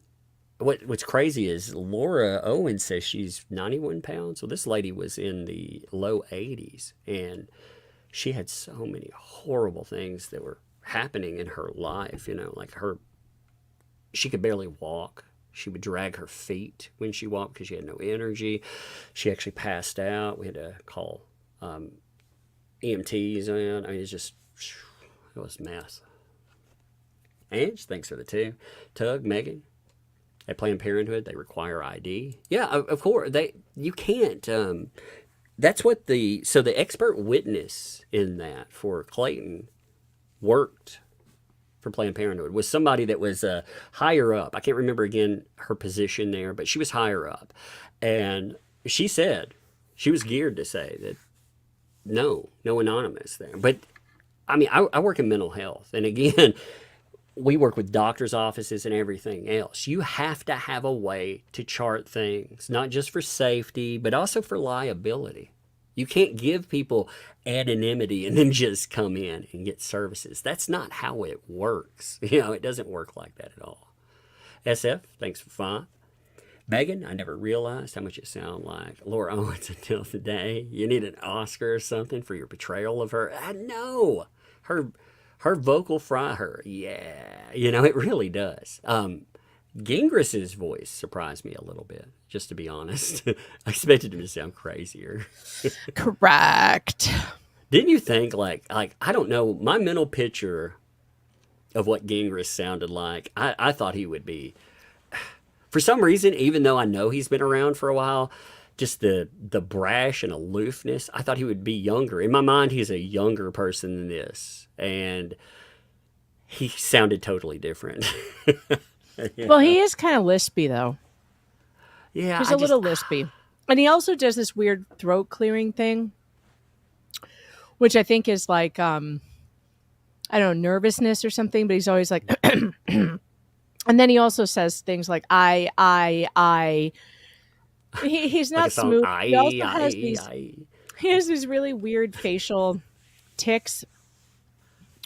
What's crazy is Laura Owens says she's 91 pounds. So this lady was in the low 80s, and she had so many horrible things that were happening in her life. Like she could barely walk. She would drag her feet when she walked because she had no energy. She actually passed out. We had to call EMTs in. I mean, it was a mess. Ange, thanks for the two. Tug, Megan, at Planned Parenthood, they require ID. Yeah, of course. You can't. That's what the expert witness in that for Clayton worked for Planned Parenthood was somebody that was higher up. I can't remember again her position there, but she was higher up. And she said, she was geared to say that no anonymous there. But I mean, I work in mental health. And again, we work with doctors' offices and everything else. You have to have a way to chart things, not just for safety, but also for liability. You can't give people anonymity and then just come in and get services. That's not how it works. It doesn't work like that at all. SF, thanks for 5. Megan, I never realized how much it sounded like Laura Owens until today. You need an Oscar or something for your portrayal of her. I know. Her vocal fry her. Yeah. It really does. Gingras' voice surprised me a little bit, just to be honest. I expected him to sound crazier. Correct. Didn't you think, like I don't know, my mental picture of what Gingras sounded like, I thought he would be, for some reason, even though I know he's been around for a while, just the brash and aloofness, I thought he would be younger. In my mind, he's a younger person than this. And he sounded totally different. Well, he is kind of lispy, though. Yeah. He's a little lispy. And he also does this weird throat clearing thing, which I think is like, I don't know, nervousness or something, but he's always like, and then he also says things like, I. He's not like smooth. He also has he has these really weird facial tics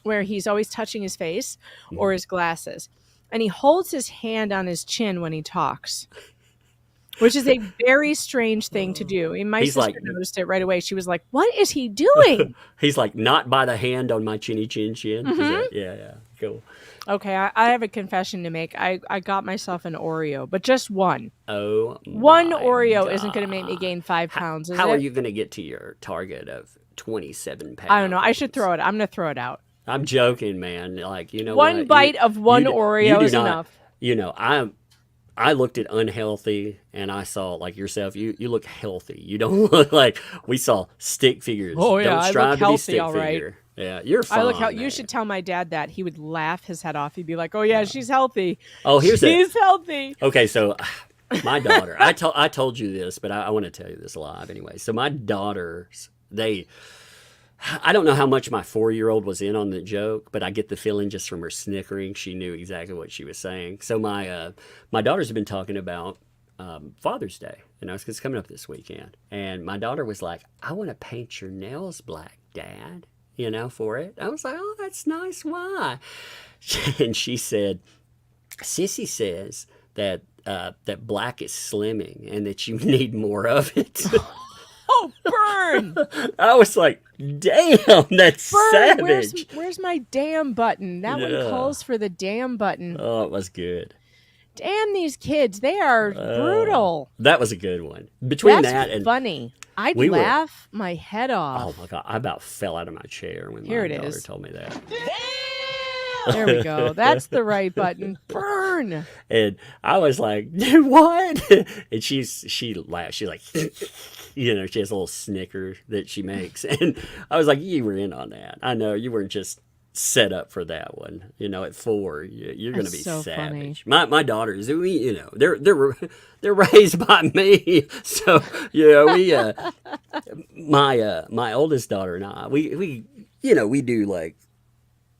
where he's always touching his face or his glasses. And he holds his hand on his chin when he talks, which is a very strange thing to do. And my sister noticed it right away. She was like, what is he doing? He's like, not by the hand on my chinny chin chin. Yeah. Cool. Okay, I have a confession to make. I got myself an Oreo, but just one. Oh, one Oreo isn't going to make me gain 5 pounds, is How it? are you going to get to your target of 27 pounds? I don't know. I should throw it. I'm going to throw it out. I'm joking, man. Like, one bite of one Oreo is enough. I looked at unhealthy and I saw, like yourself, you look healthy. You don't look like we saw stick figures. Oh, yeah, don't strive I look to healthy, be stick all right. figure. Yeah, you're fine. I look you should tell my dad that. He would laugh his head off. He'd be like, "Oh yeah, she's healthy. Oh, she's healthy." Okay, so my daughter, I told you this, but I want to tell you this live anyway. So my daughters, I don't know how much my 4-year-old was in on the joke, but I get the feeling just from her snickering, she knew exactly what she was saying. So my daughters have been talking about Father's Day, because it's coming up this weekend, and my daughter was like, "I want to paint your nails black, Dad." For it. I was like, "Oh, that's nice. Why?" And she said, "Sissy says that black is slimming and that you need more of it." Oh, burn! I was like, "Damn, that's savage." Where's my damn button? That one calls for the damn button. Oh, it was good. Damn these kids. They are brutal. That was a good one. Between that and funny. I'd laugh my head off. Oh my God. I about fell out of my chair when my daughter told me that. There we go. That's the right button. Burn. And I was like, "Dude, what?" And she laughed. She's like, she has a little snicker that she makes. And I was like, "You were in on that. I know you weren't just set up for that one. At 4, you're going to be so savage." My daughters, they're raised by me. So, my oldest daughter and I, we do like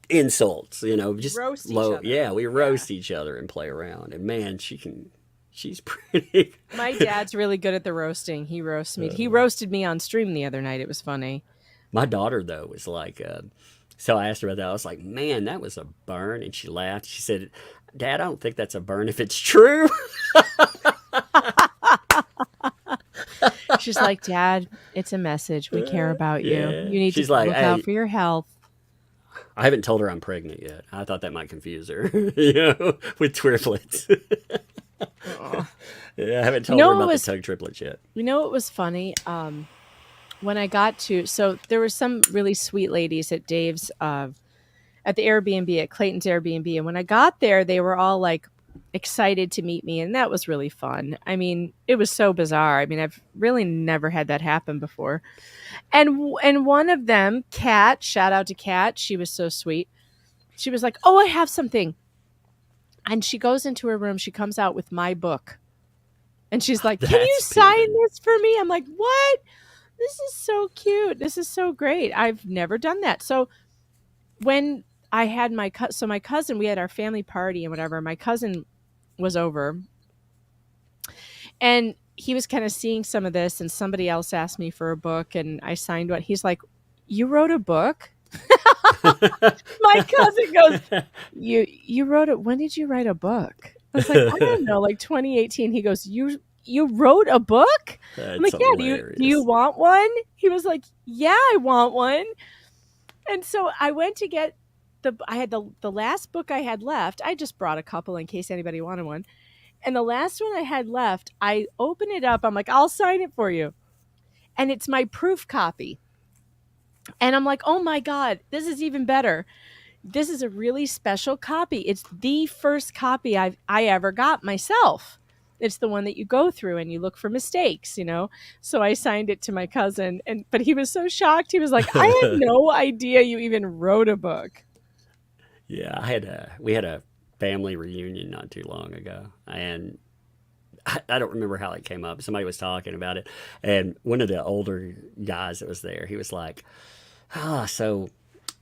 insults, just roast each low. other. Yeah, we roast each other and play around. And man, she's pretty. My dad's really good at the roasting. He roasts me. He roasted me on stream the other night. It was funny. My daughter though was like, so I asked her about that. I was like, "Man, that was a burn." And she laughed. She said, "Dad, I don't think that's a burn if it's true." She's like, "Dad, it's a message. We care about you. Yeah. You need She's to like, look "Hey." out for your health." I haven't told her I'm pregnant yet. I thought that might confuse her, you know, with triplets. Yeah, I haven't told her about the tug triplets yet. You know what was funny? When I got to, so there were some really sweet ladies at Dave's, at the Airbnb, at Clayton's Airbnb. And when I got there, they were all like excited to meet me. And that was really fun. I mean, it was so bizarre. I mean, I've really never had that happen before. And one of them, Kat, shout out to Kat. She was so sweet. She was like, oh, I have something. And she goes into her room. She comes out with my book. And she's like, can you sign this for me? I'm like, what? This is so cute. This is so great. I've never done that. So when I had my cousin, we had our family party and whatever. My cousin was over. And he was kind of seeing some of this. And somebody else asked me for a book. And I signed one. He's like, you wrote a book? My cousin goes, you wrote it. When did you write a book? I was like, I don't know, like 2018. He goes, you wrote a book? That's I'm like, yeah, do you want one? He was like, yeah, I want one. And so I went to get I had the last book I had left. I just brought a couple in case anybody wanted one. And the last one I had left, I open it up. I'm like, I'll sign it for you. And it's my proof copy. And I'm like, oh my God, this is even better. This is a really special copy. It's the first copy I ever got myself. It's the one that you go through and you look for mistakes, you know? So I signed it to my cousin, but he was so shocked. He was like, I had no idea you even wrote a book. Yeah, we had a family reunion not too long ago, and I don't remember how it came up. Somebody was talking about it, and one of the older guys that was there, he was like, so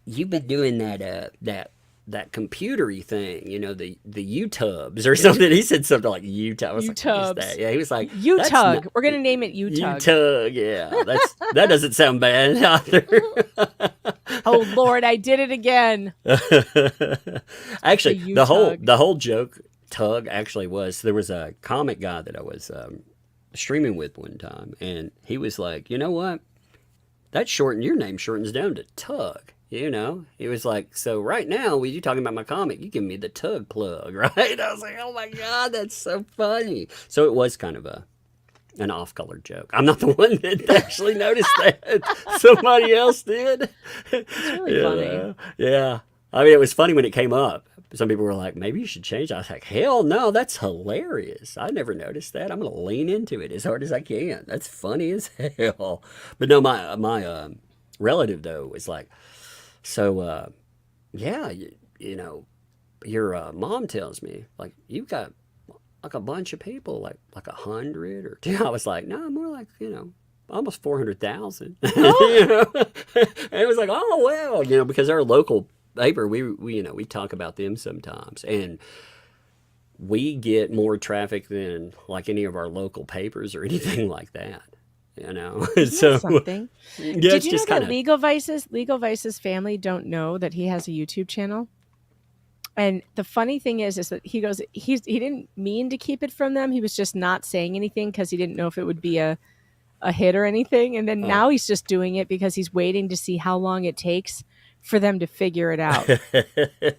you've been doing that computery thing, you know, the U-tubs or something. He said something like U-tub. I was like, what is that? Yeah, he was like, U-tug. We're going to name it U-tug. U-tug, yeah. That doesn't sound bad either. Oh, Lord, I did it again. Actually, the whole joke, tug, actually was, there was a comic guy that I was streaming with one time, and he was like, you know what? Your name shortens down to Tug. You know, he was like, so right now, with you talking about my comic, you give me the Tug plug, right? I was like, oh my God, that's so funny. So it was kind of an off-color joke. I'm not the one that actually noticed that. Somebody else did. It's really funny. Yeah. I mean, it was funny when it came up. Some people were like, maybe you should change it. I was like, hell no, that's hilarious. I never noticed that. I'm going to lean into it as hard as I can. That's funny as hell. But no, my relative, though, was like, so, yeah, you know, your mom tells me, like, you've got like a bunch of people, like 100 or 2. I was like, no, more like, you know, almost 400,000. Oh. You know? And it was like, oh, well, you know, because our local paper, we you know, we talk about them sometimes, and we get more traffic than like any of our local papers or anything like that, you know. So something. Yeah, did you know that Legal Vice's family don't know that he has a YouTube channel? And the funny thing is that he goes, he didn't mean to keep it from them. He was just not saying anything because he didn't know if it would be a hit or anything. And then now he's just doing it because he's waiting to see how long it takes for them to figure it out.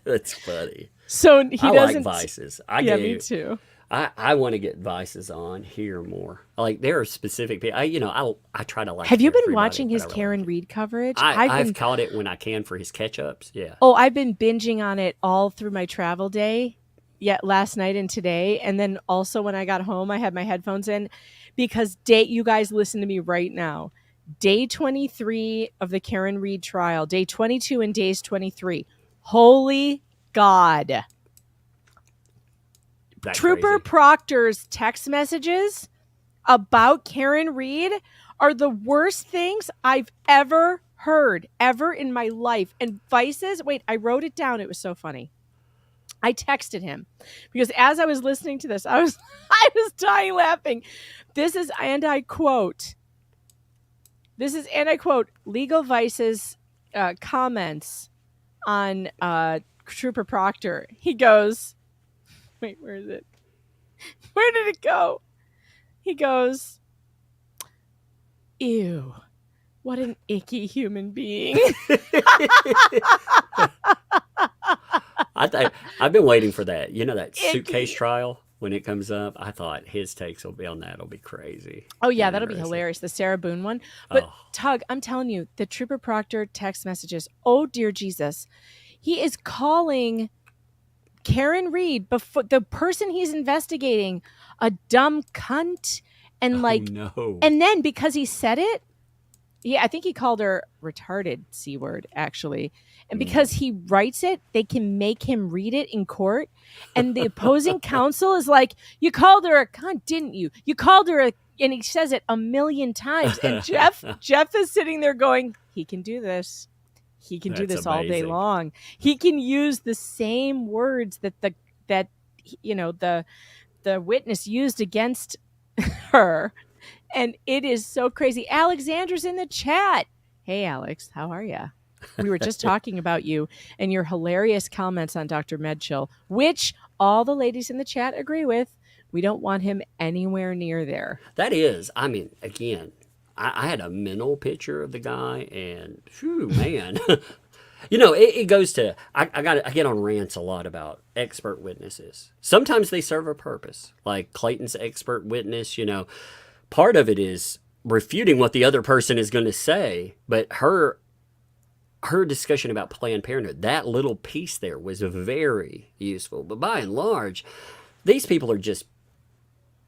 That's funny. So he doesn't like Vices. Me too. I want to get Vices on here more. Like, there are specific people. I try to like. Have you been watching his Karen Reed coverage? I've caught it when I can for his catch-ups. Yeah. Oh, I've been binging on it all through my travel day. Yeah, last night and today, and then also when I got home, I had my headphones in because you guys listen to me right now. Day 23 of the Karen Reed trial, day 22 and days 23. Holy God. That's Trooper crazy. Proctor's text messages about Karen Reed are the worst things I've ever heard, ever in my life. And Vice's, wait, I wrote it down. It was so funny. I texted him because as I was listening to this, I was dying laughing. This is, and I quote, Legal Vice's comments on Trooper Proctor. He goes, wait, where is it? Where did it go? He goes, ew, What an icky human being. I've been waiting for that. You know, that Icky. suitcase trial when it comes up. I thought his takes will be on that. Will be crazy. Oh yeah, that'll be Interesting. hilarious. The Sarah Boone one. But Oh. Tug, I'm telling you, the Trooper Proctor text messages. Oh dear Jesus, he is calling Karen Reed, before the person he's investigating, a dumb cunt, and like, no. and then because he said it, I think he called her retarded C word actually, and because he writes it, they can make him read it in court, and the opposing counsel is like, "You called her a cunt, didn't you? You called her a," and he says it 1,000,000 times, and Jeff is sitting there going, "He can do this. He can do That's this all day amazing. long. He can use the same words that the witness used against her." And it is so crazy. Alexandra's in the chat. Hey, Alex, how are you? We were just talking about you and your hilarious comments on Dr. Medchill, which all the ladies in the chat agree with. We don't want him anywhere near there. That is, I mean, again, I had a mental picture of the guy, and whew, man. You know, it goes to, I get on rants a lot about expert witnesses. Sometimes they serve a purpose, like Clayton's expert witness, you know. Part of it is refuting what the other person is going to say, but her discussion about Planned Parenthood, that little piece there was very useful. But by and large, these people are just,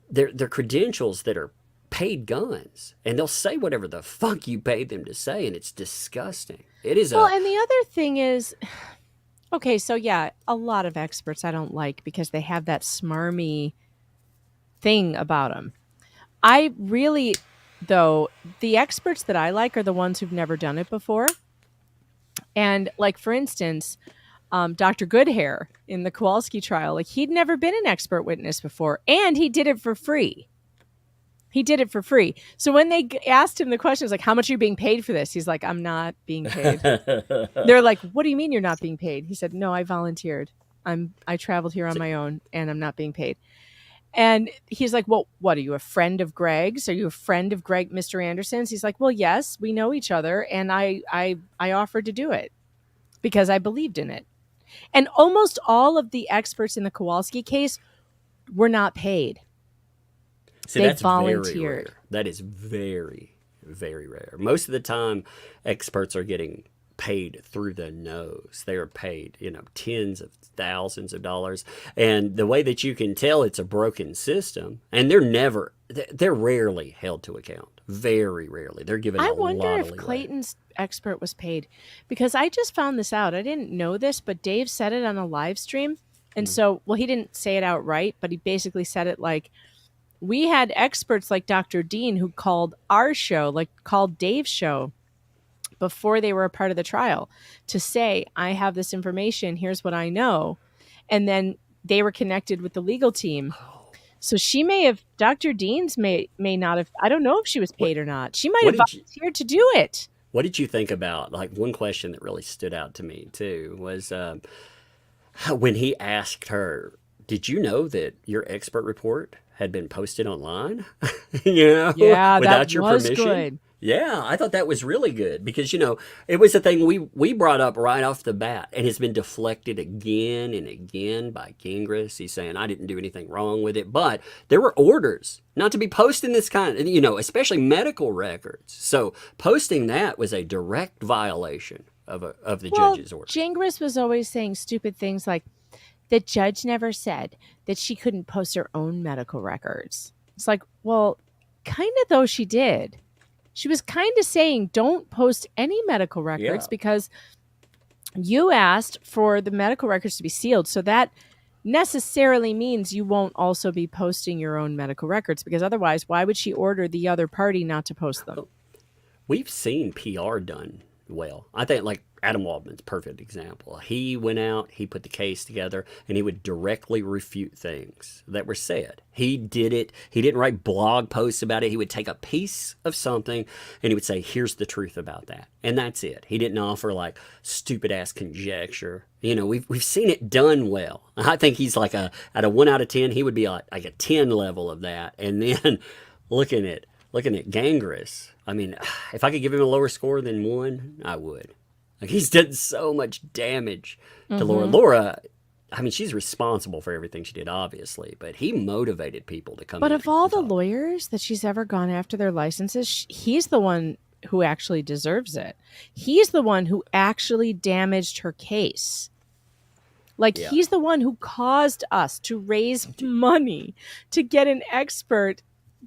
they're credentials that are paid guns, and they'll say whatever the fuck you paid them to say, and it's disgusting. It is Well, and the other thing is, okay, so yeah, a lot of experts I don't like because they have that smarmy thing about them. I really, though, the experts that I like are the ones who've never done it before. And like, for instance, Dr. Goodhair in the Kowalski trial, like he'd never been an expert witness before, and he did it for free. He did it for free. So when they asked him the questions, like, how much are you being paid for this? He's like, I'm not being paid. They're like, what do you mean you're not being paid? He said, no, I volunteered. I traveled here on my own, and I'm not being paid. And he's like, well, what, are you a friend of Greg's? Are you a friend of Greg, Mr. Anderson's? He's like, well, yes, we know each other. And I offered to do it because I believed in it. And almost all of the experts in the Kowalski case were not paid. See, they that's volunteered. Very rare. That is very, very rare. Most of the time, experts are getting paid through the nose. They are paid, you know, tens of thousands of dollars. And the way that you can tell it's a broken system, and they're rarely held to account. Very rarely. They're given a lot of leeway. I wonder if Clayton's expert was paid, because I just found this out. I didn't know this, but Dave said it on a live stream. And so, well, he didn't say it outright, but he basically said it like, we had experts like Dr. Dean who called our show, like called Dave's show, before they were a part of the trial to say, I have this information, here's what I know. And then they were connected with the legal team. So she may have, Dr. Dean's may not have, I don't know if she was paid or not. She might have volunteered to do it. What did you think about, like, one question that really stood out to me too was when he asked her, did you know that your expert report had been posted online? You know, yeah, without that your was permission? Good. Yeah, I thought that was really good because, you know, it was a thing we brought up right off the bat, and it's been deflected again and again by Gingras. He's saying, I didn't do anything wrong with it, but there were orders not to be posting this kind of, you know, especially medical records. So posting that was a direct violation of the judge's order. Gingras was always saying stupid things like, the judge never said that she couldn't post her own medical records. It's like, well, kind of though she did. She was kind of saying, don't post any medical records because you asked for the medical records to be sealed. So that necessarily means you won't also be posting your own medical records, because otherwise, why would she order the other party not to post them? We've seen PR done well. I think, like, Adam Waldman's a perfect example. He went out, he put the case together, and he would directly refute things that were said. He did it. He didn't write blog posts about it. He would take a piece of something and he would say, here's the truth about that. And that's it. He didn't offer like stupid ass conjecture. You know, we've seen it done well. I think he's like at a 1 out of 10, he would be like a 10 level of that. And then looking at looking at Gangris, I mean, if I could give him a lower score than 1, I would. Like, he's done so much damage to Laura. Laura, I mean, she's responsible for everything she did, obviously, but he motivated people to come But in of all and the talk. lawyers that she's ever gone after their licenses, he's the one who actually deserves it. He's the one who actually damaged her case. Like, Yeah. he's the one who caused us to raise money to get an expert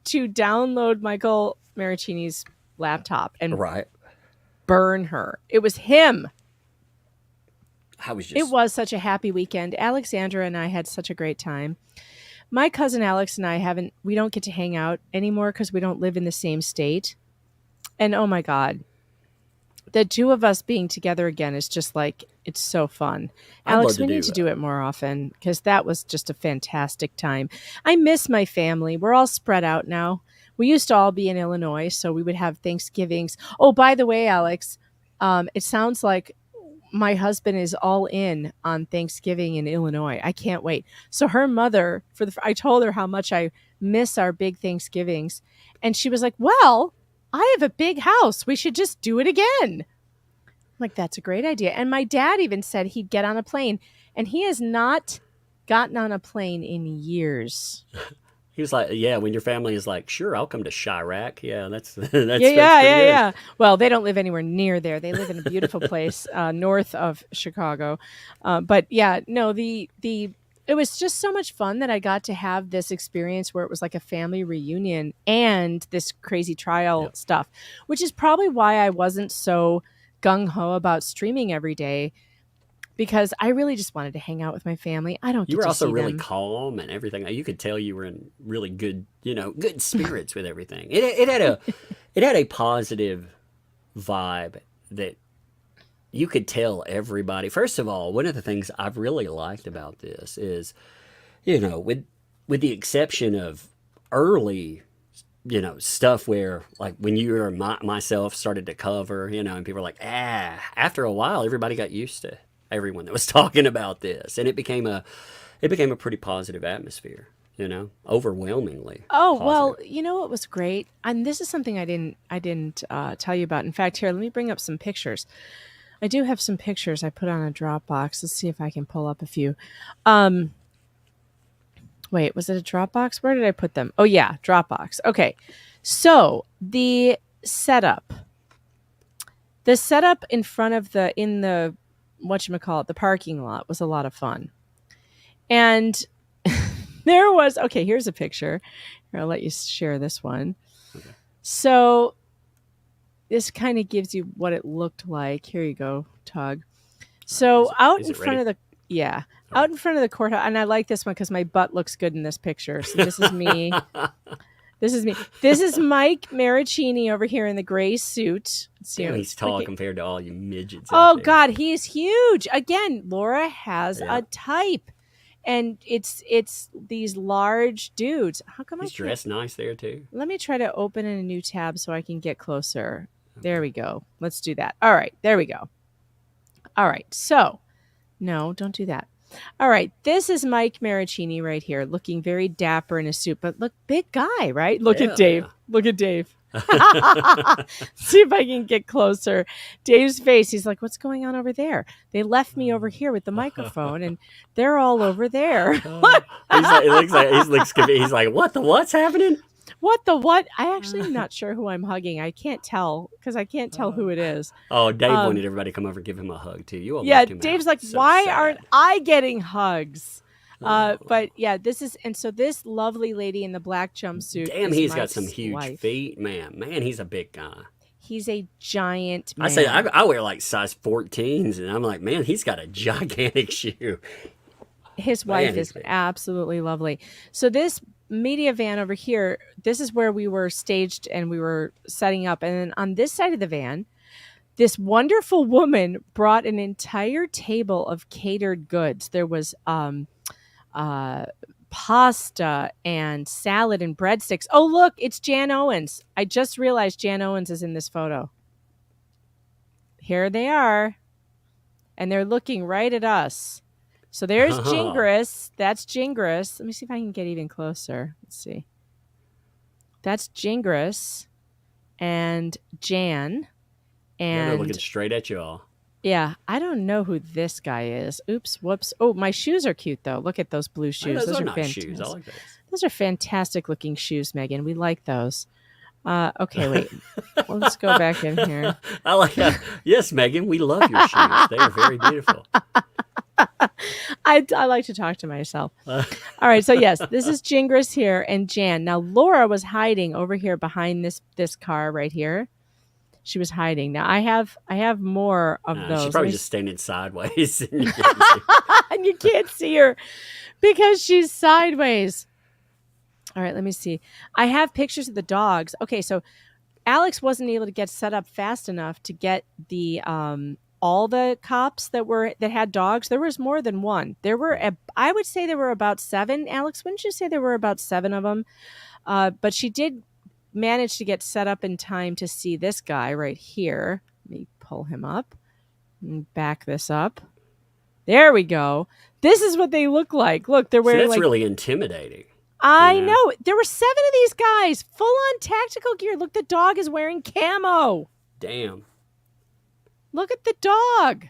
to download Michael Maricini's laptop and Right. burn her. It was him. I was just. It was such a happy weekend. Alexandra and I had such a great time. My cousin Alex and I we don't get to hang out anymore because we don't live in the same state. And oh my God, the two of us being together again is just like, it's so fun. I'd Alex, love to we do need to that. do it more often because that was just a fantastic time. I miss my family. We're all spread out now. We used to all be in Illinois, so we would have Thanksgivings. Oh, by the way, Alex, it sounds like my husband is all in on Thanksgiving in Illinois. I can't wait. So her mother, I told her how much I miss our big Thanksgivings. And she was like, well, I have a big house. We should just do it again. I'm like, that's a great idea. And my dad even said he'd get on a plane. And he has not gotten on a plane in years. He was like, yeah, when your family is like, sure, I'll come to Chirac. Yeah, that's that's Yeah, that's yeah, pretty yeah, good. yeah. Well, they don't live anywhere near there. They live in a beautiful place north of Chicago. But yeah, no, it was just so much fun that I got to have this experience where it was like a family reunion and this crazy trial Yep. stuff, which is probably why I wasn't so gung-ho about streaming every day, because I really just wanted to hang out with my family. I don't You get were to also see really them. calm and everything. You could tell you were in really good, good spirits with everything. It had a positive vibe that you could tell everybody. First of all, one of the things I've really liked about this is, with the exception of early, stuff where, like, when you or myself started to cover, and people were like, after a while, everybody got used to everyone that was talking about this, and it became a pretty positive atmosphere, overwhelmingly. Oh, well, positive. you know what was great? And this is something I didn't tell you about. In fact, here, let me bring up some pictures. I do have some pictures I put on a Dropbox. Let's see if I can pull up a few. Wait, was it a Dropbox? Where did I put them? Oh, yeah, Dropbox. Okay. So the setup in front of the whatchamacallit, the parking lot was a lot of fun. And there was, okay, here's a picture. Here, I'll let you share this one. Okay. So this kind of gives you what it looked like. Here you go, Tug. So Is it ready? out in front of the courthouse. And I like this one because my butt looks good in this picture. So this is me. This is me. This is Mike Maricini over here in the gray suit. Let's see. Damn, I'm he's tall clicking. compared to all you midgets. Oh out there. God, he's huge. Again, Laura has Yeah. a type, and it's these large dudes. How come He's I can't? dressed nice there too. Let me try to open in a new tab so I can get closer. There we go. Let's do that. All right, there we go. All right, so no, don't do that. All right, this is Mike Maricini right here, looking very dapper in a suit, but look, big guy, right? Look Yeah, at Dave. yeah. Look at Dave. See if I can get closer. Dave's face. He's like, what's going on over there? They left me over here with the microphone, and they're all over there. He's like, what's happening? What the what? I actually am not sure who I'm hugging. I can't tell because I can't tell who it is. Oh, Dave wanted everybody to come over and give him a hug too. You all Yeah, left him Dave's out. like, So why sad. aren't I getting hugs? Oh. But yeah, so this lovely lady in the black jumpsuit. Damn, is he's got Mike's some huge wife. feet, man. Man, he's a big guy. He's a giant man. I say I wear like size 14s, and I'm like, man, he's got a gigantic shoe. His Man, wife he's is big. absolutely lovely. So this media van over here, this is where we were staged and we were setting up. And then on this side of the van, this wonderful woman brought an entire table of catered goods. There was pasta and salad and breadsticks. Oh, look, it's Jan Owens. I just realized Jan Owens is in this photo. Here they are. And they're looking right at us. So there's Gingras. That's Gingras. Let me see if I can get even closer. Let's see. that's Jingris and Jan. Yeah, they're looking And straight at you all. yeah, I don't know who this guy is. Oops, whoops. Oh, my shoes are cute though. Look at those blue Oh, shoes. those are nice fantastic. shoes. I like those. Those are fantastic looking shoes, Megan. We like those. Okay, wait. Well, let's go back in here. I like that. Yes, Megan, we love your shoes. They are very beautiful. I like to talk to myself. All right, so yes, this is Jingris here and Jan. Now Laura was hiding over here behind this car right here. She was hiding. Now I have more of those. She's probably just standing sideways. And and you can't see her because she's sideways. All right, let me see. I have pictures of the dogs. Okay, so Alex wasn't able to get set up fast enough to get the all the cops that had dogs. There was more than one. I would say there were about 7. Alex, wouldn't you say there were about 7 of them? But she did manage to get set up in time to see this guy right here. Let me pull him up and back this up. There we go. This is what they look like. Look, they're wearing that's really intimidating. I know. There were 7 of these guys, full on tactical gear. Look, the dog is wearing camo. Damn. Look at the dog.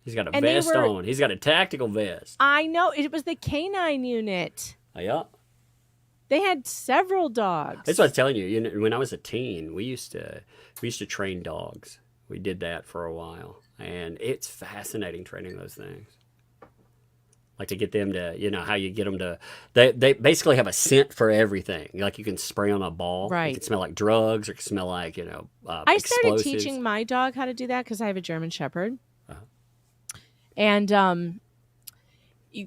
He's got a vest on. He's got a tactical vest. I know. It was the canine unit. Yeah. They had several dogs. That's what I was telling you. You know, when I was a teen, we used to train dogs. We did that for a while, and it's fascinating training those things. Like to get them to, how you get them to. They basically have a scent for everything. Like you can spray on a ball. Right. It can smell like drugs, or it can smell like I started explosives. teaching my dog how to do that because I have a German Shepherd, and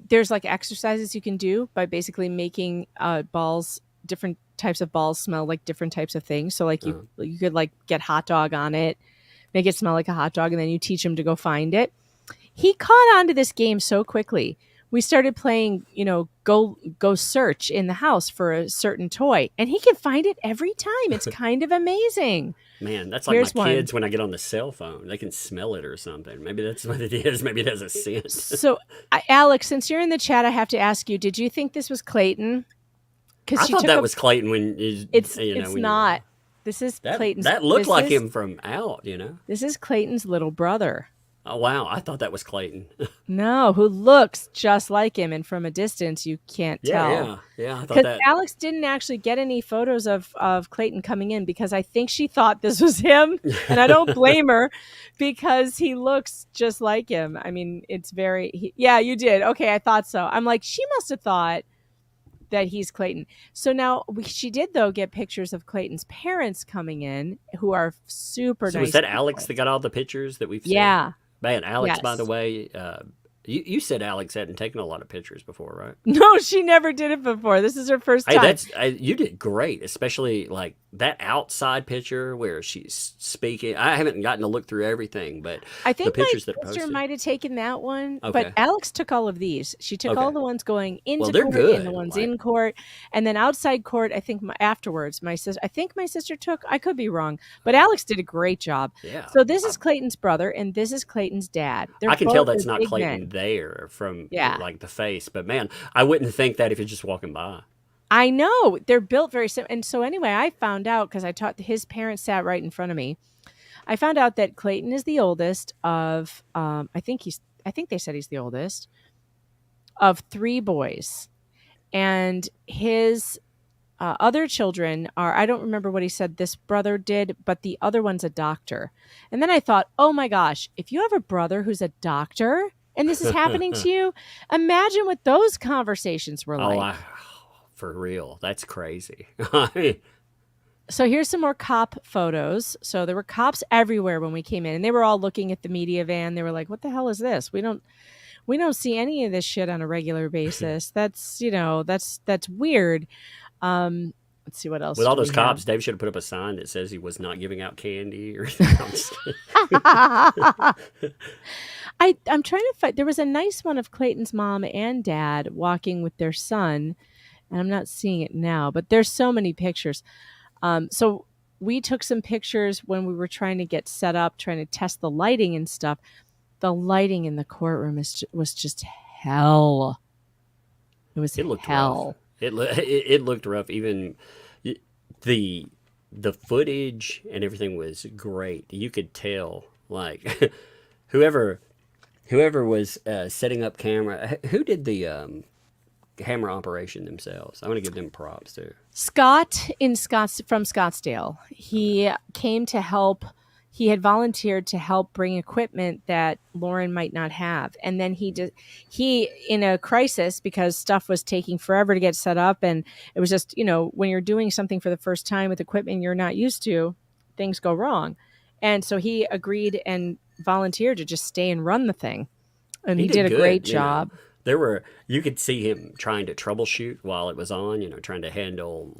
there's like exercises you can do by basically making balls, different types of balls smell like different types of things. So like you could like get hot dog on it, make it smell like a hot dog, and then you teach him to go find it. He caught on to this game so quickly. We started playing, go search in the house for a certain toy, and he can find it every time. It's kind of amazing. Man, that's like Here's my kids one. when I get on the cell phone. They can smell it or something. Maybe that's what it is. Maybe it has a scent. So, Alex, since you're in the chat, I have to ask you: did you think this was Clayton? I thought that was Clayton when it's not. This is Clayton's. That looked like him from out. This is Clayton's little brother. Oh wow! I thought that was Clayton. No, who looks just like him, and from a distance you can't tell. Yeah. I thought Because that. Alex didn't actually get any photos of Clayton coming in because I think she thought this was him, and I don't blame her because he looks just like him. I mean, it's very. Yeah, you did. Okay, I thought so. I'm like, she must have thought that he's Clayton. So now she did though get pictures of Clayton's parents coming in, who are super So nice. was that Alex that got all the pictures that we've seen? Yeah. Man, Alex, Yes. by the way, you said Alex hadn't taken a lot of pictures before, right? No, she never did it before. This is her first time. You did great, especially like that outside picture where she's speaking. I haven't gotten to look through everything, but I think the pictures my that sister posted. might have taken that one, Okay. but Alex took all of these. She took all the ones going into they're court good, and the ones like- in court, and then outside court. I think afterwards, my sister took. I could be wrong, but Alex did a great job. Yeah. So this is Clayton's brother, and this is Clayton's dad. They're I can tell both that's not big Clayton men. there from Yeah. like the face, but man, I wouldn't think that if you're just walking by. I know they're built very similar. And so anyway, I found out because I taught his parents sat right in front of me. I found out that Clayton is the oldest of. I think they said he's the oldest of 3 boys, and his other children are. I don't remember what he said this brother did, but the other one's a doctor. And then I thought, oh my gosh, if you have a brother who's a doctor and this is happening to you, imagine what those conversations were like. For real, that's crazy. So here's some more cop photos. So there were cops everywhere when we came in, and they were all looking at the media van. They were like, "What the hell is this? We don't see any of this shit on a regular basis. That's that's weird." Let's see what else. With all do those we cops, have. Dave should have put up a sign that says he was not giving out candy or anything. I'm just kidding. I'm trying to find. There was a nice one of Clayton's mom and dad walking with their son, and I'm not seeing it now. But there's so many pictures. So we took some pictures when we were trying to get set up, trying to test the lighting and stuff. The lighting in the courtroom was just hell. It was It looked hell. rough. It looked rough. Even the footage and everything was great. You could tell, like, whoever was setting up camera, who did the camera operation themselves. I want to give them props too. Scott from Scottsdale. He came to help. He had volunteered to help bring equipment that Lauren might not have. And then he in a crisis, because stuff was taking forever to get set up. And it was just, when you're doing something for the first time with equipment you're not used to, things go wrong. And so he agreed and volunteered to just stay and run the thing. And he did a great job. You could see him trying to troubleshoot while it was on, trying to handle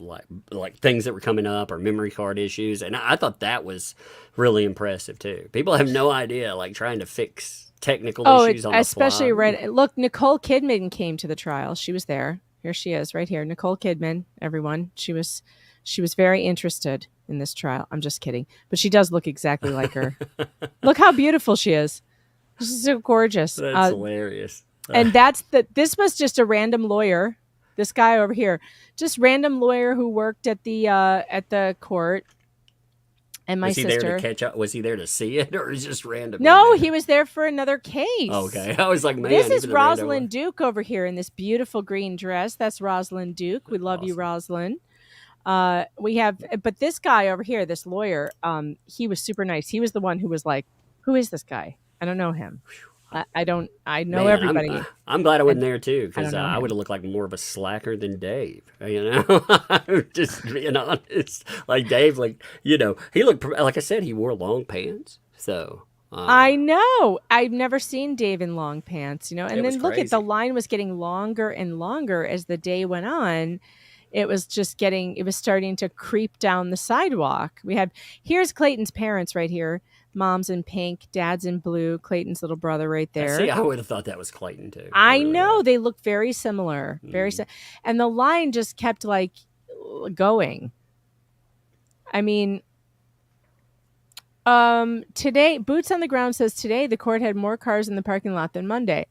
like things that were coming up or memory card issues. And I thought that was really impressive too. People have no idea, like trying to fix technical issues on the especially fly. Look, Nicole Kidman came to the trial. She was there. Here she is right here. Nicole Kidman, everyone. She was very interested in this trial. I'm just kidding. But she does look exactly like her. Look how beautiful she is. She's so gorgeous. That's hilarious. And this was just a random lawyer. This guy over here, just random lawyer who worked at the court. And my sister. Was he there to catch up? Was he there to see it, or is just random? No, he was there for another case. Okay, I was like, man, this is Rosalind Duke over here in this beautiful green dress. That's Rosalind Duke. We love you, Rosalind. But this guy over here, this lawyer, he was super nice. He was the one who was like, "Who is this guy? I don't know him." I know everybody. I'm glad I wasn't there too, because I would have looked like more of a slacker than Dave. Just being honest. Like Dave, he looked, like I said, he wore long pants. So I know. I've never seen Dave in long pants. And then look at the line was getting longer and longer as the day went on. It was starting to creep down the sidewalk. Here's Clayton's parents right here. Mom's in pink, dad's in blue, Clayton's little brother right there. See, I would have thought that was Clayton too. I know. They look very similar. And the line just kept going. I mean, today, Boots on the Ground says today the court had more cars in the parking lot than Monday.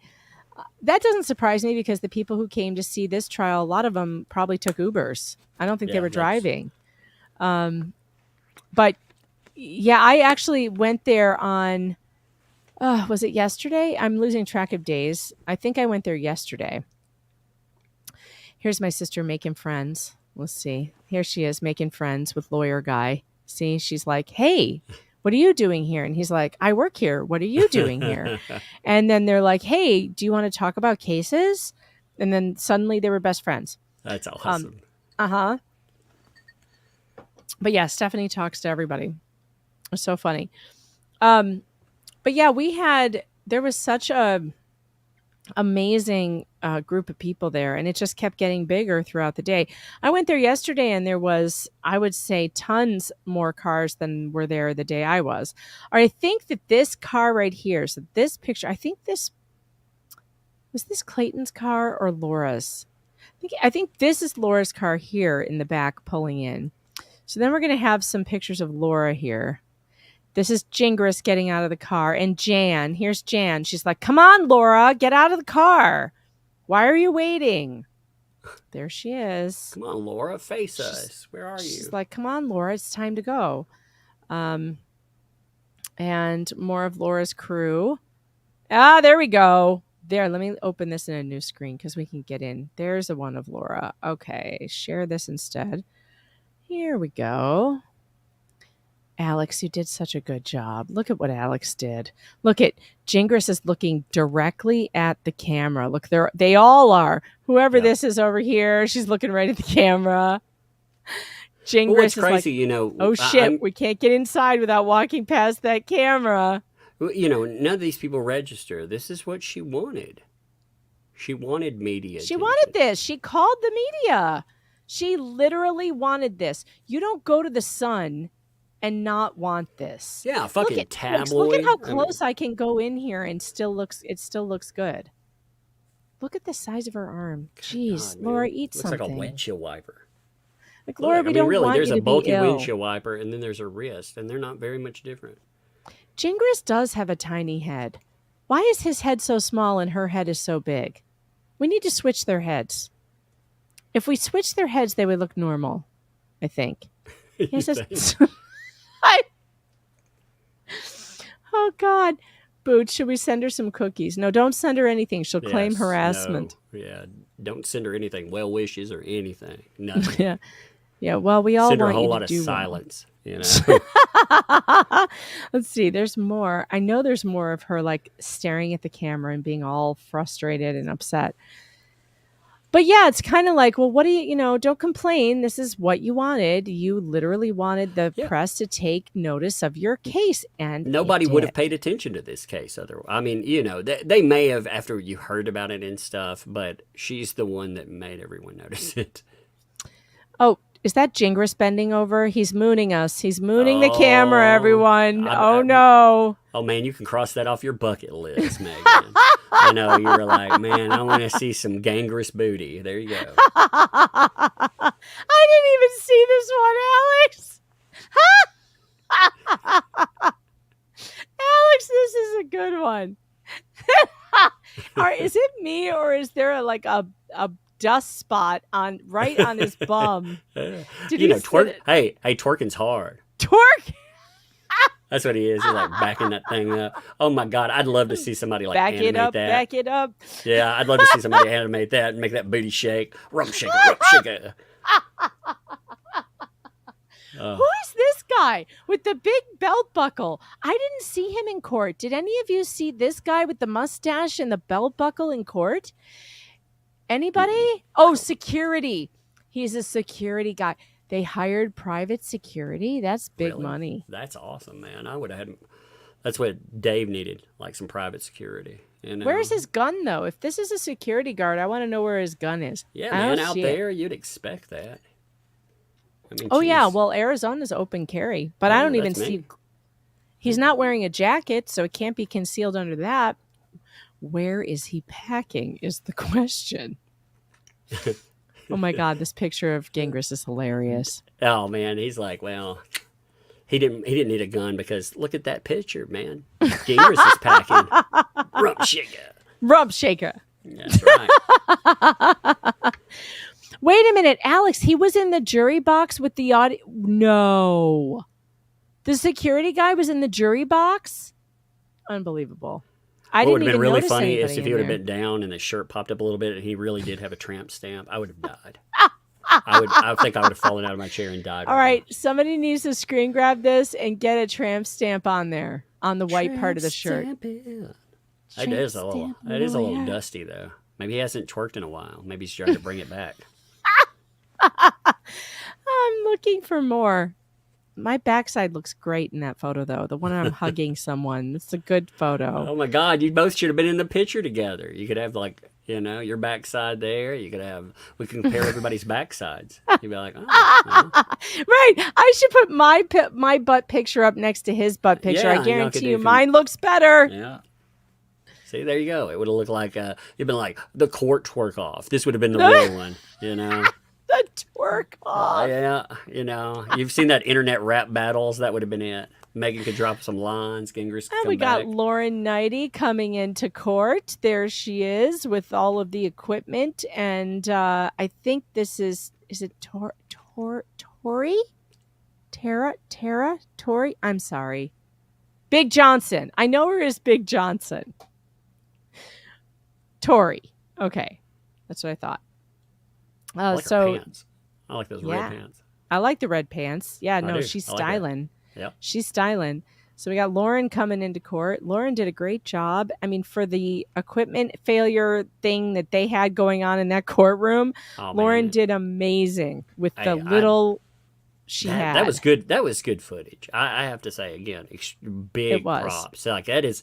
That doesn't surprise me, because the people who came to see this trial, a lot of them probably took Ubers. I don't think they were driving. But yeah, I actually went there on, was it yesterday? I'm losing track of days. I think I went there yesterday. Here's my sister making friends. Let's see. Here she is making friends with lawyer guy. See, she's like, "Hey, what are you doing here?" And he's like, "I work here. What are you doing here?" And then they're like, "Hey, do you want to talk about cases?" And then suddenly they were best friends. That's awesome. But yeah, Stephanie talks to everybody. It was so funny. But yeah, there was such a amazing group of people there, and it just kept getting bigger throughout the day. I went there yesterday, and there was, I would say, tons more cars than were there the day I was. Or I think that this car right here, so this picture, I think this Clayton's car or Laura's. I think this is Laura's car here in the back pulling in. So then we're going to have some pictures of Laura here. This is Gingras getting out of the car. And Jan, here's Jan. She's like, "Come on, Laura, get out of the car. Why are you waiting?" There she is. Come on, Laura, face us. Where are you? She's like, "Come on, Laura, it's time to go." And more of Laura's crew. There we go. There, let me open this in a new screen because we can get in. There's a one of Laura. Okay, share this instead. Here we go. Alex, you did such a good job. Look at what Alex did. Look at Gingras is looking directly at the camera. Look, they all are. Whoever this is over here, she's looking right at the camera. Gingras is crazy, like, "Oh shit, we can't get inside without walking past that camera." None of these people register. This is what she wanted. She wanted media. She wanted this. She called the media. She literally wanted this. You don't go to the Sun and not want this. Yeah, fucking tabloid. Look at how close I can go in here and it still looks good. Look at the size of her arm. Jeez, God, Laura, eat something. Looks like a windshield wiper. Like, Laura, we don't want there's you a to bulky be ill. windshield wiper, and then there's a wrist, and they're not very much different. Gingras does have a tiny head. Why is his head so small and her head is so big? We need to switch their heads. If we switch their heads, they would look normal, I think. He says, I, oh God, Boots, should we send her some cookies? No, don't send her anything. She'll claim Yes, harassment. No, yeah, don't send her anything, well wishes or anything. Nothing. Yeah. Yeah. Well, we all Send her a want whole you lot to of do silence. You know. well. Let's see. There's more. I know there's more of her like staring at the camera and being all frustrated and upset. But yeah, it's kind of like, well, what do you know, don't complain. This is what you wanted. You literally wanted the press to take notice of your case. And nobody would have paid attention to this case otherwise. I mean, you know, they may have after you heard about it and stuff, but she's the one that made everyone notice it. Oh, is that Gingras bending over? He's mooning us. He's mooning the camera, everyone. No. Oh, man, you can cross that off your bucket list, Megan. I know, you were like, man, I want to see some gangrenous booty. There you go. I didn't even see this one, Alex. Alex, this is a good one. Or is it me, or is there a dust spot right on his bum? You know, hey, twerking's hard. Twerk? That's what he is. He's like backing that thing up. Oh my God, I'd love to see somebody like animate that. Back it up. Yeah, I'd love to see somebody animate that and make that booty shake. Rump shaker, rump shaker. Who is this guy with the big belt buckle? I didn't see him in court. Did any of you see this guy with the mustache and the belt buckle in court? Anybody? Oh, security. He's a security guy. They hired private security. That's big money. That's awesome, man. I would have had. That's what Dave needed, like some private security. You know? Where's his gun, though? If this is a security guard, I want to know where his gun is. Yeah, man, out there, you'd expect that. I mean, oh, yeah. Well, Arizona's open carry, but I don't even see. He's not wearing a jacket, so it can't be concealed under that. Where is he packing is the question. Oh my God, this picture of Gingras is hilarious. Oh man, he's like, well, he didn't need a gun because look at that picture, man. Gingras is packing. Rump shaker. Rump shaker. That's right. Wait a minute, Alex, he was in the jury box with the audio. No. The security guy was in the jury box? Unbelievable. What would have been really funny is if he would have been down and the shirt popped up a little bit and he really did have a tramp stamp. I would have died. I think I would have fallen out of my chair and died. All right, somebody needs to screen grab this and get a tramp stamp on there on the white part of the shirt. It is a little dusty though. Maybe he hasn't twerked in a while. Maybe he's trying to bring it back. I'm looking for more. My backside looks great in that photo, though. The one I'm hugging someone. It's a good photo. Oh, my God. You both should have been in the picture together. You could have, like, you know, your backside there. You could have, we can compare everybody's backsides. You'd be like, oh. Right. I should put my butt picture up next to his butt picture. Yeah, I guarantee you mine looks better. Yeah. See, there you go. It would have looked like, you'd been like, the court twerk off. This would have been the real one, you know? The twerk off. Yeah, you know, you've seen that internet rap battles. That would have been it. Megan could drop some lines. Gingras could come we got back. Lauren Knighty coming into court. There she is with all of the equipment. And I think this is it Tori? Tori? I'm sorry. Big Johnson. I know her as Big Johnson. Tori. Okay. That's what I thought. I like her pants. I like those red pants. I like the red pants. Yeah, no, she's styling. Yeah, she's styling. So we got Lauren coming into court. Lauren did a great job. I mean, for the equipment failure thing that they had going on in that courtroom, Lauren did amazing with the little she had. That was good. That was good footage. I have to say again, big props. Like that is.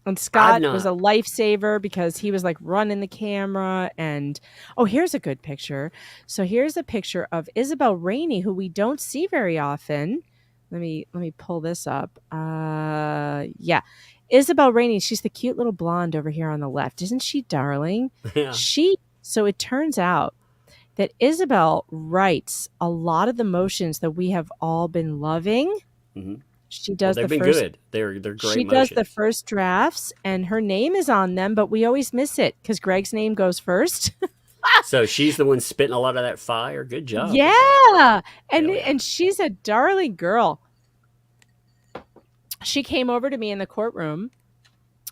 And Scott was a lifesaver because he was like running the camera. And here's a good picture. So here's a picture of Isabel Rainey, who we don't see very often. Let me pull this up. Yeah, Isabel Rainey. She's the cute little blonde over here on the left. Isn't she darling? Yeah. So it turns out that Isabel writes a lot of the motions that we have all been loving. Mm-hmm. She does they've been good. They're great. She does the first drafts, and her name is on them, but we always miss it because Greg's name goes first. So she's the one spitting a lot of that fire. Good job. Yeah. And Hell yeah. and she's a darling girl. She came over to me in the courtroom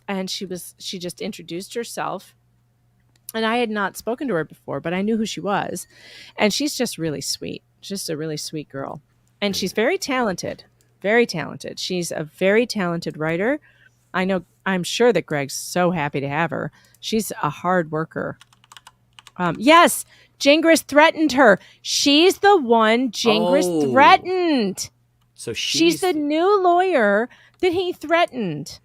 and she just introduced herself. And I had not spoken to her before, but I knew who she was. And she's just really sweet. Just a really sweet girl. And she's very talented. Very talented. She's a very talented writer. I'm sure that Greg's so happy to have her. She's a hard worker. Yes, Gingras threatened her. She's the one Gingras threatened. So She's the new lawyer that he threatened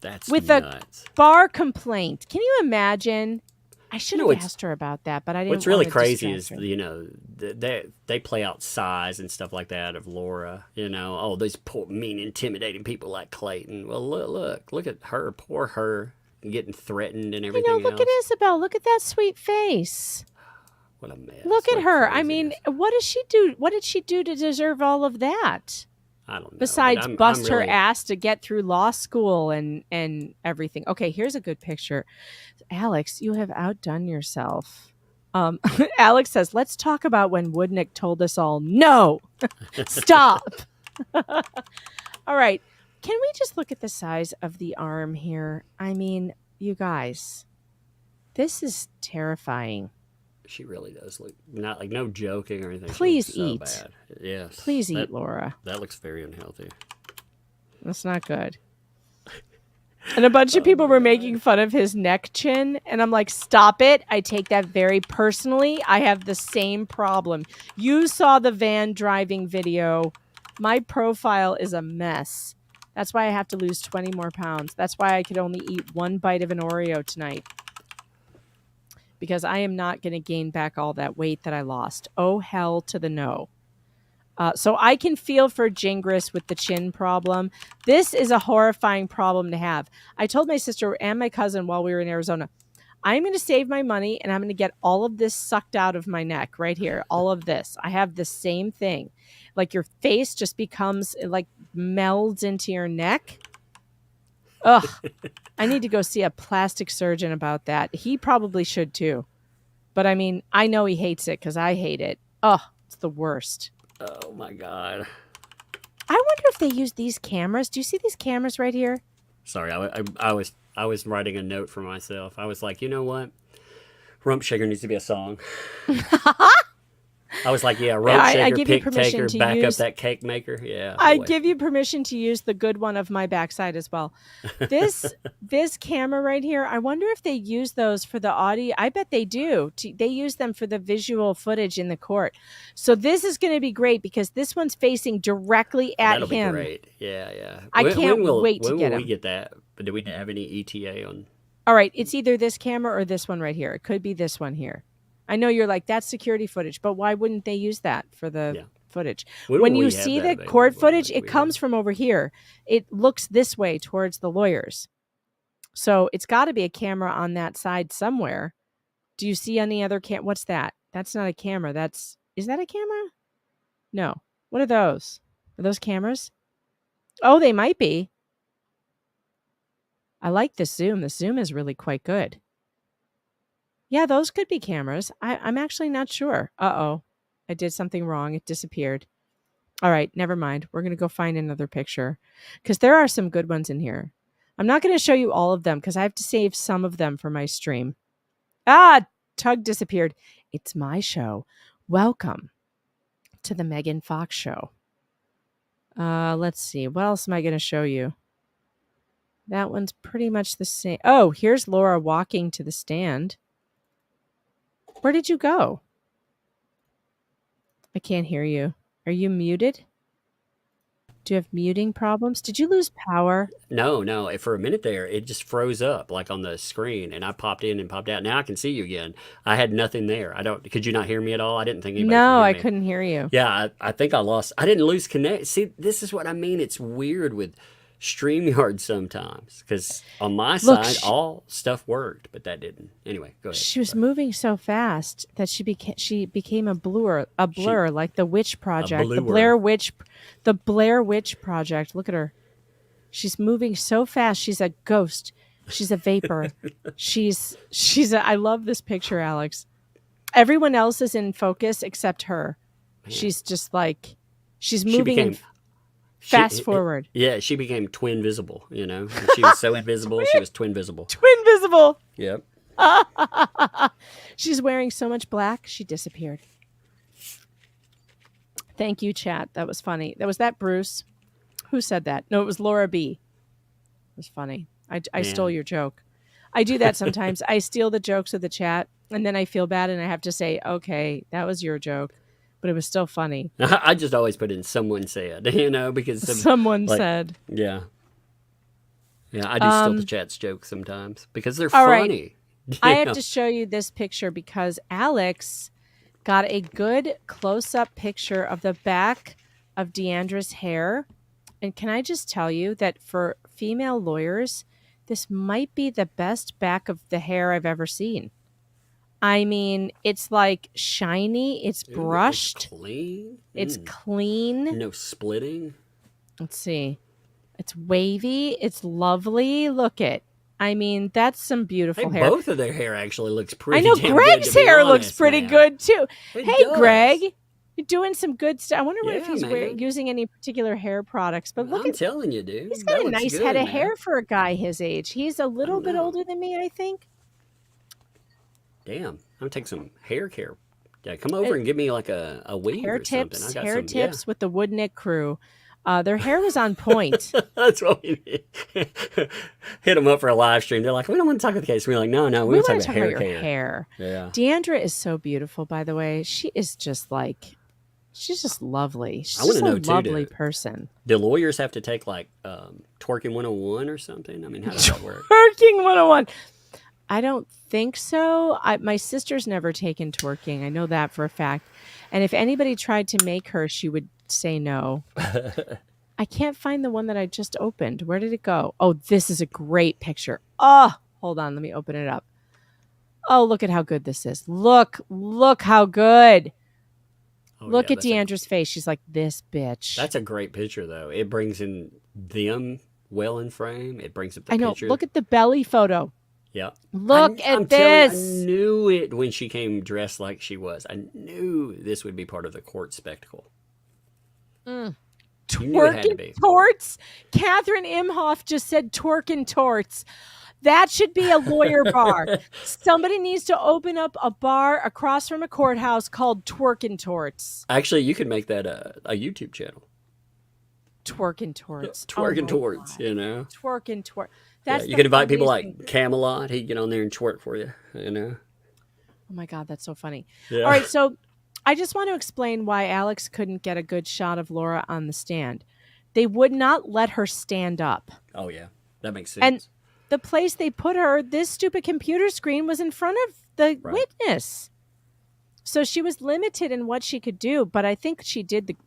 That's with nuts. a bar complaint. Can you imagine? I should You know, have it's- asked her about that, but I didn't. What's really want to crazy distract is, her. they play out size and stuff like that of Laura. Oh, these poor, mean, intimidating people like Clayton. Well, look at her, poor her, getting threatened and everything Look else. at Isabel. Look at that sweet face. What a mess. Look at What her. I mean, craziness. what does she do? What did she do to deserve all of that? I don't know. Besides but I'm bust her really- ass to get through law school and everything. Okay, here's a good picture. Alex, you have outdone yourself. Alex says, let's talk about when Woodnick told us all, no, stop. All right. Can we just look at the size of the arm here? I mean, you guys, this is terrifying. She really does look not like no joking or anything. She Please looks so eat. bad. Yes. Please eat, that, Laura. That looks very unhealthy. That's not good. And a bunch of people were making fun of his neck chin. And I'm like, stop it. I take that very personally. I have the same problem. You saw the van driving video. My profile is a mess. That's why I have to lose 20 more pounds. That's why I could only eat one bite of an Oreo tonight. Because I am not going to gain back all that weight that I lost. Oh, hell to the no. So I can feel for Gingras with the chin problem. This is a horrifying problem to have. I told my sister and my cousin while we were in Arizona, I'm going to save my money and I'm going to get all of this sucked out of my neck right here. All of this. I have the same thing. Like your face just becomes like melds into your neck. Ugh. I need to go see a plastic surgeon about that. He probably should too. But I mean, I know he hates it because I hate it. Oh, it's the worst. Oh my God. I wonder if they use these cameras. Do you see these cameras right here? Sorry, I was writing a note for myself. I was like, you know what? Rump Shaker needs to be a song. I was like, yeah, Rump I Shaker, give you Pick permission Taker, to back use- up that cake maker. Yeah. I boy. give you permission to use the good one of my backside as well. This camera right here, I wonder if they use those for the audio. I bet they do. They use them for the visual footage in the court. So this is going to be great because this one's facing directly at That'll him. be great. Yeah, yeah. I can't wait to when get will him. we get that? But do we have any ETA on? All right, it's either this camera or this one right here. It could be this one here. I know you're like, that's security footage, but why wouldn't they use that for the footage? When When will you we have see that the court available? footage, Like, it comes from over here. It looks this way towards the lawyers. So it's got to be a camera on that side somewhere. Do you see any other what's that? That's not a camera. Is that a camera? No. What are those? Are those cameras? Oh, they might be. I like the zoom. The zoom is really quite good. Yeah, those could be cameras. I'm actually not sure. Uh-oh. I did something wrong. It disappeared. All right, never mind. We're going to go find another picture because there are some good ones in here. I'm not going to show you all of them because I have to save some of them for my stream. Ah, Tug disappeared. It's my show. Welcome to the Megan Fox Show. Let's see. What else am I going to show you? That one's pretty much the same. Oh, here's Laura walking to the stand. Where did you go? I can't hear you. Are you muted? Do you have muting problems? Did you lose power? No. For a minute there, it just froze up like on the screen, and I popped in and popped out. Now I can see you again. I had nothing there. Could you not hear me at all? I didn't think anybody No, could I hear me. couldn't hear you. Yeah, I think I lost. I didn't lose connect. See, this is what I mean. It's weird with StreamYard sometimes because on my Look, side, all stuff worked, but that didn't. Anyway, go ahead. She was moving so fast that she became a blur like the Witch Project, the Blair Witch Project. Look at her. She's moving so fast. She's a ghost. She's a vapor. I love this picture, Alex. Everyone else is in focus except her. Man. She's just like, she's She moving became- fast forward. Yeah, she became twin visible, you know? She was so invisible, she was twin visible. Twin visible. Yep. She's wearing so much black, she disappeared. Thank you, chat. That was funny. Was that Bruce? Who said that? No, it was Laura B. It was funny. I stole your joke. I do that sometimes. I steal the jokes of the chat, and then I feel bad, and I have to say, okay, that was your joke, but it was still funny. I just always put in someone said, you know, because someone said. Yeah. Yeah, I do steal the chat's jokes sometimes because they're all funny. Right. I have to show you this picture because Alex got a good close-up picture of the back of Deandra's hair. And can I just tell you that for female lawyers, this might be the best back of the hair I've ever seen. I mean, it's like shiny, it's brushed. It's clean. It's clean. No splitting. Let's see. It's wavy. It's lovely. Look it. I mean, that's some beautiful hair. Both of their hair actually looks pretty I know damn Greg's good, to be hair honest, looks pretty man. good too. It Hey, does. Greg, you're doing some good stuff. I wonder if Yeah, he's man. using any particular hair products. But look, I'm telling you, dude. he's that got a looks nice good, head of man. hair for a guy his age. He's a little bit know. older than me, I think. Damn, I'm gonna take some hair care. Yeah, come over and give me like a weave Hair or something. tips, I got hair some, tips with the Woodnick crew. Their hair was on point. Yeah. That's what we need. Hit them up for a live stream. They're like, we don't want to talk about the case. We're like, no, we want to talk about hair your care. hair. Yeah. Deandra is so beautiful, by the way. She is just like, she's just lovely. She's I wanna just know, a too, lovely do- person. Do lawyers have to take like twerking 101 or something? I mean, how does that work? Twerking 101. I don't think so. My sister's never taken twerking. I know that for a fact. And if anybody tried to make her, she would say no. I can't find the one that I just opened. Where did it go? Oh, this is a great picture. Oh, hold on. Let me open it up. Oh, look at how good this is. Look how good. Oh, Look yeah, at Deandra's face. She's like, this bitch. That's a great picture, though. It brings in them well in frame. It brings up the I know. picture. Look at the belly photo. Yeah. Look I'm at telling you, this. I knew it when she came dressed like she was. I knew this would be part of the court spectacle. You knew it had to be. Twerking torts. Catherine Imhoff just said twerking torts. That should be a lawyer bar. Somebody needs to open up a bar across from a courthouse called Twerking Torts. Actually, you could make that a YouTube channel. Twerking Torts. Twerking my Torts, God. you know? Twerking Torts. Yeah, That's you could invite people funniest thing. like Camelot. He'd get on there and twerk for you, you know? Oh my God, that's so funny. Yeah. All right, so I just want to explain why Alex couldn't get a good shot of Laura on the stand. They would not let her stand up. Oh, yeah. That makes sense. And the place they put her, this stupid computer screen was in front of the witness. So she was limited in what she could do, but I think she did the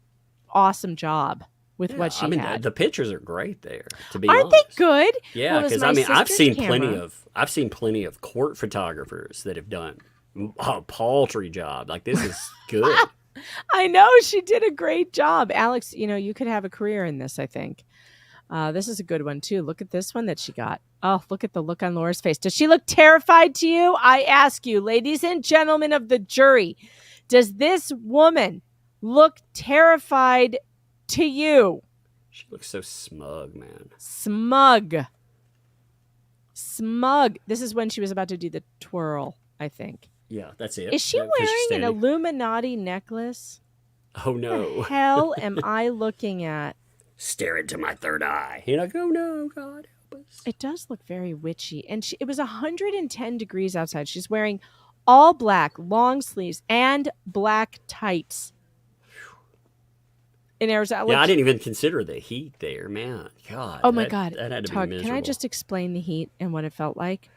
awesome job with what she had. The pictures are great there, to be Aren't honest. they good? Yeah, Well, it was because my I've sister's seen camera. plenty of court photographers that have done a paltry job. Like, this is good. I know she did a great job. Alex, you could have a career in this, I think. This is a good one, too. Look at this one that she got. Oh, look at the look on Laura's face. Does she look terrified to you? I ask you, ladies and gentlemen of the jury, does this woman look terrified to you? She looks so smug, man. Smug. This is when she was about to do the twirl, I think. Yeah, that's it. Is she Yeah, 'cause she's wearing an standing. Illuminati necklace? Oh, What the no. hell am I looking at? Stare into my third eye. You're like, oh, no, God help us. It does look very witchy. And it was 110 degrees outside. She's wearing all black, long sleeves, and black tights. In Arizona. Yeah, I didn't even consider the heat there, man. God. Oh my that- God. That had to Tug, be can miserable. I just explain the heat and what it felt like?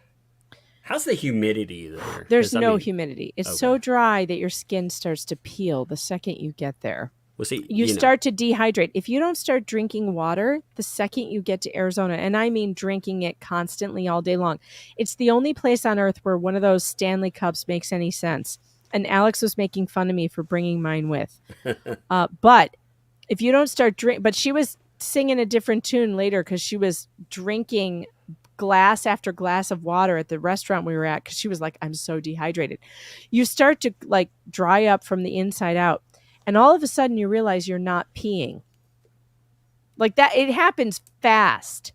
How's the humidity there? There's 'Cause, I no mean, humidity. It's okay. so dry that your skin starts to peel the second you get there. Well, see, You know, start to dehydrate. If you don't start drinking water the second you get to Arizona, and I mean drinking it constantly all day long, it's the only place on earth where one of those Stanley Cups makes any sense. And Alex was making fun of me for bringing mine with. But if you don't start but she was singing a different tune later because she was drinking glass after glass of water at the restaurant we were at because she was like, I'm so dehydrated. You start to like dry up from the inside out. And all of a sudden you realize you're not peeing. Like that, it happens fast.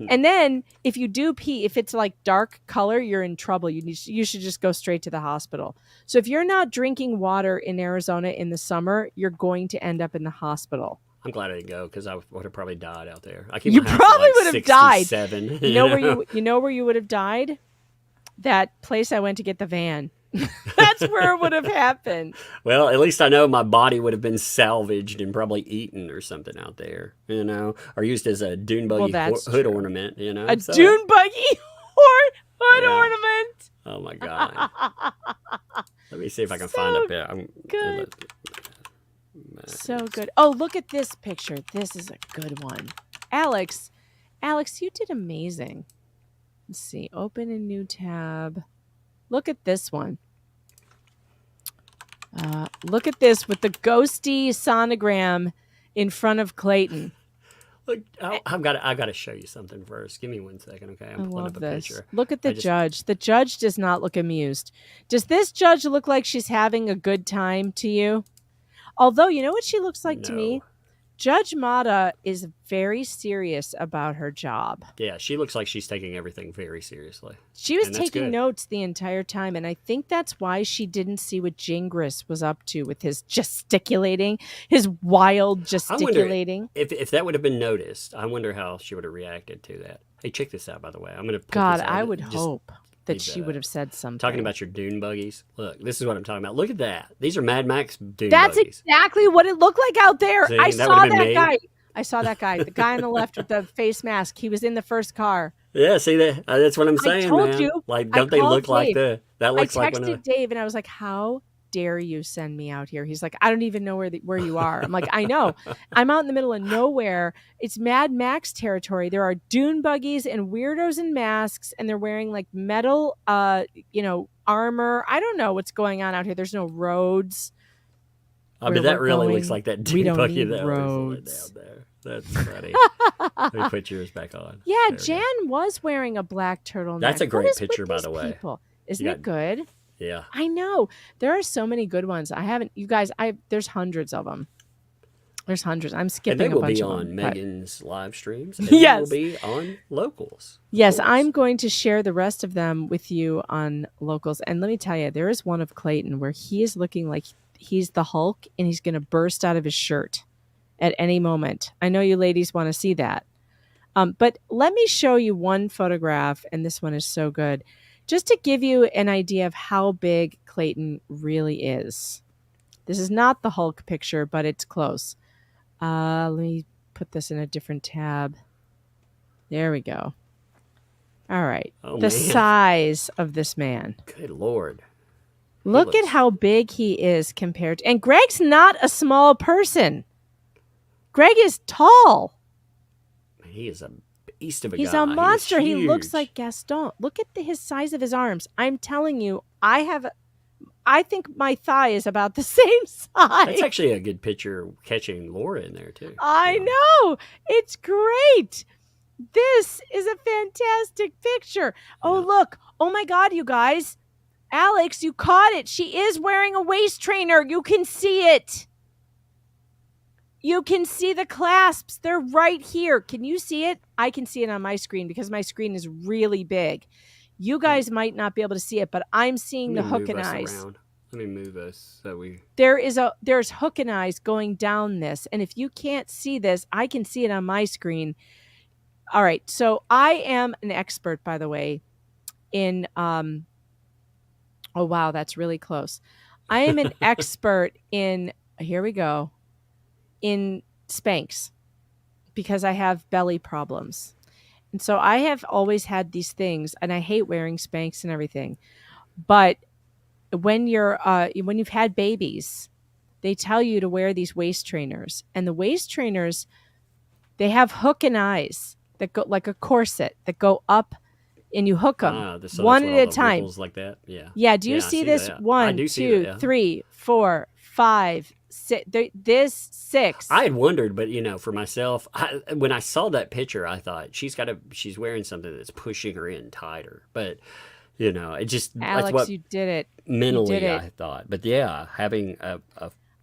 And then if you do pee, if it's like dark color, you're in trouble. You should just go straight to the hospital. So if you're not drinking water in Arizona in the summer, you're going to end up in the hospital. I'm glad I didn't go because I would have probably died out there. You probably would have died. 67, you know where you would have died? That place I went to get the van. That's where it would have happened. Well, at least I know my body would have been salvaged and probably eaten or something out there, or used as a dune buggy hood ornament, A dune buggy hood ornament. Oh my God. Let me see if I can find a bit. Good. So good. Oh, look at this picture. This is a good one. Alex, you did amazing. Let's see. Open a new tab. Look at this one. Look at this with the ghosty sonogram in front of Clayton. Look, I've got to show you something first. Give me 1 second, okay? I'm pulling up a picture. Look at the judge. The judge does not look amused. Does this judge look like she's having a good time to you? Although, you know what she looks like to me? Judge Mata is very serious about her job. Yeah, she looks like she's taking everything very seriously. She was taking notes the entire time, and I think that's why she didn't see what Gingras was up to with his gesticulating, his wild gesticulating. If that would have been noticed, I wonder how she would have reacted to that. Hey, check this out, by the way. I'm going to God, I would hope that she would have said something. Talking about your dune buggies. Look, this is what I'm talking about. Look at that. These are Mad Max dune That's buggies. Exactly what it looked like out there. See, I that saw would have been that me. guy. I saw that guy. The guy on the left with the face mask. He was in the first car. Yeah, see that? That's what I'm saying, I told man. you. Like, don't they look like the? That looks like. I texted Dave and I was like, "How dare you send me out here?" He's like, "I don't even know where you are." I'm like, "I know. I'm out in the middle of nowhere. It's Mad Max territory. There are dune buggies and weirdos in masks, and they're wearing like metal, armor. I don't know what's going on out here. There's no roads." But that really looks like that dune buggy that was down there. That's funny. Let me put yours back on. Yeah, Jan was wearing a black turtleneck. That's a great picture, by the way. People? Isn't it good? Yeah. I know. There are so many good ones. There's hundreds of them. There's hundreds. I'm skipping a bunch of them. And they will be on Megan's live streams. And yes. They will be on Locals. Yes, I'm going to share the rest of them with you on Locals. And let me tell you, there is one of Clayton where he is looking like he's the Hulk and he's going to burst out of his shirt at any moment. I know you ladies want to see that. But let me show you one photograph, and this one is so good, just to give you an idea of how big Clayton really is. This is not the Hulk picture, but it's close. Let me put this in a different tab. There we go. All right. The size of this man. Good Lord. Look at how big he is compared to... And Greg's not a small person. Greg is tall. He is a beast of a guy. He's a monster. He looks huge. like Gaston. Look at his size of his arms. I'm telling you, I think my thigh is about the same size. That's actually a good picture catching Laura in there, too. I know. It's great. This is a fantastic picture. Oh, look. Oh, my God, you guys. Alex, you caught it. She is wearing a waist trainer. You can see it. You can see the clasps. They're right here. Can you see it? I can see it on my screen because my screen is really big. You guys might not be able to see it, but I'm seeing the hook and eyes. Let me move us so we... There's hook and eyes going down this. And if you can't see this, I can see it on my screen. All right. So I am an expert, by the way, in... oh, wow. That's really close. I am an expert in... Here we go. In Spanx, because I have belly problems. And so I have always had these things, and I hate wearing Spanx and everything. But when you've had babies, they tell you to wear these waist trainers. And the waist trainers, they have hook and eyes that go like a corset that go up, and you hook them one at a time. Like that. Yeah. Yeah. Do you see this? that. 1, 2, 3, 4, 5, this 6. I had wondered, but for myself, when I saw that picture, I thought she's wearing something that's pushing her in tighter. But it just Alex, that's what you did it. mentally you did it. I thought. But yeah, having a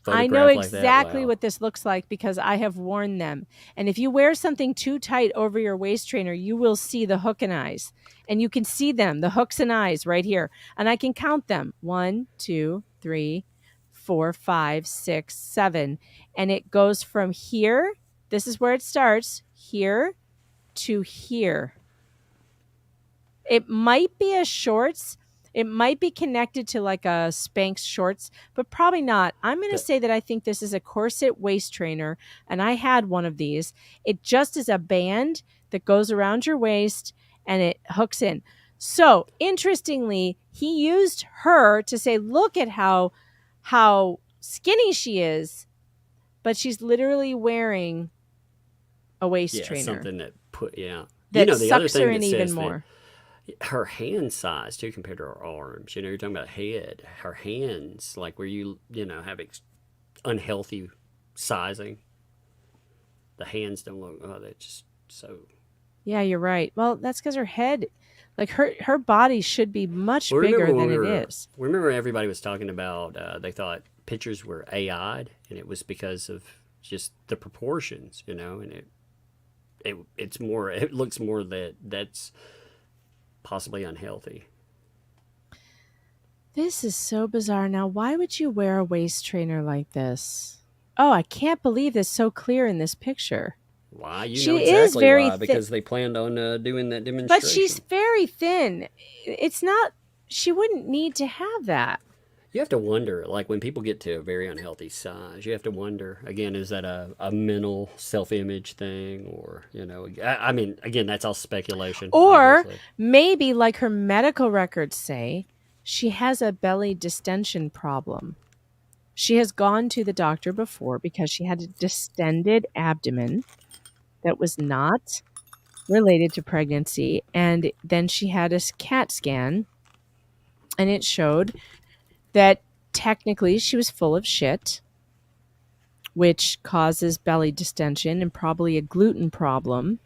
I know photograph like exactly that, wow. what this looks like because I have worn them. And if you wear something too tight over your waist trainer, you will see the hook and eyes. And you can see them, the hooks and eyes right here. And I can count them. 1, 2, 3, 4, 5, 6, 7. And it goes from here. This is where it starts. Here to here. It might be a shorts. It might be connected to like a Spanx shorts, but probably not. I'm going to say that I think this is a corset waist trainer, and I had one of these. It just is a band that goes around your waist, and it hooks in. So, interestingly, he used her to say, look at how skinny she is, but she's literally wearing a waist trainer. Something that That the other sucks thing her that in says even more. her hand size too compared to her arms. You're talking about head. Her hands, like where you have unhealthy sizing. The hands don't look. Oh, they're just so. Yeah, you're right. Well, that's because her head, like her body, should be much bigger than it is. Remember, everybody was talking about. They thought pictures were AI'd, and it was because of just the proportions, and it's more. It looks more that's possibly unhealthy. This is so bizarre. Now, why would you wear a waist trainer like this? Oh, I can't believe this so clear in this picture. Why? She know is exactly very why, because they planned on doing that demonstration. But she's very thin. It's not, she wouldn't need to have that. You have to wonder, like when people get to a very unhealthy size, you have to wonder, again, is that a mental self-image thing? Or, I mean, again, that's all speculation. Or obviously. maybe, like her medical records say, she has a belly distension problem. She has gone to the doctor before because she had a distended abdomen that was not related to pregnancy. And then she had a CAT scan, and it showed that technically she was full of shit, which causes belly distension and probably a gluten problem.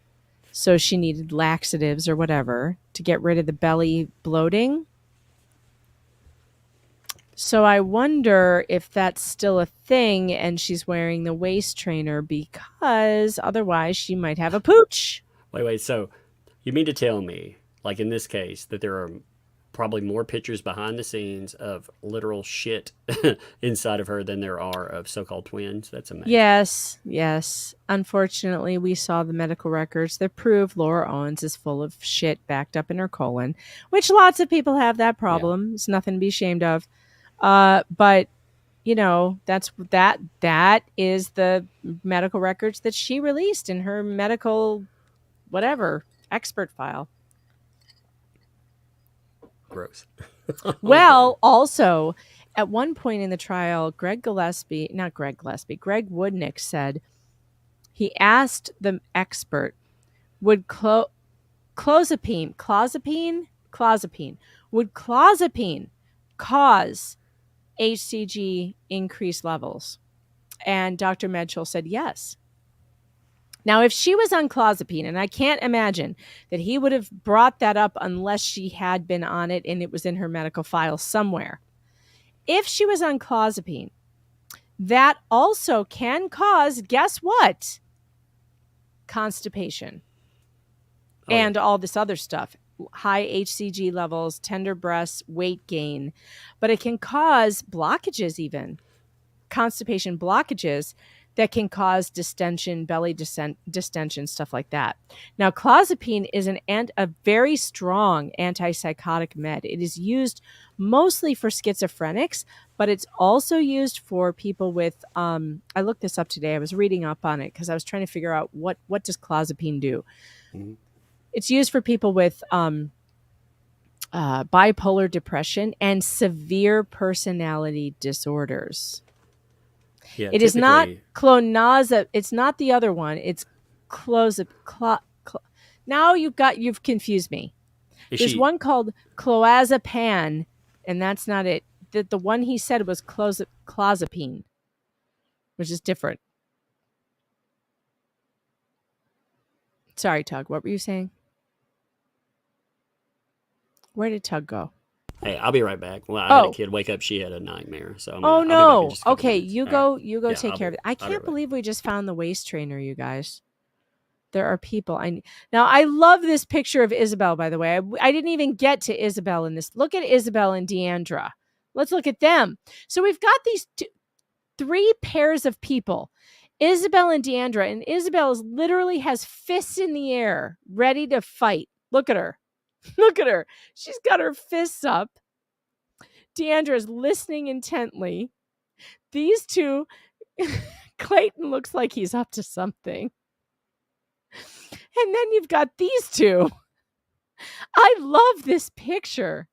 So she needed laxatives or whatever to get rid of the belly bloating. So I wonder if that's still a thing and she's wearing the waist trainer because otherwise she might have a pooch. Wait. So you mean to tell me, like in this case, that there are probably more pictures behind the scenes of literal shit inside of her than there are of so-called twins? That's amazing. Yes. Unfortunately, we saw the medical records that prove Laura Owens is full of shit backed up in her colon, which lots of people have that problem. Yeah. It's nothing to be ashamed of. But that is the medical records that she released in her medical expert file. Gross. Well, also at one point in the trial, Greg Woodnick said he asked the expert, would clozapine cause HCG increased levels? And Dr. Medschel said yes. Now, if she was on clozapine, and I can't imagine that he would have brought that up unless she had been on it and it was in her medical file somewhere. If she was on clozapine, that also can cause, guess what? Constipation. And all this other stuff. High HCG levels, tender breasts, weight gain. But it can cause blockages even. Constipation blockages that can cause distension, belly distension, stuff like that. Now, clozapine is a very strong antipsychotic med. It is used mostly for schizophrenics, but it's also used for people with, I looked this up today. I was reading up on it because I was trying to figure out what does clozapine do. Mm-hmm. It's used for people with bipolar depression and severe personality disorders. Yeah, it is not clonazepam. It's not the other one. It's clozapine. Now you've confused me. There's one called clozapam, and that's not it. The one he said was clozapine. which is different. Sorry, Tug. What were you saying? Where did Tug go? Hey, I'll be right back. Well, I had a Oh. kid wake up. She had a nightmare. So Oh I'll be back in no. just a couple Okay, minutes. you All go. right. You go Yeah, take care of it. I I'll be can't right back. believe we just found the waist trainer, you guys. There are people. Now I love this picture of Isabel. By the way, I didn't even get to Isabel in this. Look at Isabel and Deandra. Let's look at them. So we've got these three pairs of people, Isabel and Deandra, and Isabel literally has fists in the air, ready to fight. Look at her. Look at her. She's got her fists up. Deandra is listening intently. These two, Clayton looks like he's up to something. And then you've got these two. I love this picture.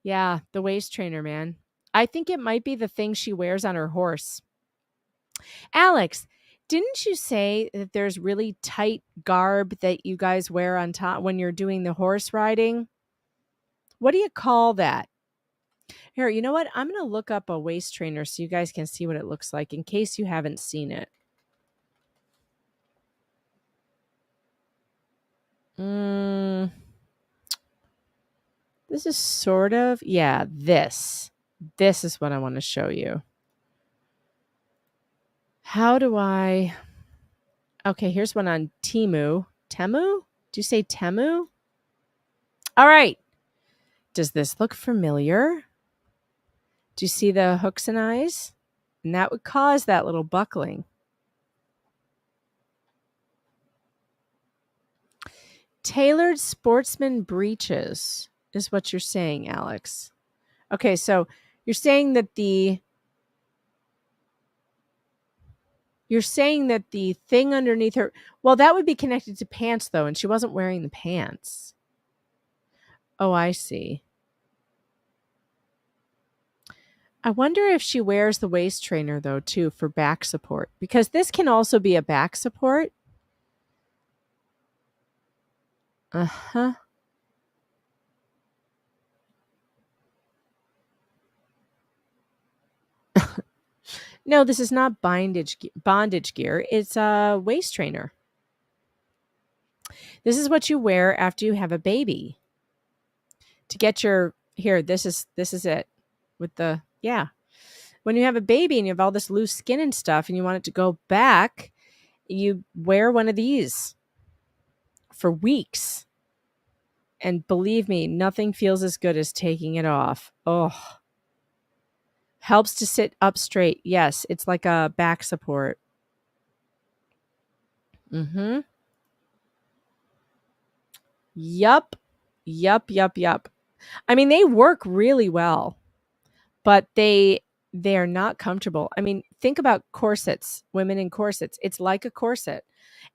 Yeah, the waist trainer, man. I think it might be the thing she wears on her horse. Alex, didn't you say that there's really tight garb that you guys wear on top when you're doing the horse riding? What do you call that? Here, you know what? I'm going to look up a waist trainer so you guys can see what it looks like in case you haven't seen it. This is sort of, yeah, this. This is what I want to show you. How do I, okay, here's one on Temu. Temu? Do you say Temu? All right. Does this look familiar? Do you see the hooks and eyes? And that would cause that little buckling. Tailored sportsman breeches is what you're saying, Alex. Okay, so you're saying that the thing underneath her, well, that would be connected to pants though, and she wasn't wearing the pants. Oh, I see. I wonder if she wears the waist trainer though too for back support, because this can also be a back support. Uh-huh. No, this is not bondage gear. It's a waist trainer. This is what you wear after you have a baby. To get your, here, this is it. With the, yeah. When you have a baby and you have all this loose skin and stuff and you want it to go back, you wear one of these for weeks. And believe me, nothing feels as good as taking it off. Oh. Helps to sit up straight. Yes, it's like a back support. Mm-hmm. Yup. I mean, they work really well, but they're not comfortable. I mean, think about corsets, women in corsets. It's like a corset,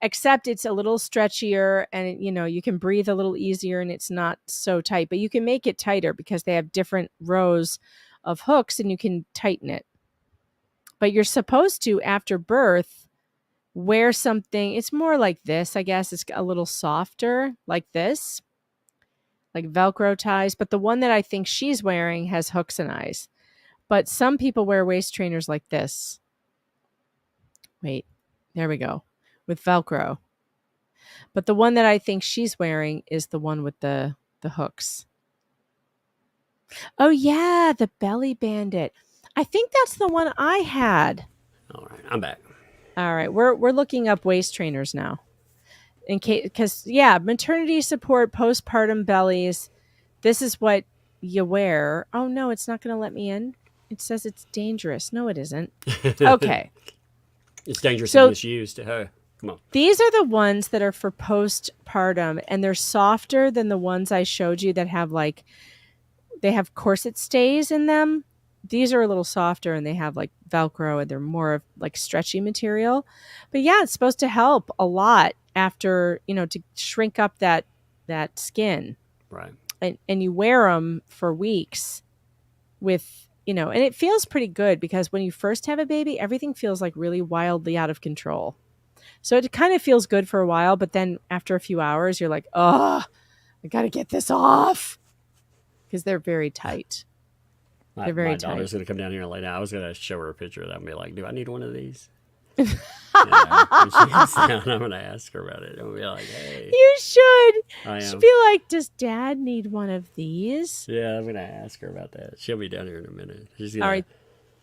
except it's a little stretchier and, you can breathe a little easier and it's not so tight, but you can make it tighter because they have different rows of hooks and you can tighten it. But you're supposed to, after birth, wear something. It's more like this, I guess. It's a little softer, like this, like Velcro ties. But the one that I think she's wearing has hooks and eyes. But some people wear waist trainers like this. Wait, there we go, with Velcro. But the one that I think she's wearing is the one with the hooks. Oh yeah, the Belly Bandit. I think that's the one I had. All right, I'm back. All right, we're looking up waist trainers now. In case, because yeah, maternity support, postpartum bellies. This is what you wear. Oh no, it's not going to let me in. It says it's dangerous. No, it isn't. Okay. It's dangerous So- and misused. Come on. These are the ones that are for postpartum, and they're softer than the ones I showed you that have they have corset stays in them. These are a little softer and they have like Velcro and they're more of like stretchy material. But yeah, it's supposed to help a lot after, to shrink up that skin. Right. And you wear them for weeks with, and it feels pretty good because when you first have a baby, everything feels like really wildly out of control. So it kind of feels good for a while, but then after a few hours, you're like, oh, I got to get this off because they're very tight. My They're very daughter's tight. gonna come down here and lay down. I was gonna show her a picture of that and be like, "Do I need one of these?" When she gets down, I'm gonna ask her about it. I'm gonna be like, "Hey, You should. I She'd am." be like, "Does Dad need one of these?" Yeah, I'm gonna ask her about that. She'll be down here in a minute. She's gonna, All right.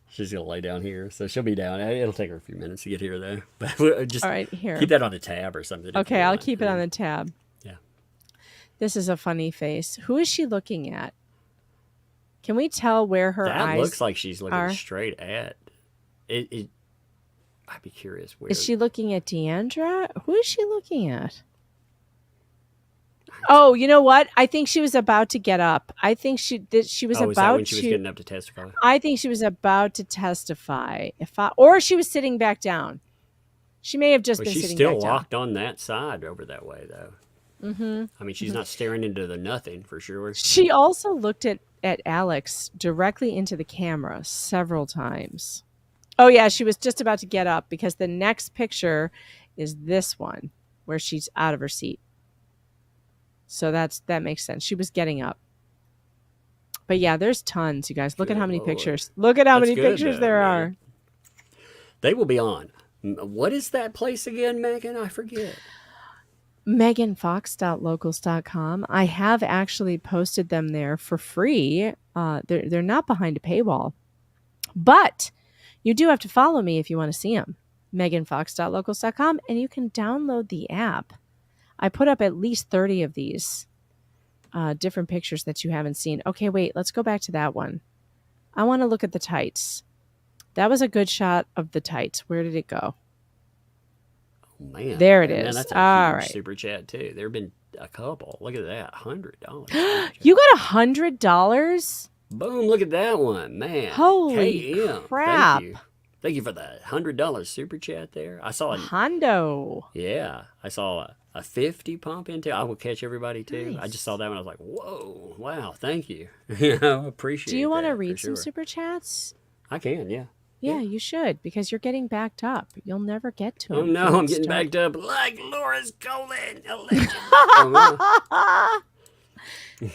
she's gonna lay down here, so she'll be down. It'll take her a few minutes to get here though. But we'll just All right, here. keep that on the tab or something. if you Okay, I'll want. keep it on the tab. Yeah. This is a funny face. Who is she looking at? Can we tell where her That eyes looks like she's looking are? straight at it. I'd be curious where. Is she looking at Deandra? Who is she looking at? Oh, you know what? I think she was about to get up. I think she was Oh, is that about when she was to. getting up to testify? I think she was about to testify. Or she was sitting back down. She may have just But been she's sitting still back down. locked on that side over that way, though. Mm-hmm. I mean, she's not staring into the nothing for sure. She also looked at Alex directly into the camera several times. Oh, yeah, she was just about to get up because the next picture is this one where she's out of her seat. So that makes sense. She was getting up. But yeah, there's tons, you guys. Look at Good how many Lord. pictures. Look at how That's many good, pictures though, there man. are. They will be on. What is that place again, Megan? I forget. meganfox.locals.com. I have actually posted them there for free. They're not behind a paywall. But you do have to follow me if you want to see them. meganfox.locals.com, and you can download the app. I put up at least 30 of these different pictures that you haven't seen. Okay, wait, let's go back to that one. I want to look at the tights. That was a good shot of the tights. Where did it go? Oh, man. There it Man, is. that's a All huge right. super chat, too. There have been a couple. Look at that. $100. You got $100? Boom. Look at that one. Man. Holy KM. crap. Thank you. Thank you for the $100 super chat there. I saw Hondo. Yeah, I saw a 50 pump into. I will catch everybody too. I Nice. just saw that one. I was like, whoa, wow, thank you. You know, appreciate. Do you want to that, read for some sure. super chats? I can, yeah. Yeah, you should, because you're getting backed up. You'll never get to Oh them. no, I'm getting backed up like Laura's colon. A legend. Oh, no.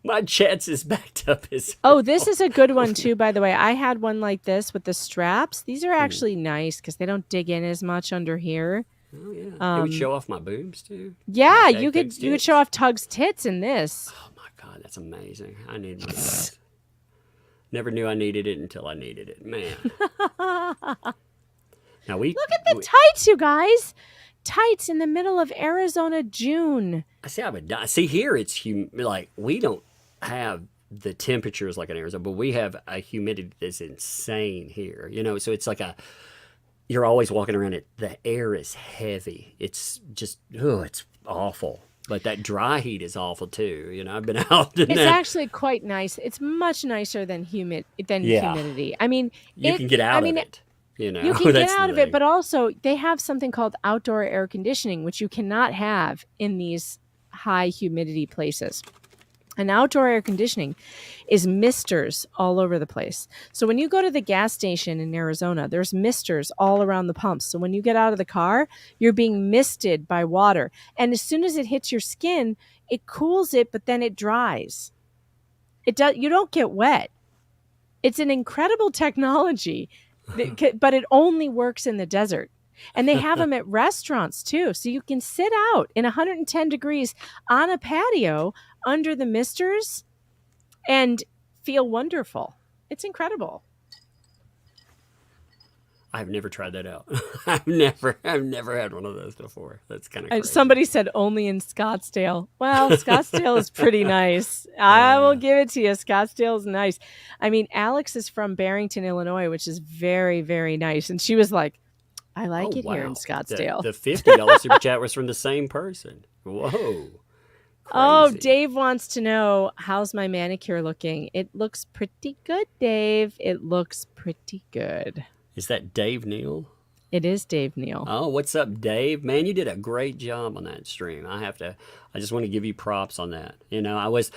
My chats is backed up as Oh, this is a good one too, by the way. I had one like this with the straps. These are actually nice because they don't dig in as much under here. Oh yeah, it would show off my boobs too. Yeah, Like you could Tug's you could tits. show off Tug's tits in this. Oh my god, that's amazing. I need one of those. Never knew I needed it until I needed it, man. Now Look at the tights, you guys. Tights in the middle of Arizona June. I see. I would die. See here, it's like we don't have the temperatures like in Arizona, but we have a humidity that's insane here. You know, so it's like you're always walking around it. The air is heavy. It's just it's awful. But that dry heat is awful too. You know, I've been out in It's that. actually quite nice. It's much nicer than humidity. I mean, You can get out of it. You know, you can get that's the out of it, thing. but also they have something called outdoor air conditioning, which you cannot have in these high humidity places. And outdoor air conditioning is misters all over the place. So when you go to the gas station in Arizona, there's misters all around the pumps. So when you get out of the car, you're being misted by water. And as soon as it hits your skin, it cools it, but then it dries. You don't get wet. It's an incredible technology, but it only works in the desert. And they have them at restaurants too. So you can sit out in 110 degrees on a patio under the misters and feel wonderful. It's incredible. I've never tried that out. I've never had one of those before. That's kind of crazy. Somebody said only in Scottsdale. Well, Scottsdale is pretty nice. I will give it to you. Scottsdale is nice. I mean, Alex is from Barrington, Illinois, which is very, very nice. And she was like, I like it here in Scottsdale. The $50 super chat was from the same person. Whoa. Oh, Crazy. Dave wants to know, how's my manicure looking? It looks pretty good, Dave. It looks pretty good. Is that Dave Neal? It is Dave Neal. Oh, what's up, Dave? Man, you did a great job on that stream. I just want to give you props on that. You know, I was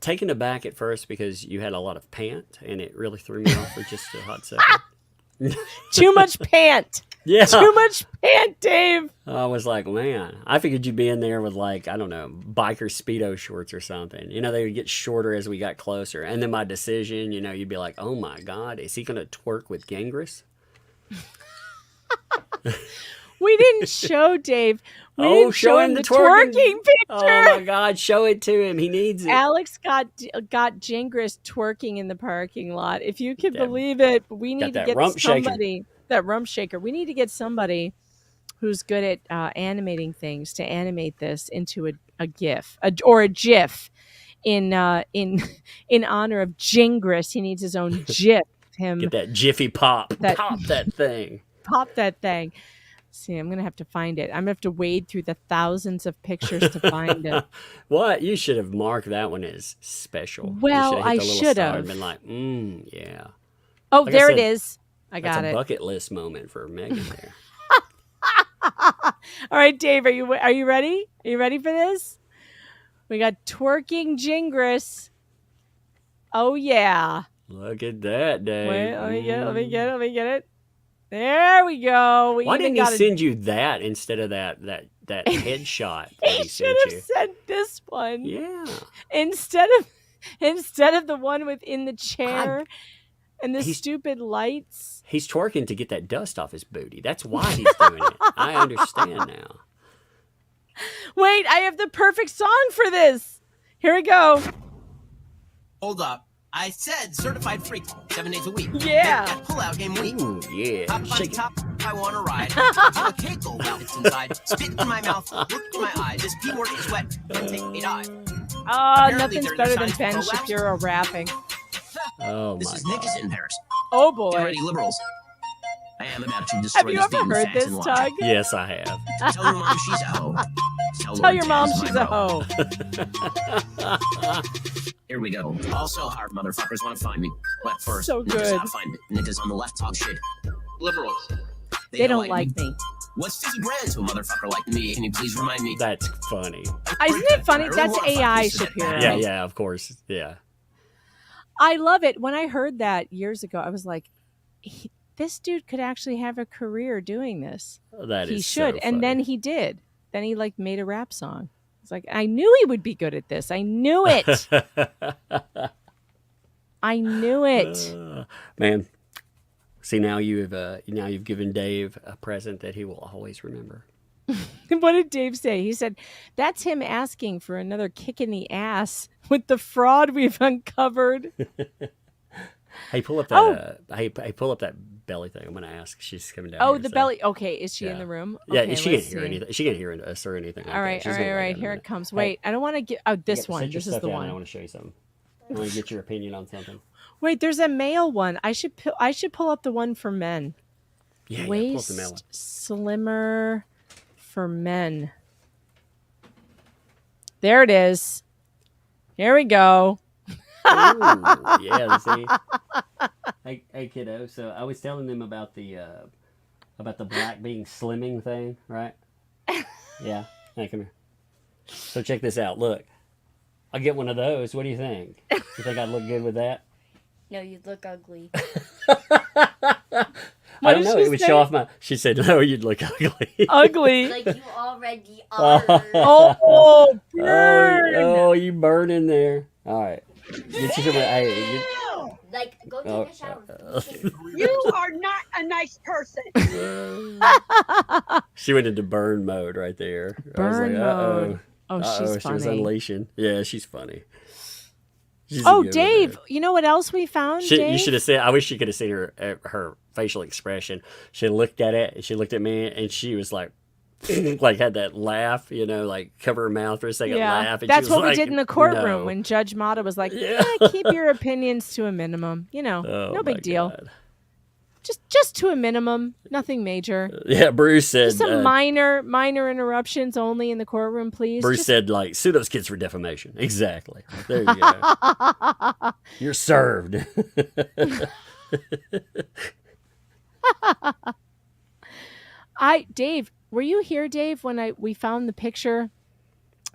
taken aback at first because you had a lot of pant, and it really threw me off for just a hot second. Too much pant. Yeah. Too much pant, Dave. I was like, man, I figured you'd be in there with like, I don't know, biker Speedo shorts or something. You know, they would get shorter as we got closer. And then my decision, you know, you'd be like, oh my God, is he going to twerk with Gingras? We didn't show Dave. We Oh, didn't show show him him the the twerking. twerking picture. Oh my God, show it to him. He needs it. Alex got Gingras twerking in the parking lot. If you can That- believe it, we need to that get rump shaker. somebody. That rump shaker. We need to get somebody who's good at animating things to animate this into a GIF or a GIF in honor of Gingras. He needs his own GIF. Him Get that Jiffy Pop. That- Pop that thing. pop that thing. See, I'm gonna have to find it. I'm gonna have to wade through the thousands of pictures to find it. What? You should have marked that one as special. You Well, should have hit I the little should star have. and been like, yeah. Oh, Like I there said, it is. I That's got a it. bucket list moment for Megan there. All right, Dave, are you ready? Are you ready for this? We got twerking Gingras. Oh yeah. Look at that, Dave. Wait, let me get it. There we go. Why didn't he send you that instead of that headshot that He he should sent have you? sent this one Yeah. instead of the one within the chair and the He's- stupid lights. He's twerking to get that dust off his booty. That's why he's doing it. I understand now. Wait, I have the perfect song for this. Here we go. Hold up. I said certified freak 7 days a week. Yeah. Make that pull-out game week. Ooh, yeah. Up on Shake it. top, I want to ride. Do a kegel while it's inside. Spit in my mouth, look in my eye. This P-word is wet. Don't take a dive. Apparently Nothing's they're better than deciding Ben to roll out. Shapiro rapping. Oh This my is God. niggas in Paris. Oh Get boy. ready, liberals. I am about to destroy Have you this ever beaten heard facts this, and Tug? logic. Yes, I have. Tell your mom she's a hoe. Tell Lord your mom Taz she's my a bro. hoe. Here we go. Also, hard motherfuckers want to find me. But first, So niggas good. out find me. Niggas on the left talk shit. Liberals. They don't like me. What's 50 grand to a motherfucker like me? Can you please remind me? That's funny. Isn't it funny? I really That's wanna fuck AI this shit. Shapiro. Yeah, yeah, of course. Yeah. I love it. When I heard that years ago, I was like, this dude could actually have a career doing this. That He is should. so And then funny. he did. Then he like made a rap song. It's like, I knew he would be good at this. I knew it. I knew it. Man, see now you've given Dave a present that he will always remember. What did Dave say? He said, that's him asking for another kick in the ass with the fraud we've uncovered. Hey, pull up that. Hey, pull up that belly thing. I'm gonna ask. She's coming down. Oh, here, the so- belly. Okay, is she in Yeah. the room? Yeah, Okay, she can't let's hear see. anything. She can't hear us or anything. Like All right, that. all She's right, gonna all wait right. a Here it minute. comes. Hey, Wait, I don't want to get. Oh, this set one. your This is stuff the down. one. I want to show you something. I want to get your opinion on something. Wait, there's a male one. I should pull up the one for men. Yeah, pull up the mail one. Waist slimmer for men. There it is. Here we go. Ooh, yeah, see. Hey, kiddo. So I was telling them about the black being slimming thing, right? Yeah. Hey, come here. So check this out. Look, I'll get one of those. What do you think? You think I'd look good with that? No, you'd look ugly. I don't did know. she It would say? show off my. She said, "No, you'd look ugly." Ugly. Like you already are. Oh, burn. Oh, you burn in there. All right. Get you some. Hey, Like, go take Oh, a shower. You are not a nice person. she went into burn mode right there. Burn I was like, mode. Oh, Uh-oh, she's she was funny. unleashing. Yeah, she's funny. She's a Oh, good one Dave, there. you know what else we found, You Dave? should have seen. I wish you could have seen her facial expression. She looked at it. She looked at me, and she was like, like had that laugh. You know, like cover her mouth for a second, laugh. And That's she was what we like, did in the courtroom no. when Judge Mata was like, Yeah. keep your opinions to a minimum. You know, Oh, no my big deal. God. Just to a minimum, nothing major. Yeah, Bruce said. Just some minor interruptions only in the courtroom, please. Bruce Just- said, like, sue those kids for defamation. Exactly. There you go. You're served. Dave, were you here, Dave, when we found the picture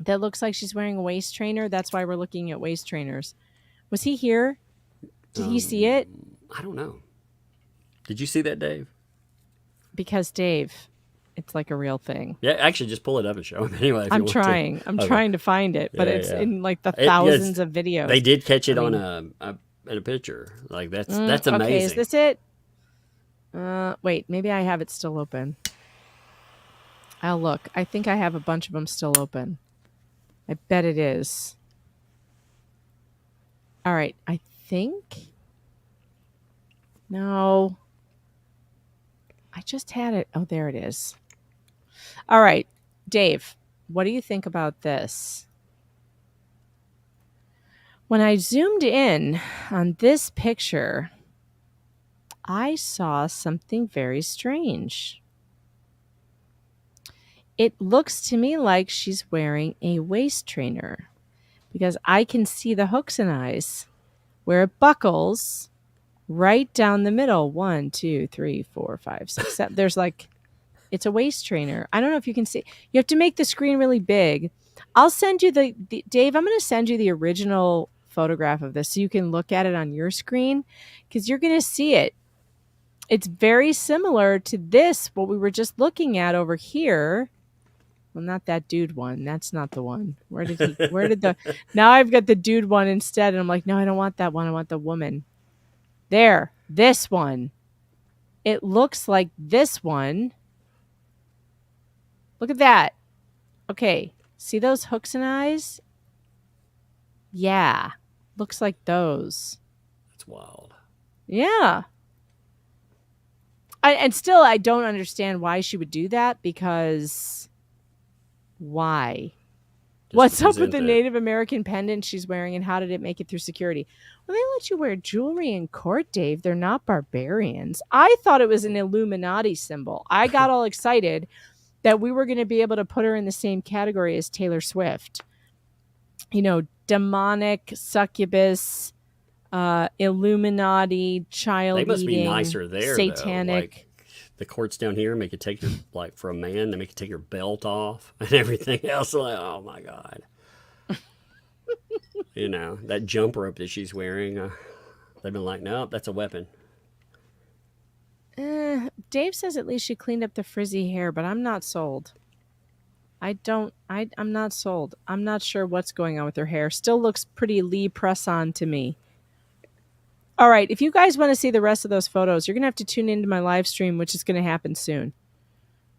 that looks like she's wearing a waist trainer? That's why we're looking at waist trainers. Was he here? Did he see it? I don't know. Did you see that, Dave? because Dave, it's like a real thing. Yeah, actually, just pull it up and show them anyway. If I'm you want trying. To. I'm Okay. trying to find it, but Yeah, it's yeah. in like the Yes, thousands of videos. They did catch it I on mean- in a picture. Like that's amazing. Okay, is this it? Wait, maybe I have it still open. I'll look. I think I have a bunch of them still open. I bet it is. All right, I think. No. I just had it. Oh, there it is. All right, Dave, what do you think about this? When I zoomed in on this picture, I saw something very strange. It looks to me like she's wearing a waist trainer because I can see the hooks and eyes where it buckles right down the middle. 1, 2, 3, 4, 5, 6, 7. There's like, it's a waist trainer. I don't know if you can see. You have to make the screen really big. I'll send you the Dave, I'm going to send you the original photograph of this so you can look at it on your screen because you're going to see it. It's very similar to this, what we were just looking at over here. Well, not that dude one. That's not the one. Where did the, now I've got the dude one instead. And I'm like, no, I don't want that one. I want the woman. There, this one. It looks like this one. Look at that. Okay. See those hooks and eyes? Yeah. Looks like those. That's wild. Yeah. And still, I don't understand why she would do that because why? Just What's up with present the it. Native American pendant she's wearing and how did it make it through security? Well, they let you wear jewelry in court, Dave. They're not barbarians. I thought it was an Illuminati symbol. I got all excited that we were going to be able to put her in the same category as Taylor Swift. You know, demonic, succubus, Illuminati, child They must be eating, nicer there. satanic. Though. Like, the courts down here make you take your like for a man, they make you take your belt off and everything else. Like, oh my god. You know, that jump rope that she's wearing, they've been like, no, that's a weapon. Dave says at least she cleaned up the frizzy hair, but I'm not sold. I'm not sold. I'm not sure what's going on with her hair. Still looks pretty Lee press-on to me. All right, if you guys want to see the rest of those photos, you're going to have to tune into my live stream, which is going to happen soon.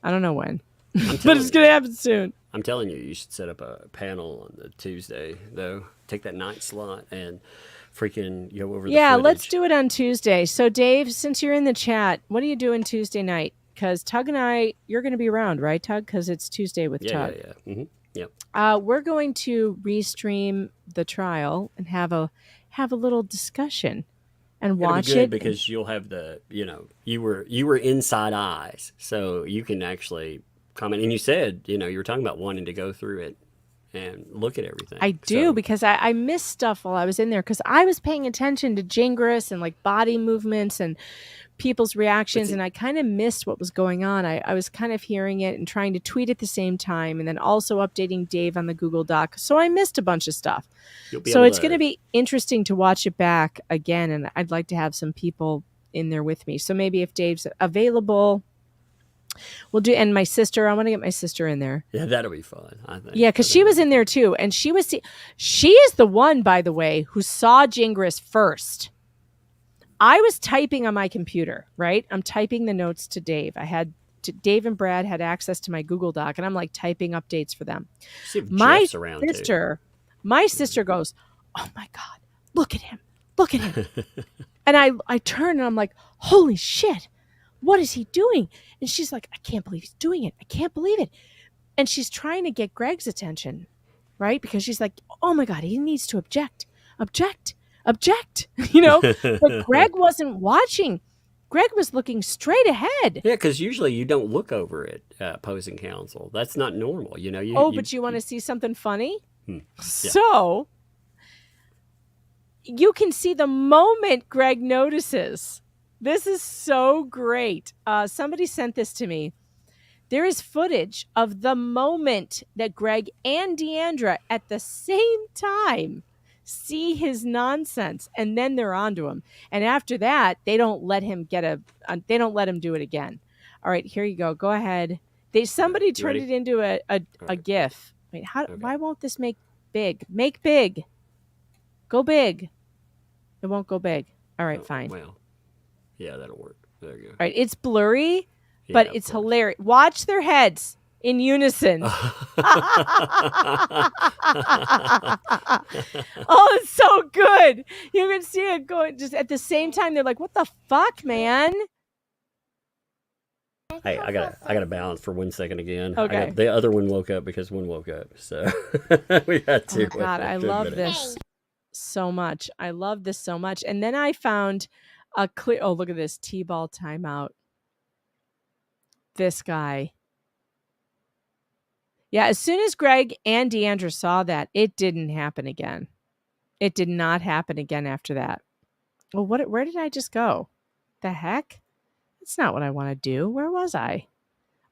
I don't know when, but it's going to happen soon. I'm telling you, you should set up a panel on the Tuesday, though. Take that night slot and freaking go over the footage. Let's do it on Tuesday. So, Dave, since you're in the chat, what are you doing Tuesday night? Because Tug and I, you're going to be around, right, Tug? Because it's Tuesday with Tug. Yeah. Mm-hmm. Yep. We're going to restream the trial and have a little discussion and watch It'll be good it because you'll have the, you were inside eyes, so you can actually comment. And you said, you were talking about wanting to go through it and look at everything. I do because I missed stuff while I was in there because I was paying attention to Gingras and like body movements and people's reactions, and I kind of missed what was going on. I was kind of hearing it and trying to tweet at the same time and then also updating Dave on the Google Doc. So I missed a bunch of stuff. So it's going to be interesting to watch it back again, and I'd like to have some people in there with me. So maybe if Dave's available, we'll do. And my sister, I want to get my sister in there. Yeah, that'll be fun, I think. Yeah, because she was in there too, and she is the one, by the way, who saw Gingras first. I was typing on my computer, right? I'm typing the notes to Dave. Dave and Brad had access to my Google Doc, and I'm like typing updates for them. See if My Jeff's around sister goes, "Oh my God, look at him. Look at him." And I turn and I'm like, "Holy shit, what is he doing?" And she's like, "I can't believe he's doing it. I can't believe it." And she's trying to get Greg's attention, right? Because she's like, "Oh my God, he needs to object. But Greg wasn't watching. Greg was looking straight ahead. Yeah, because usually you don't look over at opposing counsel. That's not normal. But you want to see something funny? Yeah. So you can see the moment Greg notices. This is so great. Somebody sent this to me. There is footage of the moment that Greg and Deandra at the same time see his nonsense, and then they're onto him. And after that, they don't let him do it again. All right, here you go. Go ahead. Somebody turned ready? it into a right. GIF. Wait, Okay. why won't this make big? Make big. Go big. It won't go big. All right, fine. Well, yeah, that'll work. There you go. All right, it's blurry, but Yeah, it's hilarious. Watch their heads in unison. Oh, it's so good. You can see it going just at the same time. They're like, "What the fuck, man?" Hey, I gotta balance for 1 second again. Okay. The other one woke up because one woke up, so we had to. Oh my God, I love this so much. I love this so much. And then I found a clear. Oh, look at this T-ball timeout. This guy. Yeah, as soon as Greg and Deandra saw that, it didn't happen again. It did not happen again after that. Well, where did I just go? The heck? That's not what I want to do. Where was I?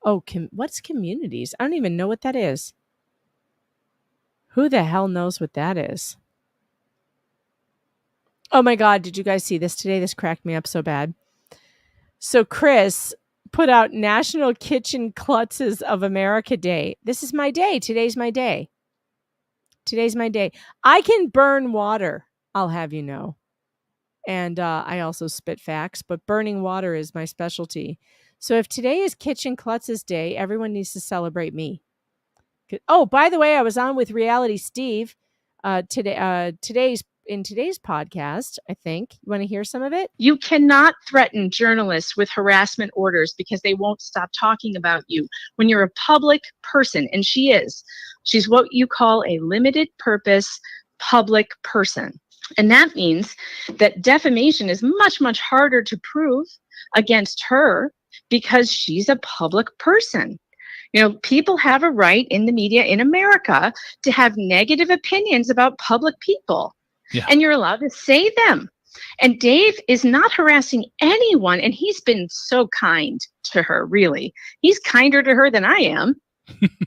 Oh, what's communities? I don't even know what that is. Who the hell knows what that is? Oh my God, did you guys see this today? This cracked me up so bad. So Chris put out National Kitchen Klutzes of America Day. This is my day. Today's my day. Today's my day. I can burn water, I'll have you know. And I also spit facts, but burning water is my specialty. So if today is Kitchen Klutzes Day, everyone needs to celebrate me. Oh, by the way, I was on with Reality Steve today's podcast, I think. You want to hear some of it? You cannot threaten journalists with harassment orders because they won't stop talking about you when you're a public person, and she is. She's what you call a limited purpose public person. And that means that defamation is much, much harder to prove against her because she's a public person. You know, people have a right in the media in America to have negative opinions about public people. Yeah. And you're allowed to say them. And Dave is not harassing anyone. And he's been so kind to her, really. He's kinder to her than I am.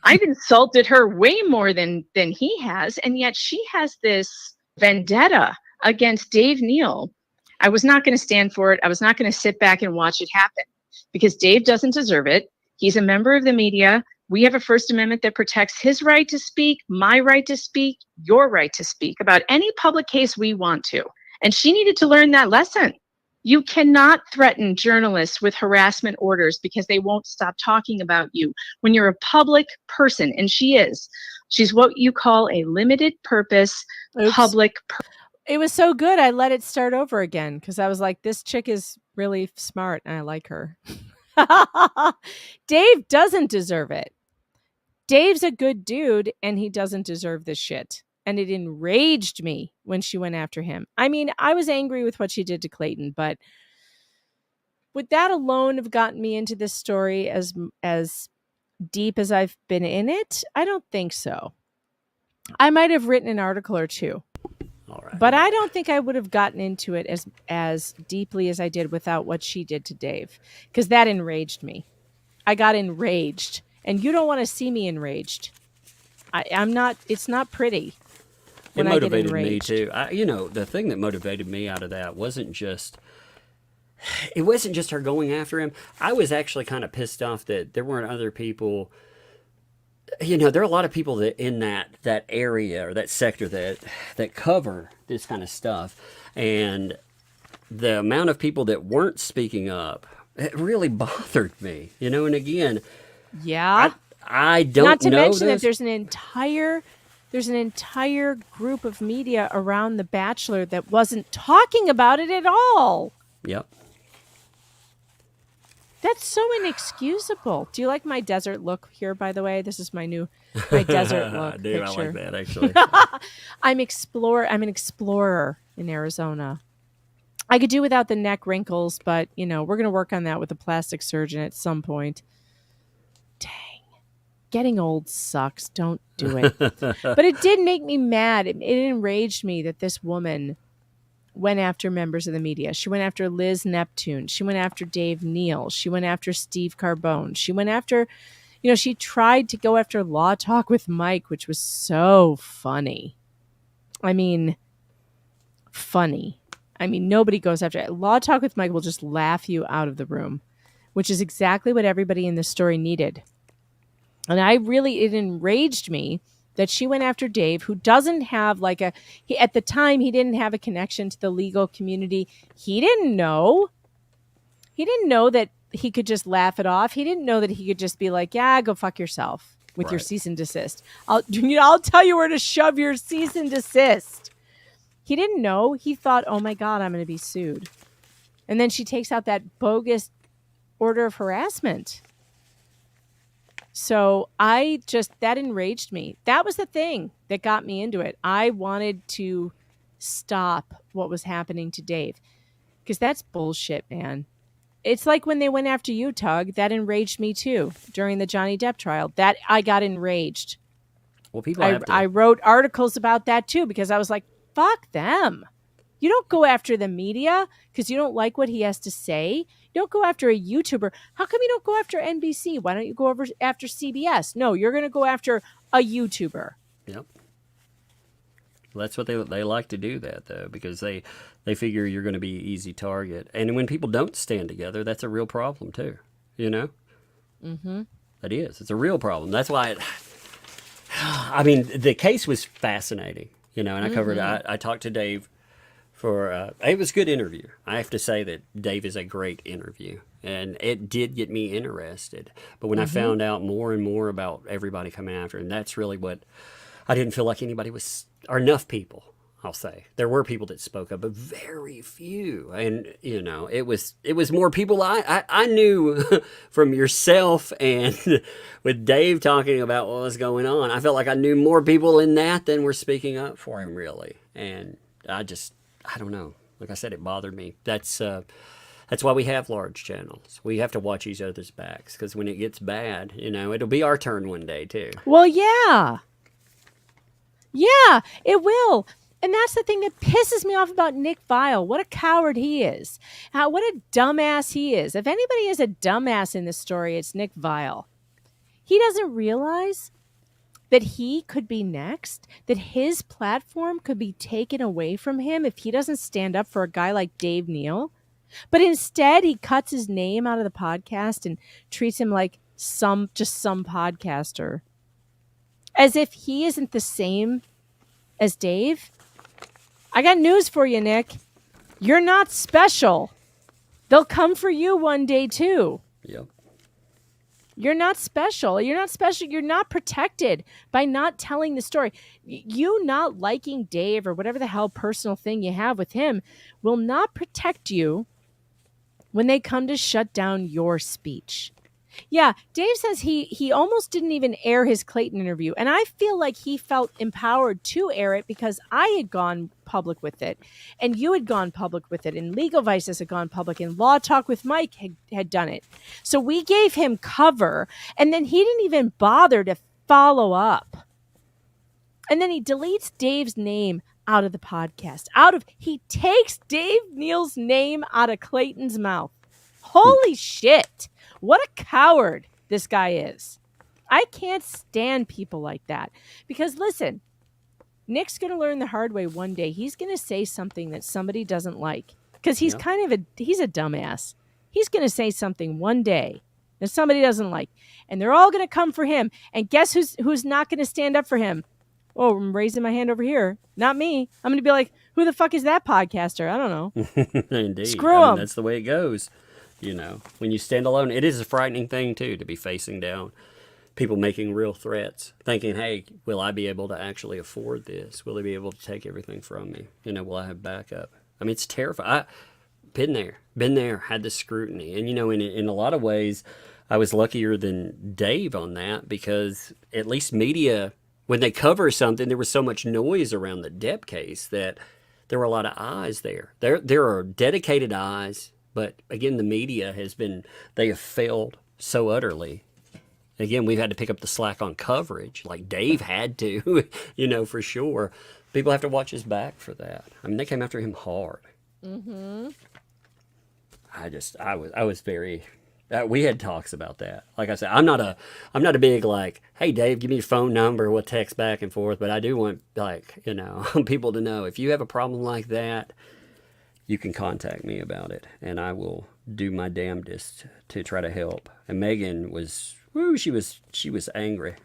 I've insulted her way more than he has. And yet she has this vendetta against Dave Neal. I was not going to stand for it. I was not going to sit back and watch it happen because Dave doesn't deserve it. He's a member of the media. We have a First Amendment that protects his right to speak, my right to speak, your right to speak about any public case we want to. And she needed to learn that lesson. You cannot threaten journalists with harassment orders because they won't stop talking about you when you're a public person. And she is. She's what you call a limited purpose public person. It was so good. I let it start over again because I was like, this chick is really smart and I like her. Dave doesn't deserve it. Dave's a good dude and he doesn't deserve this shit. And it enraged me when she went after him. I mean, I was angry with what she did to Clayton, but would that alone have gotten me into this story as deep as I've been in it? I don't think so. I might have written an article or two. All right. But I don't think I would have gotten into it as deeply as I did without what she did to Dave, because that enraged me. I got enraged, and you don't want to see me enraged. I'm not. It's not pretty. It motivated me too. The thing that motivated me out of that wasn't just her going after him. I was actually kind of pissed off that there weren't other people. There are a lot of people that in that area or that sector that cover this kind of stuff, and the amount of people that weren't speaking up, it really bothered me. And again, yeah, I don't know. Not to mention that there's an entire group of media around The Bachelor that wasn't talking about it at all. Yep. That's so inexcusable. Do you like my desert look here, by the way? This is my desert look. I do. Picture. I like that, actually. I'm an explorer in Arizona. I could do without the neck wrinkles, but, we're going to work on that with a plastic surgeon at some point. Dang. Getting old sucks. Don't do it. But it did make me mad. It enraged me that this woman went after members of the media. She went after Liz Neptune. She went after Dave Neal. She went after Steve Carbone. She went after, she tried to go after Law Talk with Mike, which was so funny. I mean, funny. I mean, nobody goes after it. Law Talk with Mike will just laugh you out of the room which is exactly what everybody in this story needed. And it enraged me that she went after Dave, who doesn't have at the time, he didn't have a connection to the legal community. He didn't know that he could just laugh it off. He didn't know that he could just be like, yeah, go fuck yourself with your cease and desist. I'll tell you where to shove your cease and desist. He didn't know. He thought, oh my God, I'm going to be sued. And then she takes out that bogus order of harassment. So that enraged me. That was the thing that got me into it. I wanted to stop what was happening to Dave, because that's bullshit, man. It's like when they went after you, Tug. That enraged me too during the Johnny Depp trial. That I got enraged. Well, people I wrote articles about that too, because I was like, fuck them. You don't go after the media because you don't like what he has to say. You don't go after a YouTuber. How come you don't go after NBC? Why don't you go after CBS? No, you're going to go after a YouTuber. Yep. Well, that's what they like to do that, though, because they figure you're going to be an easy target. And when people don't stand together, that's a real problem, too. You know? Mm-hmm. It is. It's a real problem. That's why I mean, the case was fascinating, you know, and I covered, I talked to Dave it was a good interview. I have to say that Dave is a great interview, and it did get me interested. But when I found out more and more about everybody coming after him, that's really what I didn't feel like anybody or enough people, I'll say. There were people that spoke up, but very few. And, you know, it was more people I knew from yourself, and with Dave talking about what was going on. I felt like I knew more people in that than were speaking up for him, really. And I don't know. Like I said, it bothered me. That's why we have large channels. We have to watch each other's backs, because when it gets bad, you know, it'll be our turn one day, too. Well, yeah. Yeah, it will. And that's the thing that pisses me off about Nick Viall. What a coward he is. What a dumbass he is. If anybody is a dumbass in this story, it's Nick Viall. He doesn't realize that he could be next, that his platform could be taken away from him if he doesn't stand up for a guy like Dave Neal. But instead, he cuts his name out of the podcast and treats him like some podcaster, as if he isn't the same as Dave. I got news for you, Nick. You're not special. They'll come for you one day, too. Yep. You're not special. You're not special. You're not protected by not telling the story. You not liking Dave or whatever the hell personal thing you have with him will not protect you when they come to shut down your speech. Yeah, Dave says he almost didn't even air his Clayton interview. And I feel like he felt empowered to air it because I had gone public with it. And you had gone public with it. And Legal Vices had gone public. And Law Talk with Mike had done it. So we gave him cover. And then he didn't even bother to follow up. And then he deletes Dave's name out of the podcast. He takes Dave Neal's name out of Clayton's mouth. Holy shit. What a coward this guy is. I can't stand people like that. Because listen, Nick's going to learn the hard way one day. He's going to say something that somebody doesn't like. Because he's he's a dumbass. He's going to say something one day that somebody doesn't like. And they're all going to come for him. And guess who's not going to stand up for him? Oh, I'm raising my hand over here. Not me. I'm going to be like, who the fuck is that podcaster? I don't know. Indeed. Screw him. That's the way it goes. You know, when you stand alone, it is a frightening thing, too, to be facing down people making real threats, thinking, hey, will I be able to actually afford this? Will they be able to take everything from me? You know, will I have backup? I mean, it's terrifying. Been there, had the scrutiny. And, you know, in a lot of ways, I was luckier than Dave on that, because at least media, when they cover something, there was so much noise around the Depp case that there were a lot of eyes there. There are dedicated eyes. But again, the media they have failed so utterly. Again, we've had to pick up the slack on coverage, like Dave had to, you know, for sure. People have to watch his back for that. I mean, they came after him hard. Mm-hmm. I was very, we had talks about that. Like I said, I'm not a big like, hey Dave, give me your phone number, we'll text back and forth. But I do want, like, you know, people to know if you have a problem like that, you can contact me about it, and I will do my damnedest to try to help. And Megan was, woo, she was angry.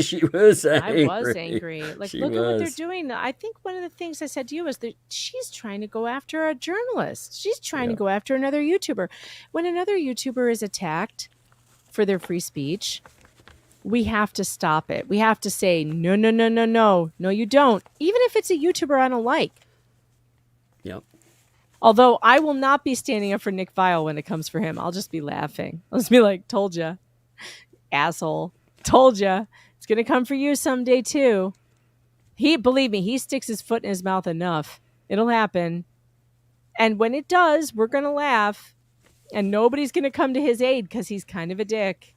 She was angry. I was angry. Like, She look at what they're was. doing. I think one of the things I said to you is that she's trying to go after a journalist. She's trying to Yeah. go after another YouTuber. When another YouTuber is attacked for their free speech, we have to stop it. We have to say, no, no, no, no, no. No, you don't. Even if it's a YouTuber I don't like. Yep. Although I will not be standing up for Nick Vile when it comes for him. I'll just be laughing. I'll just be like, told ya, asshole. Told ya. It's going to come for you someday too. Believe me, he sticks his foot in his mouth enough. It'll happen. And when it does, we're going to laugh. And nobody's going to come to his aid because he's kind of a dick.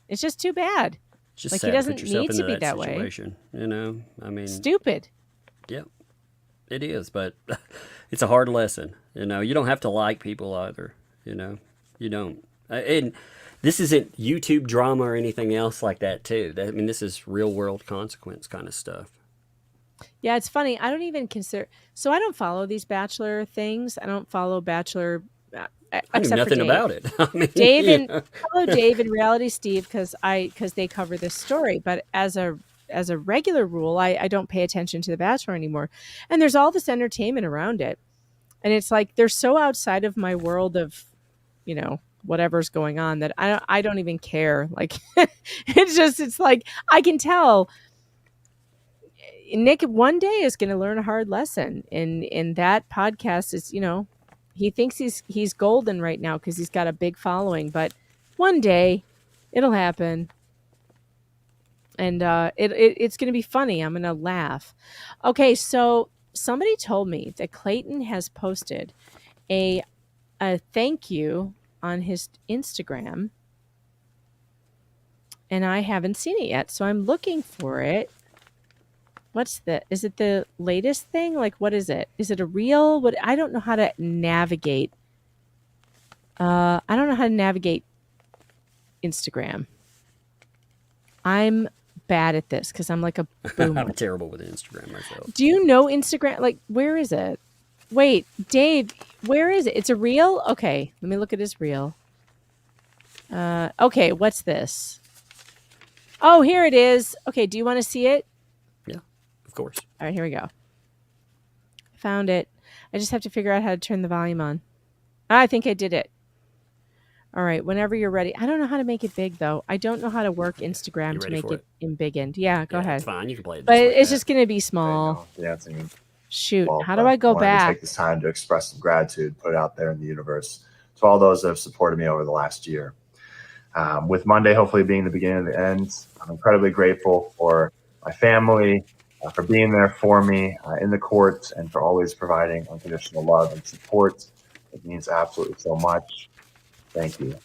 It's just too bad. It's just Like, sad he to doesn't put yourself need to into be that way. situation, you know? I mean, Stupid. Yep, it is, but it's a hard lesson. You know, you don't have to like people either. You know, you don't. And this isn't YouTube drama or anything else like that, too. I mean, this is real world consequence kind of stuff. Yeah, it's funny. I don't even consider. So I don't follow these Bachelor things. I don't follow Bachelor. I knew Except for nothing Dave. about it. I mean, Dave yeah. and follow Dave and Reality Steve because they cover this story. But as a regular rule, I don't pay attention to The Bachelor anymore. And there's all this entertainment around it, and it's like they're so outside of my world of, you know, whatever's going on that I don't even care. Like it's like I can tell Nick one day is going to learn a hard lesson, and that podcast is, you know. He thinks he's golden right now because he's got a big following, but one day it'll happen, and it's going to be funny. I'm going to laugh. Okay, so somebody told me that Clayton has posted a thank you on his Instagram, and I haven't seen it yet, so I'm looking for it. Is it the latest thing? Like, what is it? Is it a reel? I don't know how to navigate. I don't know how to navigate Instagram. I'm bad at this because I'm like a boomer. I'm terrible with Instagram myself. Do you know Instagram? Like, where is it? Wait, Dave, where is it? It's a reel? Okay, let me look at his reel. Okay, what's this? Oh, here it is. Okay, do you want to see it? Of course. All right, here we go. Found it. I just have to figure out how to turn the volume on. I think I did it. All right, whenever you're ready. I don't know how to make it big, though. I don't know how to work Instagram to make it in big end. Yeah, go ahead. It's fine. You can play it. But like it's that. just going to be small. Dancing. Shoot, Well, how do I go wanted to back? take this time to express some gratitude, put it out there in the universe to all those that have supported me over the last year. With Monday hopefully being the beginning of the end, I'm incredibly grateful for my family, for being there for me in the courts, and for always providing unconditional love and support. It means absolutely so much. Thank you.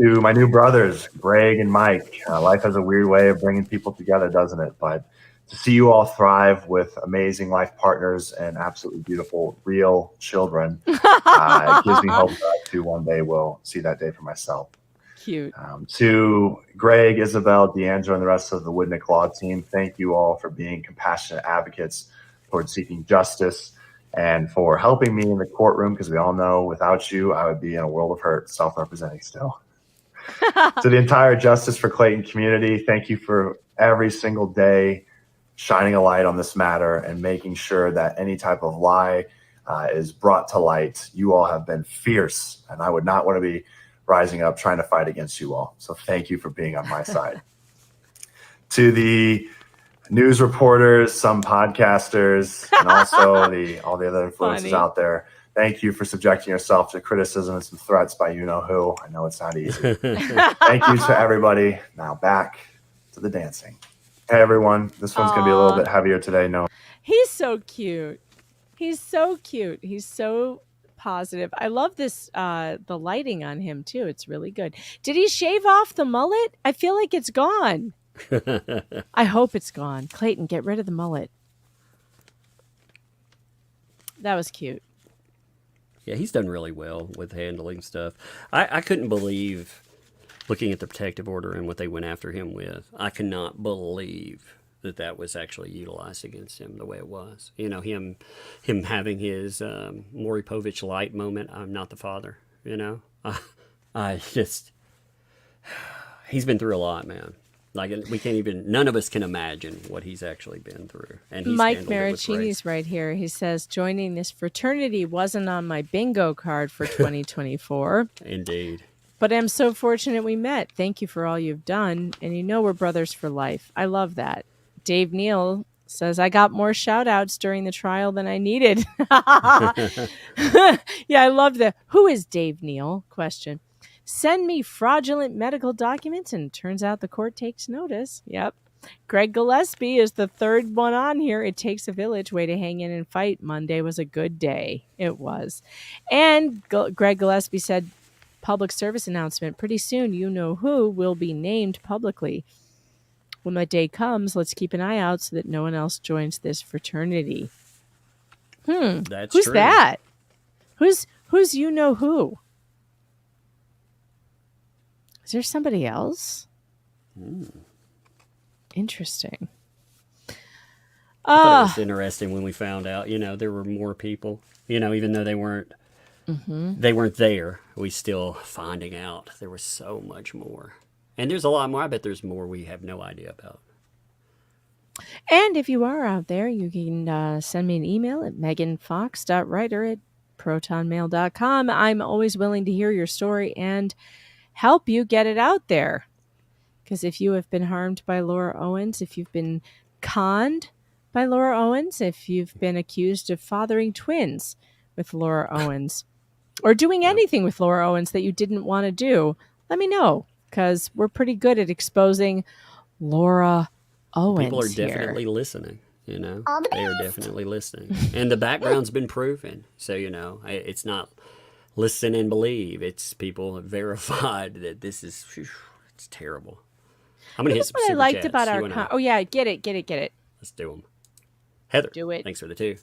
To my new brothers, Greg and Mike, life has a weird way of bringing people together, doesn't it? But to see you all thrive with amazing life partners and absolutely beautiful, real children, it gives me hope that I too one day will see that day for myself. Cute. To Greg, Isabel, D'Angelo, and the rest of the Woodnick Law team, thank you all for being compassionate advocates towards seeking justice and for helping me in the courtroom, because we all know without you, I would be in a world of hurt self-representing still. To the entire Justice for Clayton community, thank you for every single day shining a light on this matter and making sure that any type of lie is brought to light. You all have been fierce, and I would not want to be rising up trying to fight against you all. So thank you for being on my side. To the news reporters, some podcasters, and also all the other influencers out there, thank you for subjecting yourself to criticism and some threats by you-know-who. I know it's not easy. Thank you to everybody. Now back to the dancing. Hey, everyone. This one's going to be a little bit heavier today. No. He's so cute. He's so cute. He's so positive. I love this, the lighting on him too. It's really good. Did he shave off the mullet? I feel like it's gone. I hope it's gone. Clayton, get rid of the mullet. That was cute. Yeah, he's done really well with handling stuff. I couldn't believe, looking at the protective order and what they went after him with, I cannot believe that was actually utilized against him the way it was. You know, him having his Maury Povich light moment. I'm not the father. You know, I just he's been through a lot, man. Like we can't even. None of us can imagine what he's actually been through. And he's Mike handled it with grace. Maricini's right here. He says joining this fraternity wasn't on my bingo card for 2024. Indeed. But I'm so fortunate we met. Thank you for all you've done. And you know we're brothers for life. I love that. Dave Neal says, I got more shout outs during the trial than I needed. Yeah, I love that. Who is Dave Neal? Question. Send me fraudulent medical documents, and turns out the court takes notice. Yep. Greg Gillespie is the third one on here. It takes a village. Way to hang in and fight. Monday was a good day. It was. And Greg Gillespie said, public service announcement. Pretty soon, you know who will be named publicly. When that day comes, let's keep an eye out so that no one else joins this fraternity. That's Who's true. that? Who's you know who? Is there somebody else? Interesting. I thought it was interesting when we found out, you know, there were more people, you know, even though they weren't there, we still finding out there was so much more. And there's a lot more. I bet there's more we have no idea about. And if you are out there, you can send me an email at meganfox.writer@protonmail.com. I'm always willing to hear your story and help you get it out there. Because if you have been harmed by Laura Owens, if you've been conned by Laura Owens, if you've been accused of fathering twins with Laura Owens, or doing anything with Laura Owens that you didn't want to do, let me know. Because we're pretty good at exposing Laura Owens. People are definitely listening, you know. They are definitely listening. And the background's been proven. So, you know, it's not listen and believe. It's people have verified that this is, it's terrible. I'm going to hit some what I super liked chats. about our... oh, yeah, get it. Let's do them. Heather, do it. Thanks for the 2.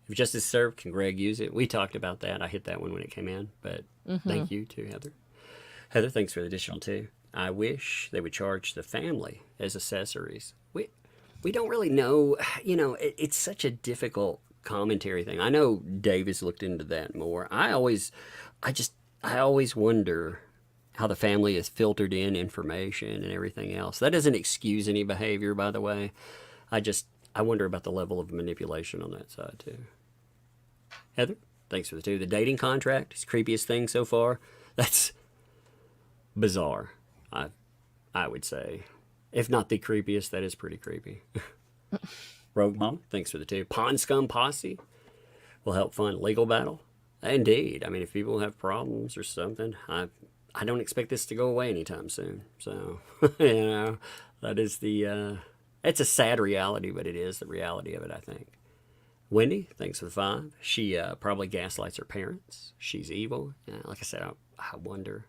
If justice served, can Greg use it? We talked about that. I hit that one when it came in, but thank you to Heather. Heather, thanks for the additional 2. I wish they would charge the family as accessories. We don't really know, you know, it's such a difficult commentary thing. I know Dave has looked into that more. I always wonder how the family has filtered in information and everything else. That doesn't excuse any behavior, by the way. I wonder about the level of manipulation on that side, too. Heather, thanks for the 2. The dating contract is the creepiest thing so far. That's bizarre, I would say. If not the creepiest, that is pretty creepy. Rogue Mom, thanks for the 2. Pond Scum Posse will help fund legal battle. Indeed. I mean, if people have problems or something, I don't expect this to go away anytime soon. So, you know, that is it's a sad reality, but it is the reality of it, I think. Wendy, thanks for the 5. She probably gaslights her parents. She's evil. Like I said, I wonder.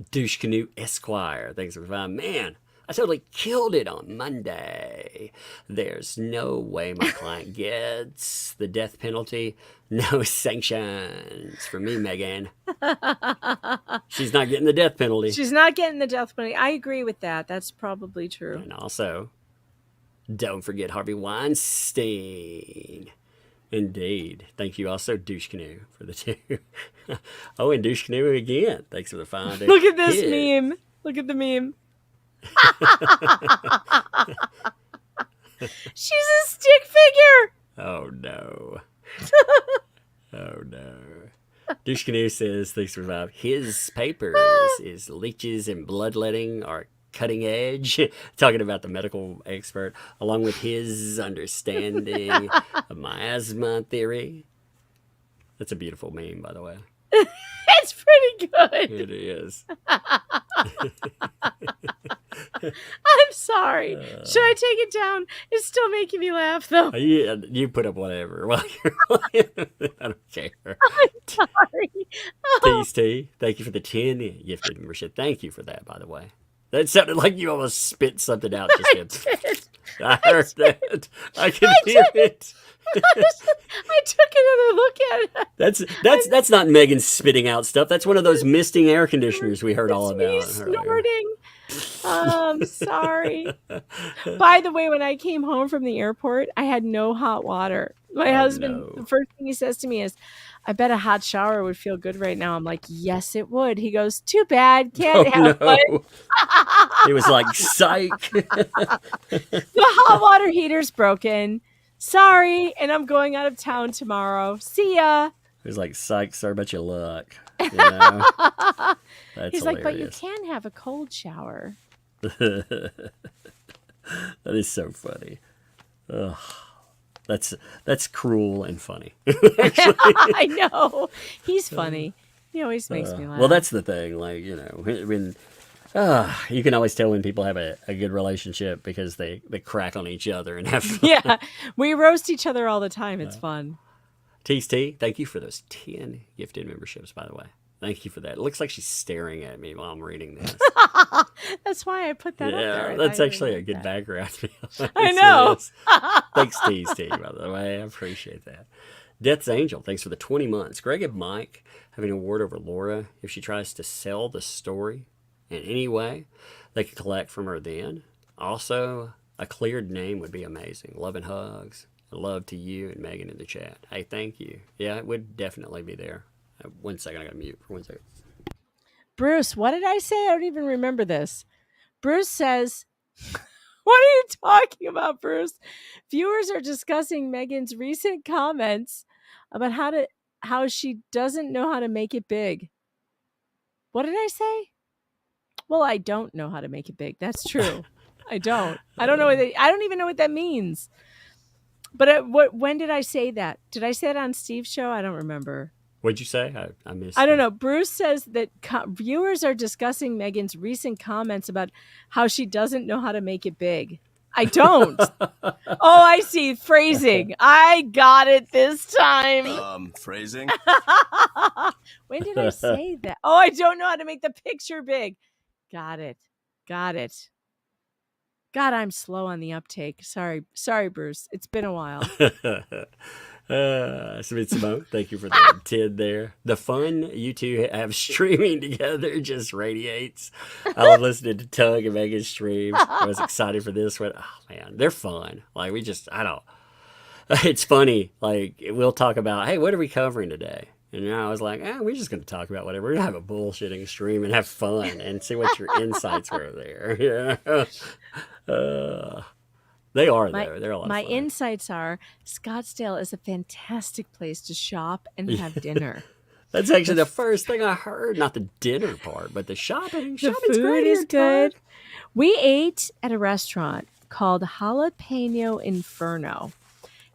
Douche Canoe Esquire, thanks for the 5. Man, I totally killed it on Monday. There's no way my client gets the death penalty. No sanctions for me, Megan. She's not getting the death penalty. She's not getting the death penalty. I agree with that. That's probably true. And also, don't forget Harvey Weinstein. Indeed. Thank you also, Douche Canoe, for the 2. Oh, and Douche Canoe again. Thanks for the 5. Look at this meme. Look at the meme. She's a stick figure. Oh, no. Oh, no. Douche Canoe says, thanks for the 5. His papers is leeches and bloodletting are cutting edge, talking about the medical expert, along with his understanding of miasma theory. That's a beautiful meme, by the way. It's pretty good. It is. I'm sorry. Should I take it down? It's still making me laugh, though. Yeah, you put up whatever while you're playing. I don't care. I'm sorry. Tease T, thank you for the 10 gifted membership. Thank you for that, by the way. That sounded like you almost spit something out. I heard that. I can hear it. I took another look at it. That's not Megan spitting out stuff. That's one of those misting air conditioners we heard all about. Me snorting. Sorry. By the way, when I came home from the airport, I had no hot water. My husband, the first thing he says to me is, I bet a hot shower would feel good right now. I'm like, yes, it would. He goes, too bad. Can't have one. He was like, psych. The hot water heater's broken. Sorry. And I'm going out of town tomorrow. See ya. He was like, psych, sorry about your luck. You know? That's He's like, but you hilarious. can have a cold shower. That is so funny. Ugh. That's cruel and funny. I know. He's funny. He always makes me laugh. Well, that's the thing. Like, you know, when you can always tell when people have a good relationship because they crack on each other and have fun. Yeah, we roast each other all the time. It's fun. Tease T, thank you for those 10 gifted memberships, by the way. Thank you for that. It looks like she's staring at me while I'm reading this. That's why I put that up there. That's actually a good background. I know. Thanks, Tease T, by the way. I appreciate that. Death's Angel, thanks for the 20 months. Greg and Mike having a word over Laura. If she tries to sell the story in any way, they could collect from her then. Also, a cleared name would be amazing. Love and hugs. Love to you and Megan in the chat. Hey, thank you. Yeah, it would definitely be there. 1 second, I got to mute for 1 second. Bruce, what did I say? I don't even remember this. Bruce says, what are you talking about, Bruce? Viewers are discussing Megan's recent comments about how she doesn't know how to make it big. What did I say? Well, I don't know how to make it big. That's true. I don't. I don't know. I don't even know what that means. But when did I say that? Did I say it on Steve's show? I don't remember. What'd you say? I missed I don't know. Bruce says that viewers are discussing Megan's recent comments about how she doesn't know how to make it big. I don't. Oh, I see. Phrasing. I got it this time. Phrasing? When did I say that? Oh, I don't know how to make the picture big. Got it. God, I'm slow on the uptake. Sorry, Bruce. It's been a while. Simone, thank you for the 10 there. The fun you two have streaming together just radiates. I love listening to Tug and Megan's streams. I was excited for this one. Oh man, they're fun. Like it's funny. Like we'll talk about, hey, what are we covering today? And I was like, we're just going to talk about whatever. We're going to have a bullshitting stream and have fun and see what your insights were there. They are, though. They're a lot of fun. My insights are Scottsdale is a fantastic place to shop and have dinner. That's actually the first thing I heard. Not the dinner part, but the shopping. The food is good. We ate at a restaurant called Jalapeno Inferno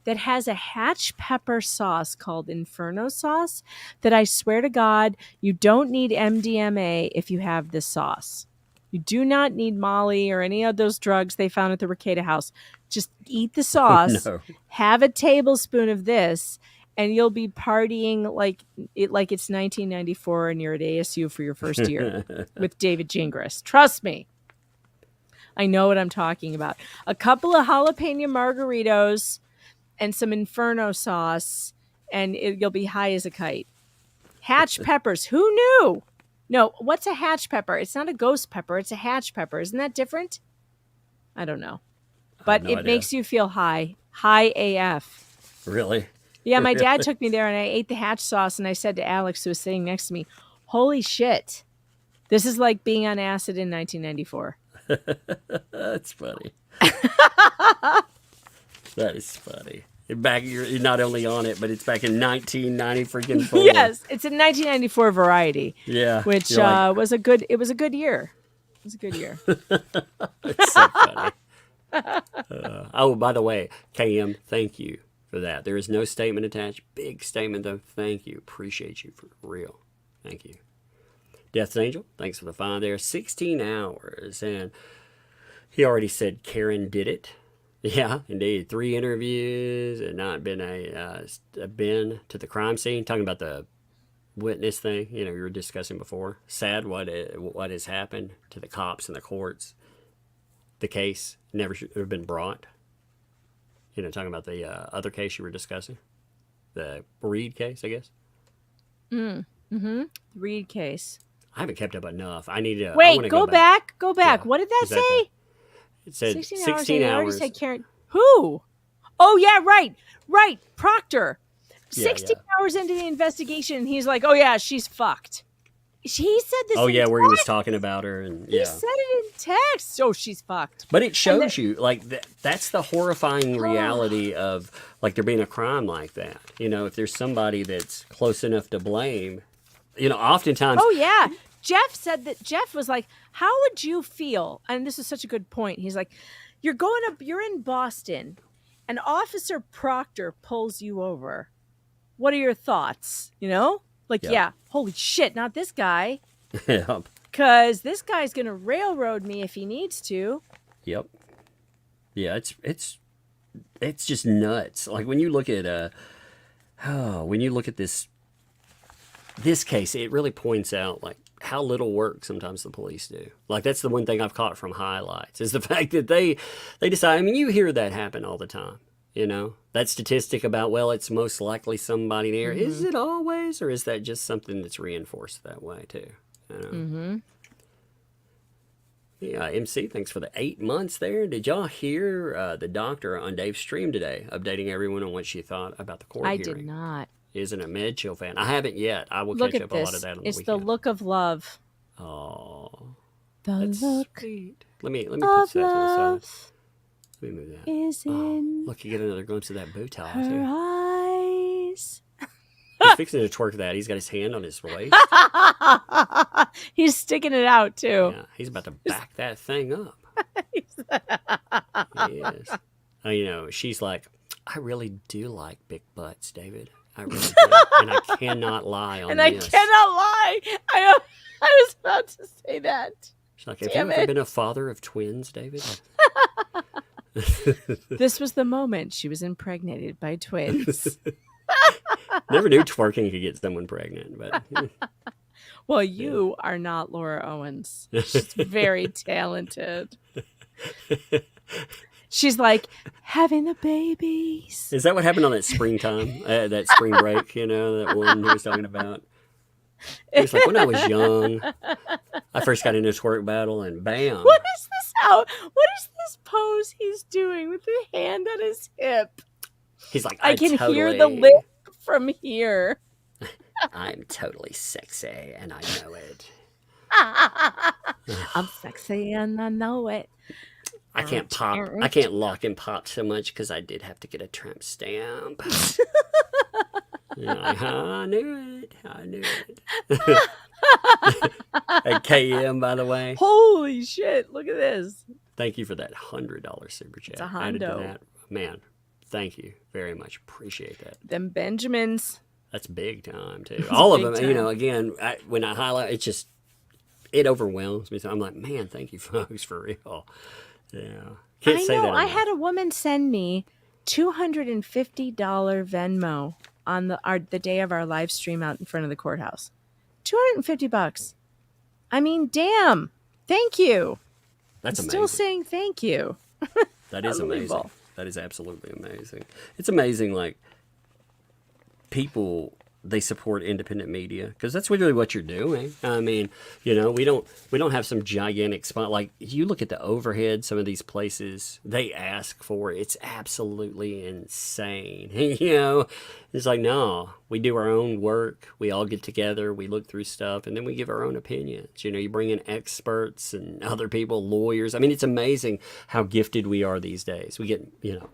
that has a hatch pepper sauce called Inferno sauce that I swear to God, you don't need MDMA if you have this sauce. You do not need Molly or any of those drugs they found at the Ricada house. Just eat the sauce, have a tablespoon of this, and you'll be partying like it's 1994 and you're at ASU for your first year with David Gingras. Trust me. I know what I'm talking about. A couple of jalapeno margaritos and some Inferno sauce, and you'll be high as a kite. Hatch peppers. Who knew? No, what's a hatch pepper? It's not a ghost pepper. It's a hatch pepper. Isn't that different? I don't know. But it makes you feel high. High AF. Really? Yeah, my dad took me there, and I ate the hatch sauce, and I said to Alex, who was sitting next to me, holy shit. This is like being on acid in 1994. That's funny. That is funny. You're not only on it, but it's back in 1990 freaking 4. Yes, it's a 1994 variety. Yeah, which was a good. It was a good year. It was a good year. It's so funny. By the way, KM, thank you for that. There is no statement attached. Big statement though. Thank you. Appreciate you for real. Thank you. Death's Angel, thanks for the find there. 16 hours, and he already said Karen did it. Yeah, indeed. 3 interviews and not been been to the crime scene. Talking about the witness thing, we were discussing before. Sad what has happened to the cops and the courts. The case never should have been brought. Talking about the other case you were discussing, the Reed case, I guess. Mm-hmm. Reed case. I haven't kept up enough. I need to. I Wait, wanna go back. Go back. Yeah. What did that Is that say? It said 16 hours. 16 I already hours. said Karen. Who? Oh, yeah, right. Right. Proctor. Yeah, 16 hours into the investigation, and he's like, oh, yeah, she's fucked. He said this. Oh in yeah, where he was text. talking about her, and He yeah. said it in text. Oh, she's fucked. But it shows you, like, that's the horrifying reality of, like, there being a crime like that. You know, if there's somebody that's close enough to blame, you know, oftentimes. Oh, yeah. Jeff said that. Jeff was like, how would you feel? And this is such a good point. He's like, you're in Boston, and Officer Proctor pulls you over. What are your thoughts? You know? Like, yeah, holy shit, not this guy. Yep. Because this guy's going to railroad me if he needs to. Yep. Yeah, it's just nuts. Like when you look at this case, it really points out like how little work sometimes the police do. Like that's the one thing I've caught from highlights is the fact that they decide. I mean, you hear that happen all the time. You know, that statistic about, well, it's most likely somebody there. Mm-hmm. Is it always, or is that just something that's reinforced that way too? You know? Mm-hmm. Yeah, MC, thanks for the 8 months there. Did y'all hear the doctor on Dave's stream today updating everyone on what she thought about the court hearing? I did not. Isn't a med chill fan. I haven't yet. I will Look catch at up this. a lot of that on the it's weekend. The look of love. Oh, the look. Sweet. Let me put that to the side. Let me move that. Is in look, you get another glimpse of that bow tie her too. eyes. He's fixing to twerk that. He's got his hand on his waist. He's sticking it out too. Yeah, he's about to back that thing up. He is. You know, she's like, I really do like big butts, David. I really do. And I cannot lie on and this. I cannot lie. I was about to say that. She's like, have you ever been a father of twins, David? This was the moment she was impregnated by twins. Never knew twerking could get someone pregnant, but well, you are not Laura Owens. She's very talented. She's like having the babies. Is that what happened on that springtime, that spring break? You know, that one he was talking about. He was like, when I was young, I first got into a twerk battle, and bam. What is this? What is this pose he's doing with the hand on his hip? He's like, I can hear the lip from here. I'm totally sexy, and I know it. I'm sexy, and I know it. I can't pop. I can't lock and pop so much because I did have to get a tramp stamp. Like, I knew it. At KM, by the way. Holy shit! Look at this. Thank you for that $100 super chat. It's a hondo. Man, thank you very much. Appreciate that. Them Benjamins. That's big time too. All of them. Time. You know, again, when I highlight, it overwhelms me. So I'm like, man, thank you, folks, for real. Yeah, can't say that. I had a woman send me $250 Venmo on the day of our live stream out in front of the courthouse. $250. I mean, damn. Thank you. That's amazing. Still saying thank you. That is amazing. That is absolutely amazing. It's amazing, like people. They support independent media because that's really what you're doing. I mean, you know, we don't have some gigantic spot. Like you look at the overhead, some of these places they ask for, it's absolutely insane. You know, it's like, no, we do our own work. We all get together, we look through stuff, and then we give our own opinions. You know, you bring in experts and other people, lawyers. I mean, it's amazing how gifted we are these days. We get, you know,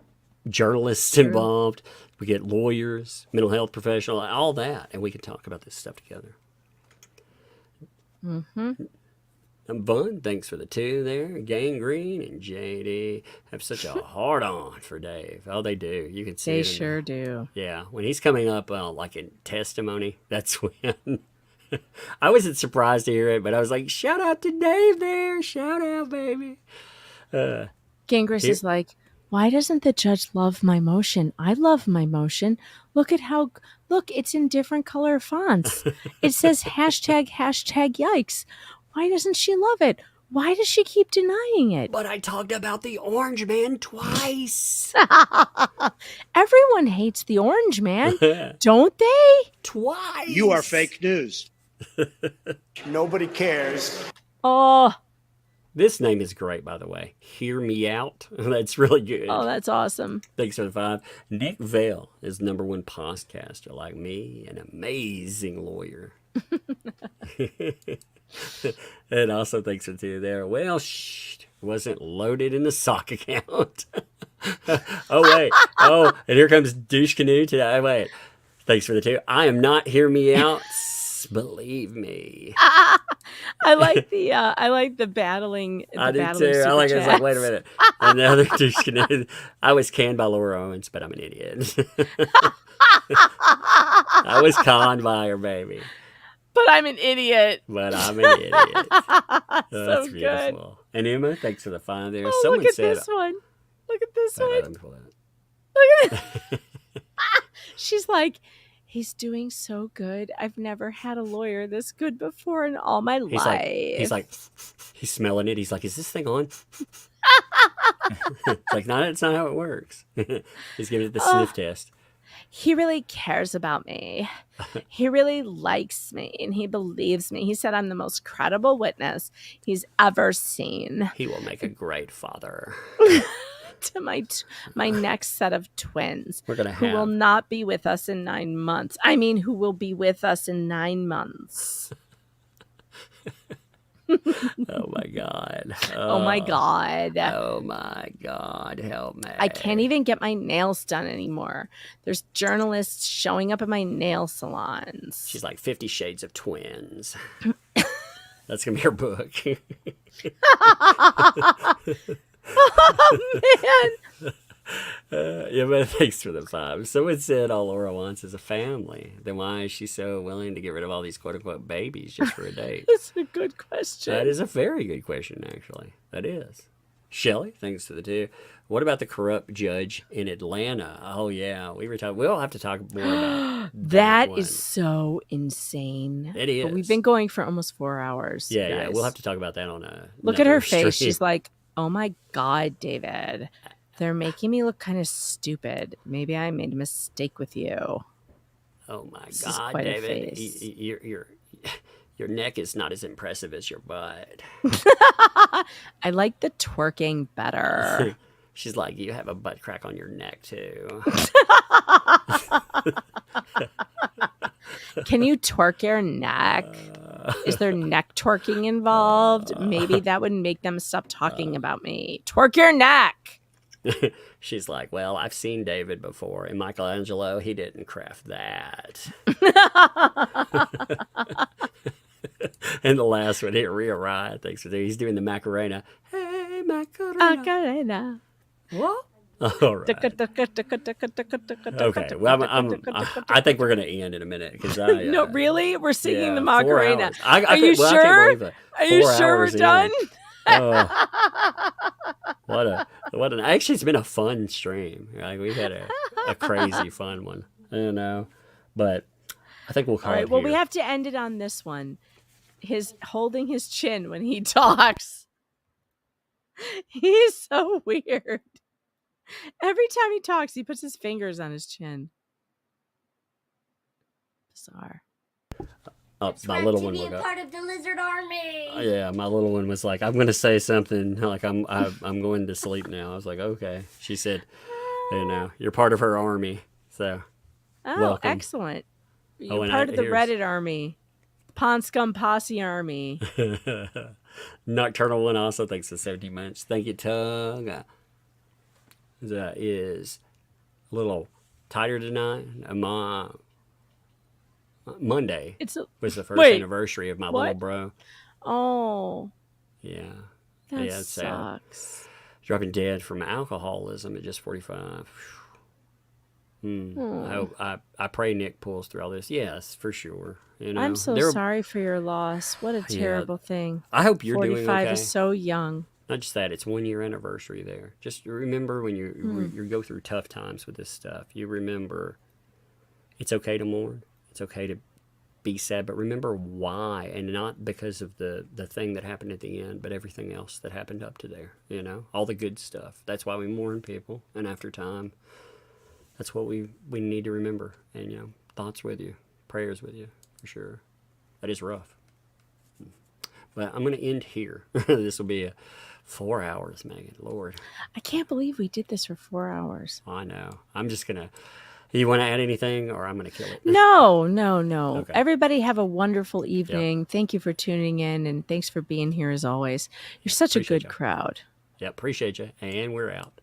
journalists involved. We get lawyers, mental health professionals, all that, and we can talk about this stuff together. Mm-hmm. Bun, thanks for the 2 there. Gangrene and JD have such a hard-on for Dave. Oh, they do. You can see it. They sure do. Yeah, when he's coming up, like in testimony, that's when I wasn't surprised to hear it, but I was like, shout out to Dave there. Shout out, baby. Gangris is like, why doesn't the judge love my motion? I love my motion. Look, it's in different color fonts. It says hashtag yikes. Why doesn't she love it? Why does she keep denying it? But I talked about the orange man twice. Everyone hates the orange man, don't they? Twice. You are fake news. Nobody cares. Oh, This name is great, by the way. Hear Me Out. That's really good. oh, that's awesome. Thanks for the 5. Nick Vale is #1 podcaster like me, an amazing lawyer. And also thanks for 2 there. Well, wasn't loaded in the sock account. Oh, wait. Oh, and here comes Douche Canoe today. Wait. Thanks for the 2. I am not Hear Me Out. Believe me. I like the battling. The I do battling too. I super like it. It's like, wait a chats. minute. And the other Douche Canoe. I was canned by Laura Owens, but I'm an idiot. I was conned by her, baby. But I'm an idiot. But I'm an idiot. So That's good. beautiful. And Emma, thanks for the 5 there. Oh, Someone look at said, this one. Look at this Wait, one. let me pull that. Look at it. She's like, he's doing so good. I've never had a lawyer this good before in all my life. He's smelling it. He's like, is this thing on? It's like, no, it's not how it works. He's giving it the sniff test. He really cares about me. He really likes me and he believes me. He said I'm the most credible witness he's ever seen. He will make a great father. To my next set of twins. We're gonna who will not be with us in 9 months. I mean, who will be with us in 9 months. Oh my God. Oh my God. Oh my God. Help me. I can't even get my nails done anymore. There's journalists showing up at my nail salons. She's like 50 Shades of Twins. That's going to be her book. Oh, man. Yeah, but thanks for the 5. Someone said all Laura wants is a family. Then why is she so willing to get rid of all these quote-unquote babies just for a date? That's a good question. That is a very good question, actually. That is. Shelley, thanks to the 2. What about the corrupt judge in Atlanta? Oh, yeah. We'll have to talk more about that one. is so insane. It is. But we've been going for almost 4 hours. Yeah, guys. yeah. We'll have to talk about that on a. Look at her face. She's like, oh my God, David. They're making me look kind of stupid. Maybe I made a mistake with you. Oh my This is God, quite a David. face. Your neck is not as impressive as your butt. I like the twerking better. She's like, you have a butt crack on your neck too. Can you twerk your neck? Is there neck twerking involved? Maybe that would make them stop talking about me. Twerk your neck. She's like, well, I've seen David before, and Michelangelo, he didn't craft that. And the last one here, Rhea Riot, thanks for that. He's doing the Macarena. Hey, Macarena. What? All right. Okay. Well, I think we're going to end in a minute because No, really? We're singing the 4 Macarena. hours. Are you sure? Are you 4 sure we're hours in. done? Actually, it's been a fun stream. Like, we've had a crazy fun one, but I think we'll call All right. it Well, here. we have to end it on this one. His holding his chin when he talks. He's so weird. Every time he talks, he puts his fingers on his chin. Bizarre. Oh, my little one be woke a up. part of the lizard army. Yeah, my little one was like, "I'm going to say something. Like I'm going to sleep now." I was like, "Okay." She said, "You're part of her army." So, Oh, welcome. excellent. You're Oh, and part of the here's- Reddit army. Pond Scum Posse army. Nocturnal One also thanks for 70 months. Thank you, Tug. That is a little tighter tonight. Monday was the first anniversary of my little bro. Oh. Yeah. That yeah, it's sad. sucks. Dropping dead from alcoholism at just 45. I pray Nick pulls through all this. Yes, for sure. I'm so sorry for your loss. What a terrible thing. I hope you're doing 45 okay. is so young. Not just that, it's 1 year anniversary there. Just remember when you go through tough times with this stuff, you remember it's okay to mourn. It's okay to be sad, but remember why, and not because of the thing that happened at the end, but everything else that happened up to there, all the good stuff. That's why we mourn people, and after time, that's what we need to remember. And, thoughts with you, prayers with you, for sure. That is rough. But I'm going to end here. This will be 4 hours, Megan. Lord. I can't believe we did this for 4 hours. I know. I'm just going to. You want to add anything, or I'm going to kill it? No. Okay. Everybody have a wonderful evening. Thank you for tuning in, and thanks for being here as always. You're such a good crowd. Yeah, appreciate you. And we're out.